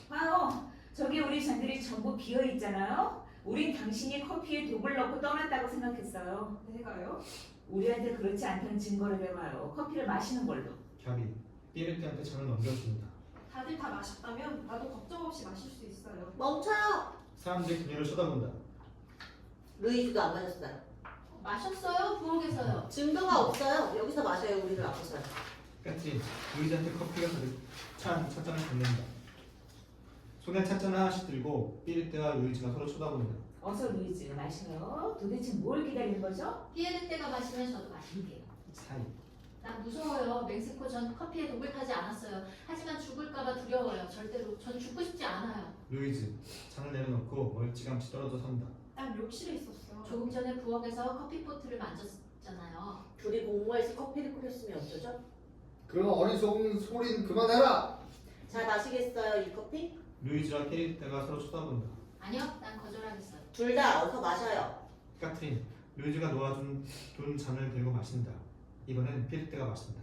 봐요. 저기 우리 잔들이 전부 비어 있잖아요. 우린 당신이 커피에 독을 넣고 떠났다고 생각했어요. 내가요? 우리한테 그렇지 않다는 증거를 내봐요. 커피를 마시는 걸로. 갸비 피에르테한테 잔을 넘겨줍니다. 다들 다 마셨다면 나도 걱정 없이 마실 수 있어요. 멈춰요. 사람들이 그녀를 쳐다본다. 루이즈도 안 마셨어요. 마셨어요? 부엌에서요. 증거가 없어요. 여기서 마셔요. 우리를 앞서서요. 까치 루이즈한테 커피가 가득 찬 찻잔을 건넨다. 손에 찻잔을 하나씩 들고 피에르테와 루이즈가 서로 쳐다본다. 어서 루이즈 마셔요. 도대체 뭘 기다리는 거죠? 피에르테가 마시면 저도 마실게요. 사이 난 무서워요. 멕시코 전 커피에 독을 타지 않았어요. 하지만 죽을까봐 두려워요. 절대로 전 죽고 싶지 않아요. 루이즈 잔을 내려놓고 멀찌감치 떨어져 선다. 난 욕실에 있었어. 조금 전에 부엌에서 커피포트를 만졌잖아요. 둘이 공모해서 커피를 끓였으면 어쩌죠? 그런 어리석은 소린 그만해라. 잘 마시겠어요, 이 커피? 루이즈와 피에르테가 서로 쳐다본다. 아니요, 난 거절하겠어요. 둘 다 어서 마셔요. 까트린 루이즈가 놓아준 잔을 들고 마신다. 이번엔 피에르테가 마신다.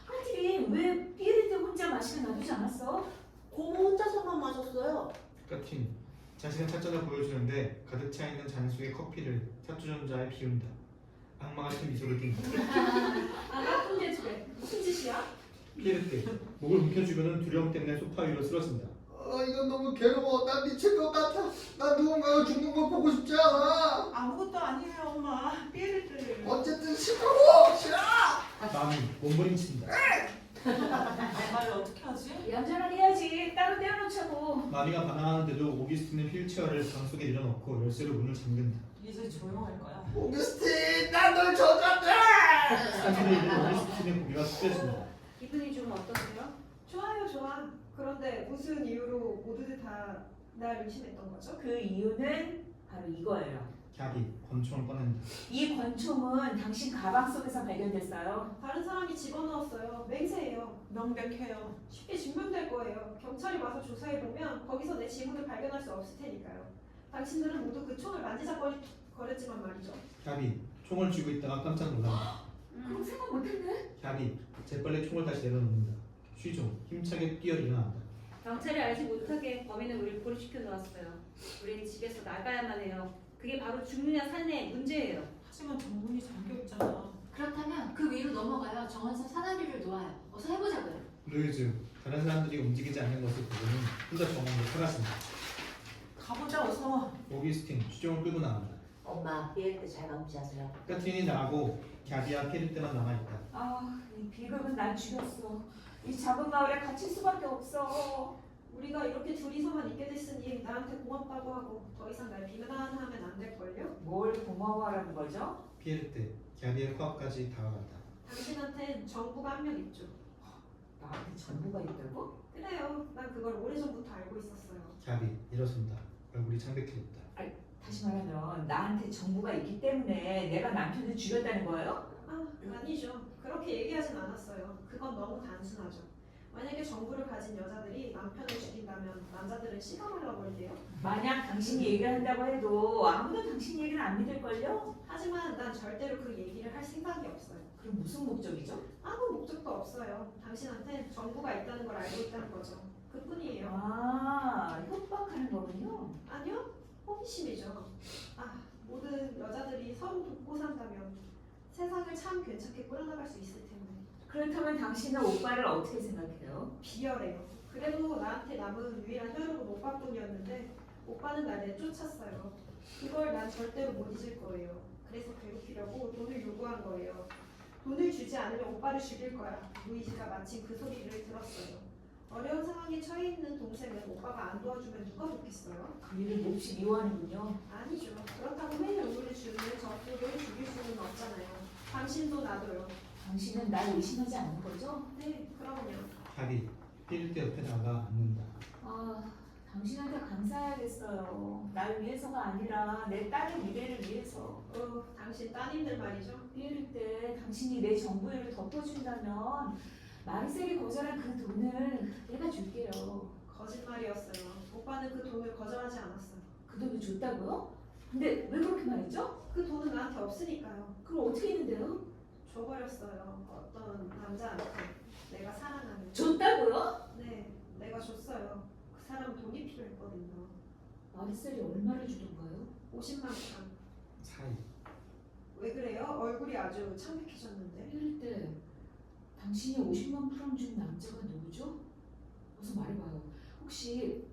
하트린 왜 피에르테 혼자 마시게 놔두지 않았어? 고모 혼자서만 마셨어요. 까트린 자신의 찻잔을 보여주는데 가득 차 있는 잔 속의 커피를 찻주전자에 비운다. 악마 같은 미소를 띈다. 아 나쁜 개집애. 무슨 짓이야? 피에르테 목을 움켜쥐고는 두려움 때문에 소파 위로 쓰러진다. 이건 너무 괴로워. 난 미칠 것 같아. 난 누군가가 죽는 걸 보고 싶지 않아. 아무것도 아니에요 엄마. 피에르테. 어쨌든 싫다고. 싫어. 마음이 몸부림친다. 내 말을 어떻게 하지? 얌전하게 해야지. 따로 떼어놓자고. 마미가 반항하는데도 오기스틴은 휠체어를 방 속에 내려놓고 열쇠로 문을 잠근다. 이제 조용할 거야. 오그스틴, 난 널 저주한다. 사실은 이는 오기스틴의 고개가 숙여진다. 기분이 좀 어떠세요? 좋아요 좋아. 그런데 무슨 이유로 모두들 다 날 의심했던 거죠? 그 이유는 바로 이거예요. 갸비 권총을 꺼낸다. 이 권총은 당신 가방 속에서 발견됐어요. 다른 사람이 집어넣었어요. 맹세해요. 명백해요. 쉽게 증명될 거예요. 경찰이 와서 조사해보면 거기서 내 지문을 발견할 수 없을 테니까요. 당신들은 모두 그 총을 만지작거렸지만 말이죠. 갸비 총을 쥐고 있다가 깜짝 놀란다. 그럼 생각 못했네. 갸비 재빨리 총을 다시 내려놓는다. 쉬종 힘차게 뛰어 일어난다. 경찰이 알지 못하게 범인은 우리를 고립시켜 놓았어요. 우리는 집에서 나가야만 해요. 그게 바로 죽느냐 사느냐의 문제예요. 하지만 정문이 잠겨 있잖아. 그렇다면 그 위로 넘어가요. 정원사 사다리를 놓아요. 어서 해보자고요. 루이즈 다른 사람들이 움직이지 않는 것을 보고는 혼자 정원으로 사라진다. 가보자 어서. 오기스틴 쉬종을 끌고 나간다. 엄마, 피에르테 잘 감시하세요. 까트린이 나가고 갸비와 피에르테만 남아있다. 이 비극은 날 죽였어. 이 작은 마을에 갇힐 수밖에 없어. 우리가 이렇게 둘이서만 있게 됐으니 나한테 고맙다고 하고 더 이상 날 비난하면 안 될걸요? 뭘 고마워하라는 거죠? 피에르테 갸비의 코앞까지 다가간다. 당신한텐 정부가 한 명 있죠. 나한테 전부가 있다고? 그래요. 난 그걸 오래전부터 알고 있었어요. 갸비 일어선다. 얼굴이 창백해졌다. 다시 말하면 나한테 정부가 있기 때문에 내가 남편을 죽였다는 거예요? 아니죠. 그렇게 얘기하진 않았어요. 그건 너무 단순하죠. 만약에 정부를 가진 여자들이 남편을 죽인다면 남자들은 실감을 넣어버리대요. 만약 당신이 얘기를 한다고 해도 아무도 당신 얘기를 안 믿을걸요? 하지만 난 절대로 그 얘기를 할 생각이 없어요. 그럼 무슨 목적이죠? 아무 목적도 없어요. 당신한테 정부가 있다는 걸 알고 있다는 거죠. 그뿐이에요. 협박하는 거군요. 아니요? 호기심이죠. 모든 여자들이 서로 돕고 산다면 세상을 참 괜찮게 꾸려나갈 수 있을 텐데. 그렇다면 당신은 오빠를 어떻게 생각해요? 비열해요. 그래도 나한테 남은 유일한 혈육은 오빠뿐이었는데 오빠는 날 내쫓았어요. 그걸 난 절대로 못 잊을 거예요. 그래서 괴롭히려고 돈을 요구한 거예요. 돈을 주지 않으면 오빠를 죽일 거야. 루이지가 마침 그 소리를 들었어요. 어려운 상황에 처해 있는 동생은 오빠가 안 도와주면 누가 돕겠어요? 그 일을 몹시 미워하는군요. 아니죠. 그렇다고 매일 우울을 주는 저들을 죽일 수는 없잖아요. 당신도 나도요. 당신은 날 의심하지 않는 거죠? 네, 그럼요. 갸비 필 때 옆에 나가 앉는다. 아, 당신한테 감사해야겠어요. 날 위해서가 아니라 내 딸의 미래를 위해서. 당신 따님들 말이죠. 이럴 때 당신이 내 정보를 덮어준다면 마르셀이 거절한 그 돈을 내가 줄게요. 거짓말이었어요. 오빠는 그 돈을 거절하지 않았어요. 그 돈을 줬다고요? 근데 왜 그렇게 말했죠? 그 돈은 나한테 없으니까요. 그럼 어떻게 했는데요? 줘버렸어요. 어떤 남자한테. 내가 사랑하는. 줬다고요? 네, 내가 줬어요. 그 사람 돈이 필요했거든요. 마르셀이 얼마를 주던가요? 50만 프랑. 사이 왜 그래요? 얼굴이 아주 창백해졌는데. 이럴 때 당신이 50만 프랑 준 남자가 누구죠? 어서 말해봐요. 혹시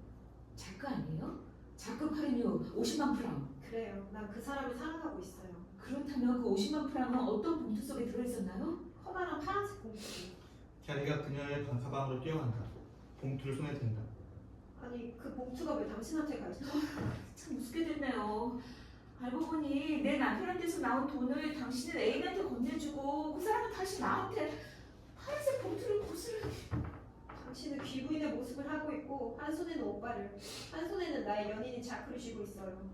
작가 아니에요? 작가 카레뉴 50만 프랑. 그래요. 난 그 사람을 사랑하고 있어요. 그렇다면 그 50만 프랑은 어떤 봉투 속에 들어있었나요? 커다란 파란색 봉투. 갸비가 그녀의 가방으로 뛰어간다. 봉투를 손에 든다. 아니 그 봉투가 왜 당신한테 가 있죠? 참 우습게 됐네요. 알고 보니 내 남편한테서 나온 돈을 당신은 애인한테 건네주고 그 사람은 다시 나한테 파란색 봉투를 고스란히. 당신은 귀부인의 모습을 하고 있고 한 손에는 오빠를, 한 손에는 나의 연인인 자크를 쥐고 있어요.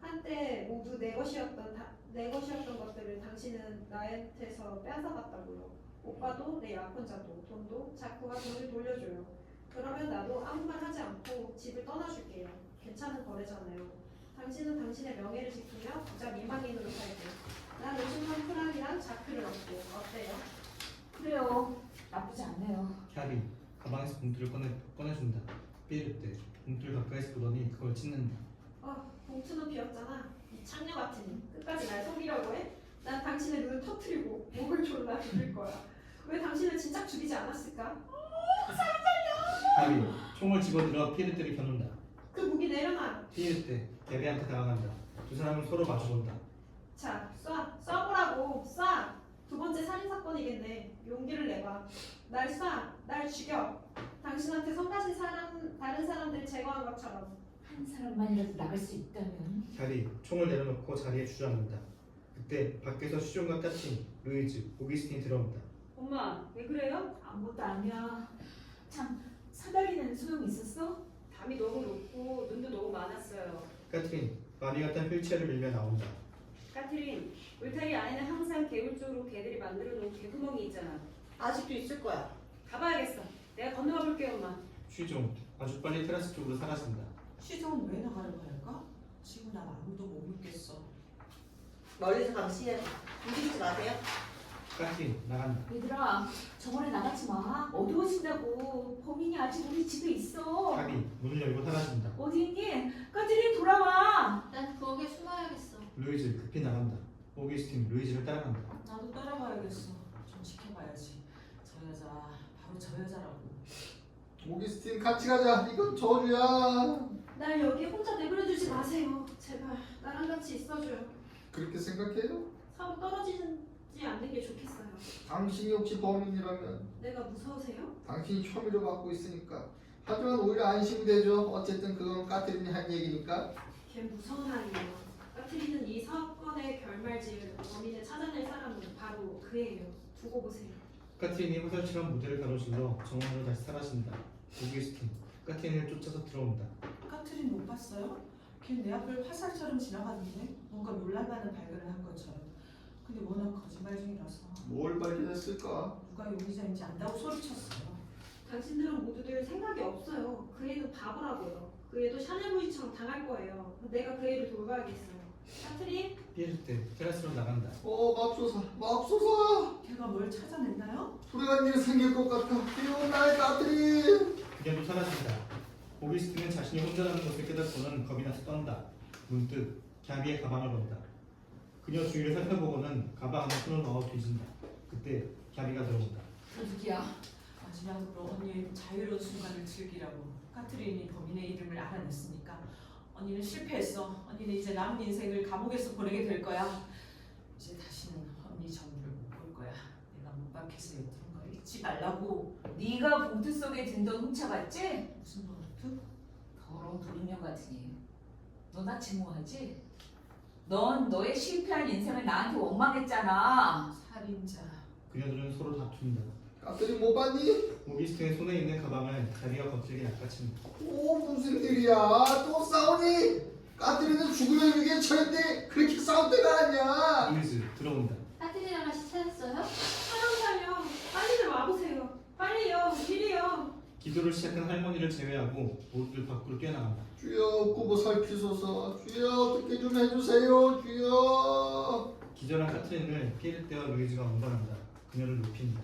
한때 모두 내 것이었던 것들을 당신은 나한테서 뺏어갔다고요. 오빠도 내 약혼자도 돈도 자크와 돈을 돌려줘요. 그러면 나도 아무 말 하지 않고 집을 떠나줄게요. 괜찮은 거래잖아요. 당신은 당신의 명예를 지키며 부자 미망인으로 살고 난 50만 프랑이랑 자크를 얻고 어때요? 그래요. 나쁘지 않네요. 갸비 가방에서 봉투를 꺼내준다. 삐를 때 봉투를 가까이서 보더니 그걸 찢는다. 봉투는 비었잖아. 이 창녀 같으니 끝까지 날 속이려고 해? 난 당신의 눈을 터뜨리고 목을 졸라 죽일 거야. 왜 당신을 진작 죽이지 않았을까? 갸비 총을 집어들어 삐를 때를 겨눈다. 그 무기 내려놔. 삐를 때 갸비한테 다가간다. 두 사람은 서로 마주본다. 자, 쏴보라고. 쏴. 두 번째 살인 사건이겠네. 용기를 내봐. 날 쏴. 날 죽여. 당신한테 성가신 다른 사람들 제거한 것처럼. 한 사람만이라도 나갈 수 있다면. 갸비 총을 내려놓고 자리에 주저앉는다. 그때 밖에서 시종과 까친 루이즈, 오기스틴이 들어온다. 엄마, 왜 그래요? 아무것도 아니야. 참 사달리는 소용이 있었어? 담이 너무 높고 눈도 너무 많았어요. 까트린 마리가 탄 휠체어를 밀며 나온다. 까트린, 울타리 안에는 항상 개울 쪽으로 개들이 만들어 놓은 개구멍이 있잖아. 아직도 있을 거야. 가봐야겠어. 내가 건너가 볼게요, 엄마. 쉬종 아주 빨리 테라스 쪽으로 사라진다. 시종은 왜 나가려고 할까? 지금 난 아무도 못 믿겠어. 멀리서 감시해. 움직이지 마세요. 까트린 나간다. 얘들아, 정원에 나가지 마. 어두워진다고. 범인이 아직 우리 집에 있어. 갸비 문을 열고 사라진다. 어디 있니? 까들이 돌아와. 난 부엌에 숨어야겠어. 루이즈 급히 나간다. 오기스틴 루이즈를 따라간다. 나도 따라가야겠어. 좀 지켜봐야지. 저 여자 바로 저 여자라고. 오기스틴 같이 가자. 이건 저주야. 날 여기 혼자 내버려두지 마세요. 제발 나랑 같이 있어줘요. 그렇게 생각해요? 서로 떨어지지 않는 게 좋겠어요. 당신이 혹시 범인이라면 내가 무서우세요? 당신이 혐의를 받고 있으니까. 하지만 오히려 안심이 되죠. 어쨌든 그건 까트린이 한 얘기니까. 걔 무서운 아이예요. 까트리는 이 사건의 결말지을 범인을 찾아낼 사람은 바로 그예요. 두고 보세요. 까트린이 화살처럼 무대를 가로질러 정원으로 다시 사라진다. 오기스틴 까트린을 쫓아서 들어온다. 까트린 못 봤어요? 걔 내 앞을 화살처럼 지나가는데 뭔가 논란많은 발견을 한 것처럼. 근데 워낙 거짓말 중이라서 뭘 발견했을까? 누가 용의자인지 안다고 소리쳤어요. 당신들은 모두들 생각이 없어요. 그 애는 바보라고요. 그 애도 샤넬로이처럼 당할 거예요. 내가 그 애를 돌봐야겠어요. 까트린? 삐을 때 테라스로 나간다. 맙소사, 맙소사. 걔가 뭘 찾아냈나요? 불행한 일이 생길 것 같아. 귀여운 나의 까트린. 그녀도 사라진다. 오기스틴은 자신이 혼자라는 것을 깨닫고는 겁이 나서 떤다. 문득 갸비의 가방을 본다. 그녀 주위를 살펴보고는 가방 안에 손을 넣어 뒤진다. 그때 갸비가 들어온다. 누구야? 마지막으로 언니의 자유로운 순간을 즐기라고. 까트린이 범인의 이름을 알아냈으니까 언니는 실패했어. 언니는 이제 남은 인생을 감옥에서 보내게 될 거야. 이제 다시는 언니 전부를 못 볼 거야. 내가 못 박혀서 엿들은 거 있지. 묻지 말라고. 네가 봉투 속에 든돈 훔쳐갔지? 무슨 봉투? 더러운 도둑년 같으니. 너 나 증오하지? 넌 너의 실패한 인생을 나한테 원망했잖아. 살인자. 그녀들은 서로 다툰다. 까들이 못 봤니? 오기스틴의 손에 있는 가방을 자기가 거칠게 낚아챈다. 오 무슨 일이야? 또 싸우니? 까들이는 죽으면 위기에 처했대. 그렇게 싸울 때가 아니야. 루이즈 들어온다. 까트린 아가씨 찾았어요? 사랑살요. 빨리들 와보세요. 빨리요. 이리요. 기도를 시작한 할머니를 제외하고 모두들 밖으로 뛰어나간다. 주여 꾸보 살피소서. 주여 어떻게 좀 해주세요. 주여. 기절한 카트린을 피에르테와 루이즈가 운반한다. 그녀를 눕힌다.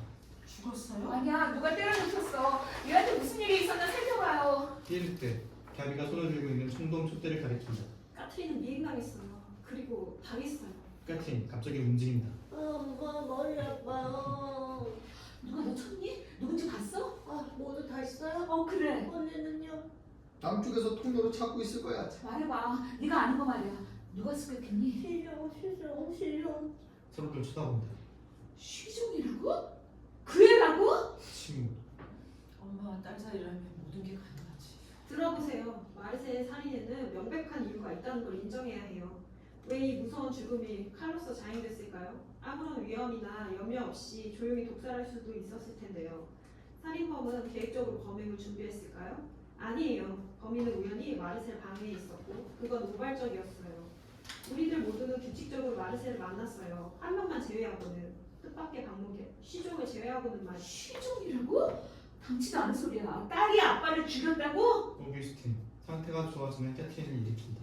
죽었어요? 아니야, 누가 때려 눕혔어. 얘한테 무슨 일이 있었나 살펴봐요. 피에르테, 갸비가 손을 들고 있는 청동 촛대를 가리킨다. 까트리는 미행당했어요. 그리고 당했어요. 카트린 갑자기 움직인다. 엄마 머리 아파요. 누가 너 쳤니? 누군지 봤어? 아 모두 다 있어요? 그래. 언니는요? 남쪽에서 통로로 찾고 있을 거야. 말해봐. 네가 아는 거 말이야. 누가 습격했니? 실종. 서로들 쳐다본다. 쉬종이라고? 그 애라고? 침묵. 엄마와 딸 사이라면 모든 게 가능하지. 들어보세요. 마르세의 살인에는 명백한 이유가 있다는 걸 인정해야 해요. 왜 이 무서운 죽음이 칼로서 자행됐을까요? 아무런 위험이나 염려 없이 조용히 독살할 수도 있었을 텐데요. 살인범은 계획적으로 범행을 준비했을까요? 아니에요. 범인은 우연히 마르셀 방에 있었고 그건 우발적이었어요. 우리들 모두는 규칙적으로 마르셀을 만났어요. 한 명만 제외하고는 뜻밖의 방문객 시종을 제외하고는 말이죠. 쉬종이라고? 당치도 않은 소리야. 딸이 아빠를 죽였다고? 오기스틴, 상태가 좋아지는 카트린을 일으킨다.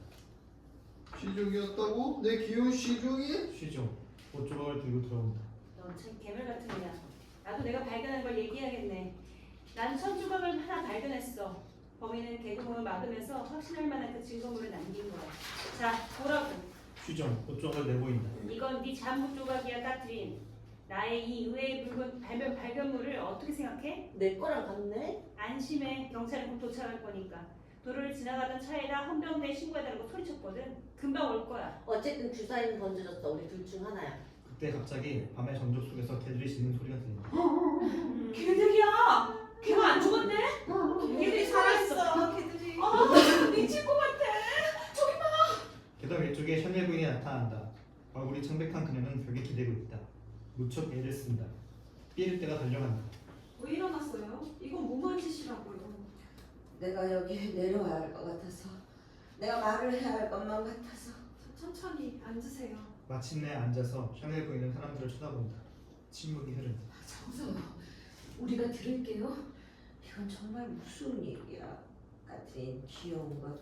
시종이었다고? 내 귀여운 시종이? 쉬죠. 옷 조각을 들고 들어온다. 넌 참 개물 같은 애야. 나도 내가 발견한 걸 얘기하겠네. 난 천조각을 하나 발견했어. 범인은 개구멍을 막으면서 확신할 만한 그 증거물을 남긴 거야. 자, 보라고. 쉬죠. 옷 조각을 내보인다. 이건 네 잠옷 조각이야, 까트린. 나의 이 의외의 물건 발견물을 어떻게 생각해? 내 거랑 같네? 안심해. 경찰은 곧 도착할 거니까. 도로를 지나가던 차에다 헌병대에 신고해달라고 소리쳤거든. 금방 올 거야. 어쨌든 주사위는 던져줬어. 우리 둘 중 하나야. 그때 갑자기 밤의 전적 속에서 개들이 짖는 소리가 들린다. 걔들이야. 걔가 안 죽었네? 걔들이 살아있어. 걔들이. 미칠 것 같아. 계단 왼쪽에 샤넬 부인이 나타난다. 얼굴이 창백한 그녀는 벽에 기대고 있다. 무척 애를 쓴다. 피에르테가 달려간다. 왜 일어났어요? 이건 무모한 짓이라고요. 내가 여기 내려와야 할 것 같아서, 내가 말을 해야 할 것만 같아서. 천천히 앉으세요. 마침내 앉아서 샤넬 부인은 사람들을 쳐다본다. 침묵이 흐른다. 정서요. 우리가 들을게요. 이건 정말 무슨 일이야. 카트린, 귀여운 것.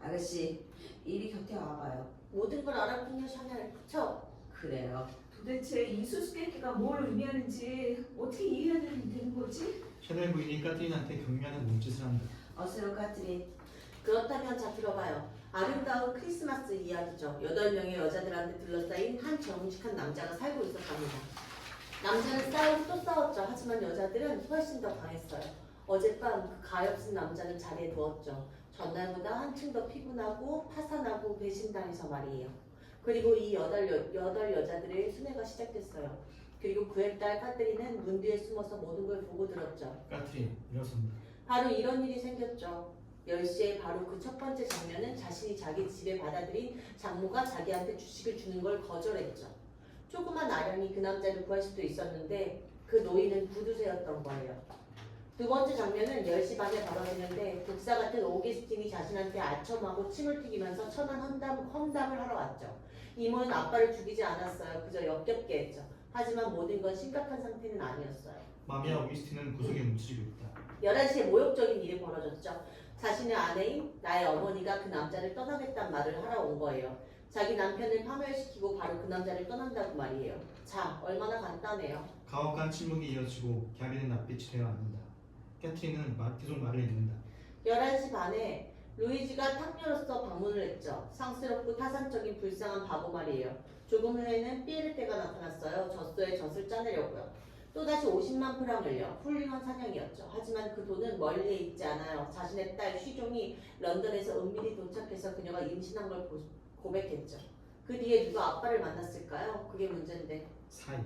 아가씨, 이리 곁에 와봐요. 모든 걸 알았군요, 샤넬. 그쵸? 그래요. 도대체 이 수수께끼가 뭘 의미하는지 어떻게 이해해야 되는 거지? 샤넬 부인이 카트린한테 경미하는 몸짓을 한다. 어서요, 카트린. 그렇다면 자 들어봐요. 아름다운 크리스마스 이야기죠. 8명의 여자들한테 둘러싸인 한 정직한 남자가 살고 있었답니다. 남자는 싸우고 또 싸웠죠. 하지만 여자들은 훨씬 더 강했어요. 어젯밤 그 가엾은 남자는 자리에 누웠죠. 전날보다 한층 더 피곤하고 파산하고 배신당해서 말이에요. 그리고 이 여덟 여자들의 순회가 시작됐어요. 그리고 그의 딸 카트린은 문 뒤에 숨어서 모든 걸 보고 들었죠. 카트린 일어선다. 바로 이런 일이 생겼죠. 10시에 바로 그 첫 번째 장면은 자신이 자기 집에 받아들인 장모가 자기한테 주식을 주는 걸 거절했죠. 조그만 아량이 그 남자를 구할 수도 있었는데 그 노인은 구두쇠였던 거예요. 두 번째 장면은 10시 반에 벌어지는데 독사 같은 오기스틴이 자신한테 아첨하고 침을 튀기면서 천한 험담을 하러 왔죠. 이모는 아빠를 죽이지 않았어요. 그저 역겹게 했죠. 하지만 모든 건 심각한 상태는 아니었어요. 마미아 오기스틴은 구석에 뭉치고 있다. 11시에 모욕적인 일이 벌어졌죠. 자신의 아내인 나의 어머니가 그 남자를 떠나겠단 말을 하러 온 거예요. 자기 남편을 파멸시키고 바로 그 남자를 떠난다고 말이에요. 자, 얼마나 간단해요. 가혹한 침묵이 이어지고 갸비는 낯빛이 되어 앉는다. 카트린은 계속 말을 잇는다. 11시 반에 루이지가 탕녀로서 방문을 했죠. 상스럽고 타산적인 불쌍한 바보 말이에요. 조금 후에는 피에르테가 나타났어요. 젖소에 젖을 짜내려고요. 또다시 50만 프랑을요. 훌륭한 사냥이었죠. 하지만 그 돈은 멀리에 있지 않아요. 자신의 딸 쉬종이 런던에서 은밀히 도착해서 그녀가 임신한 걸 고백했죠. 그 뒤에 누가 아빠를 만났을까요? 그게 문제인데 사이.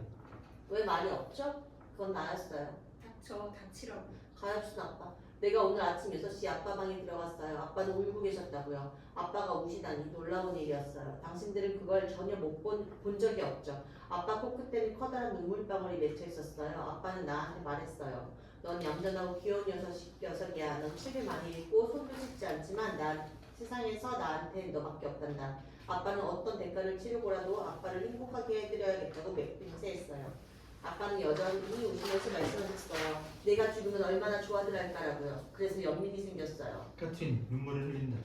왜 말이 없죠? 그건 나였어요. 닥쳐, 닥치라고. 가엾은 아빠. 내가 오늘 아침 6시에 아빠 방에 들어갔어요. 아빠는 울고 계셨다고요. 아빠가 우시다니 놀라운 일이었어요. 당신들은 그걸 전혀 못 본 적이 없죠. 아빠 코끝에는 커다란 눈물방울이 맺혀 있었어요. 아빠는 나한테 말했어요. 넌 얌전하고 귀여운 녀석이야. 넌 책을 많이 읽고 손도 씻지 않지만 세상에서 나한테 너밖에 없단다. 아빠는 어떤 대가를 치르고라도 아빠를 행복하게 해드려야겠다고 맹세했어요. 아빠는 여전히 웃으면서 말씀하셨어요. 내가 죽으면 얼마나 좋아들 할까라고요. 그래서 연민이 생겼어요. 카트린 눈물을 흘린다.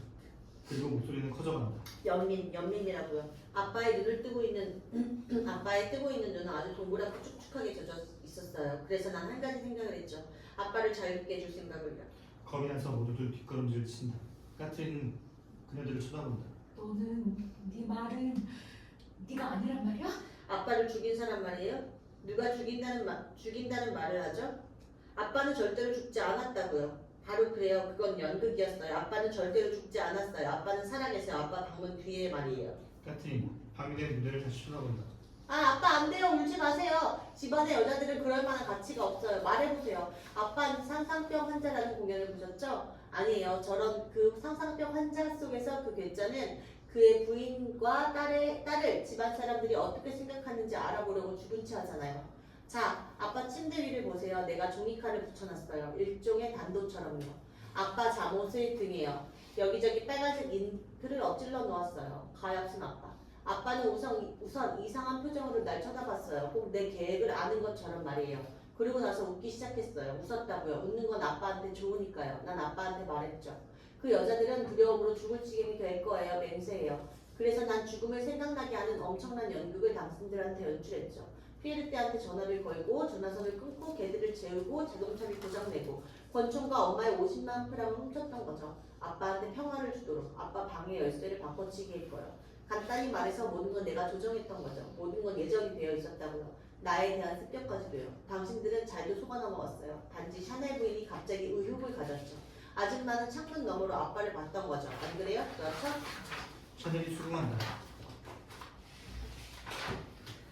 그리고 목소리는 커져간다. 연민이라고요. 아빠의 뜨고 있는 눈은 아주 동그랗고 축축하게 젖어 있었어요. 그래서 난 한 가지 생각을 했죠. 아빠를 자유롭게 해줄 생각을요. 겁이 나서 모두들 뒷걸음질을 친다. 카트린은 그녀들을 쳐다본다. 너는 네 말은 네가 아니란 말이야? 아빠를 죽인 사람 말이에요? 누가 죽인다는 말을 하죠? 아빠는 절대로 죽지 않았다고요. 바로 그래요. 그건 연극이었어요. 아빠는 절대로 죽지 않았어요. 아빠는 살아계세요. 아빠 방문 뒤에 말이에요. 카트린 밤이 된 무대를 다시 쳐다본다. 아, 아빠 안 돼요. 울지 마세요. 집안의 여자들은 그럴 만한 가치가 없어요. 말해보세요. 아빠는 상상병 환자라는 공연을 보셨죠? 아니에요. 저런 그 상상병 환자 속에서 그 괴짜는 그의 부인과 딸을 집안 사람들이 어떻게 생각하는지 알아보려고 죽은 채 하잖아요. 자, 아빠 침대 위를 보세요. 내가 종이칸을 붙여놨어요. 일종의 단도처럼요. 아빠 잠옷의 등에요. 여기저기 빨간색 잉크를 엎질러 놓았어요. 가엾은 아빠. 아빠는 우선 이상한 표정으로 날 쳐다봤어요. 꼭 내 계획을 아는 것처럼 말이에요. 그리고 나서 웃기 시작했어요. 웃었다고요. 웃는 건 아빠한테 좋으니까요. 난 아빠한테 말했죠. 그 여자들은 두려움으로 죽을 지경이 될 거예요. 맹세해요. 그래서 난 죽음을 생각나게 하는 엄청난 연극을 당신들한테 연출했죠. 피에르 때한테 전화를 걸고 전화선을 끊고 개들을 재우고 자동차를 고장내고 권총과 엄마의 50만 프랑을 훔쳤던 거죠. 아빠한테 평화를 주도록 아빠 방의 열쇠를 바꿔치기 했고요. 간단히 말해서 모든 건 내가 조정했던 거죠. 모든 건 예정이 되어 있었다고요. 나에 대한 습격까지도요. 당신들은 잘도 속아 넘어갔어요. 단지 샤넬 부인이 갑자기 의욕을 가졌죠. 아줌마는 창문 너머로 아빠를 봤던 거죠. 안 그래요? 그렇죠? 샤넬이 수긍한다.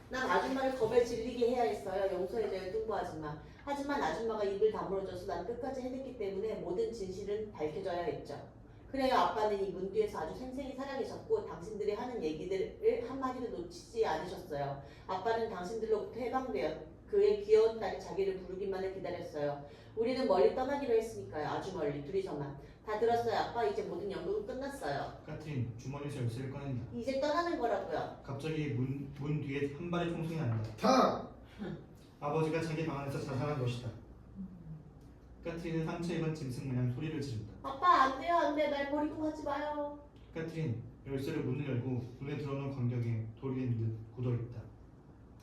난 아줌마를 겁에 질리게 해야 했어요. 용서해줘요, 뚱보 아줌마. 하지만 아줌마가 입을 다물어줘서 난 끝까지 해냈기 때문에 모든 진실은 밝혀져야 했죠. 그래요, 아빠는 이 문 뒤에서 아주 생생히 살아계셨고 당신들이 하는 얘기들을 한마디도 놓치지 않으셨어요. 아빠는 당신들로부터 해방되어 그의 귀여운 딸이 자기를 부르기만을 기다렸어요. 우리는 멀리 떠나기로 했으니까요. 아주 멀리, 둘이서만. 다 들었어요, 아빠. 이제 모든 연극은 끝났어요. 카트린 주머니에서 열쇠를 꺼낸다. 이제 떠나는 거라고요. 갑자기 문 뒤에 한 발의 총성이 난다. 다! 아버지가 자기 방 안에서 자살한 것이다. 카트린은 상처 입은 짐승 마냥 소리를 지른다. 아빠 안 돼요, 안 돼. 날 버리고 가지 마요. 카트린 열쇠로 문을 열고 눈에 들어오는 광경에 돌이 듯 굳어있다.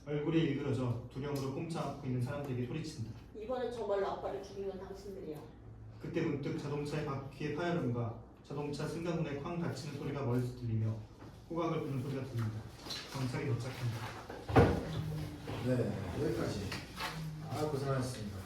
얼굴이 일그러져 두려움으로 꼼짝 않고 있는 사람들에게 소리친다. 이번엔 정말로 아빠를 죽인 건 당신들이야. 그때 문득 자동차의 바퀴의 파열음과 자동차 승강문에 쾅 닫히는 소리가 멀리서 들리며 호각을 부는 소리가 들린다. 경찰이 도착한다. 네, 여기까지. 고생하셨습니다.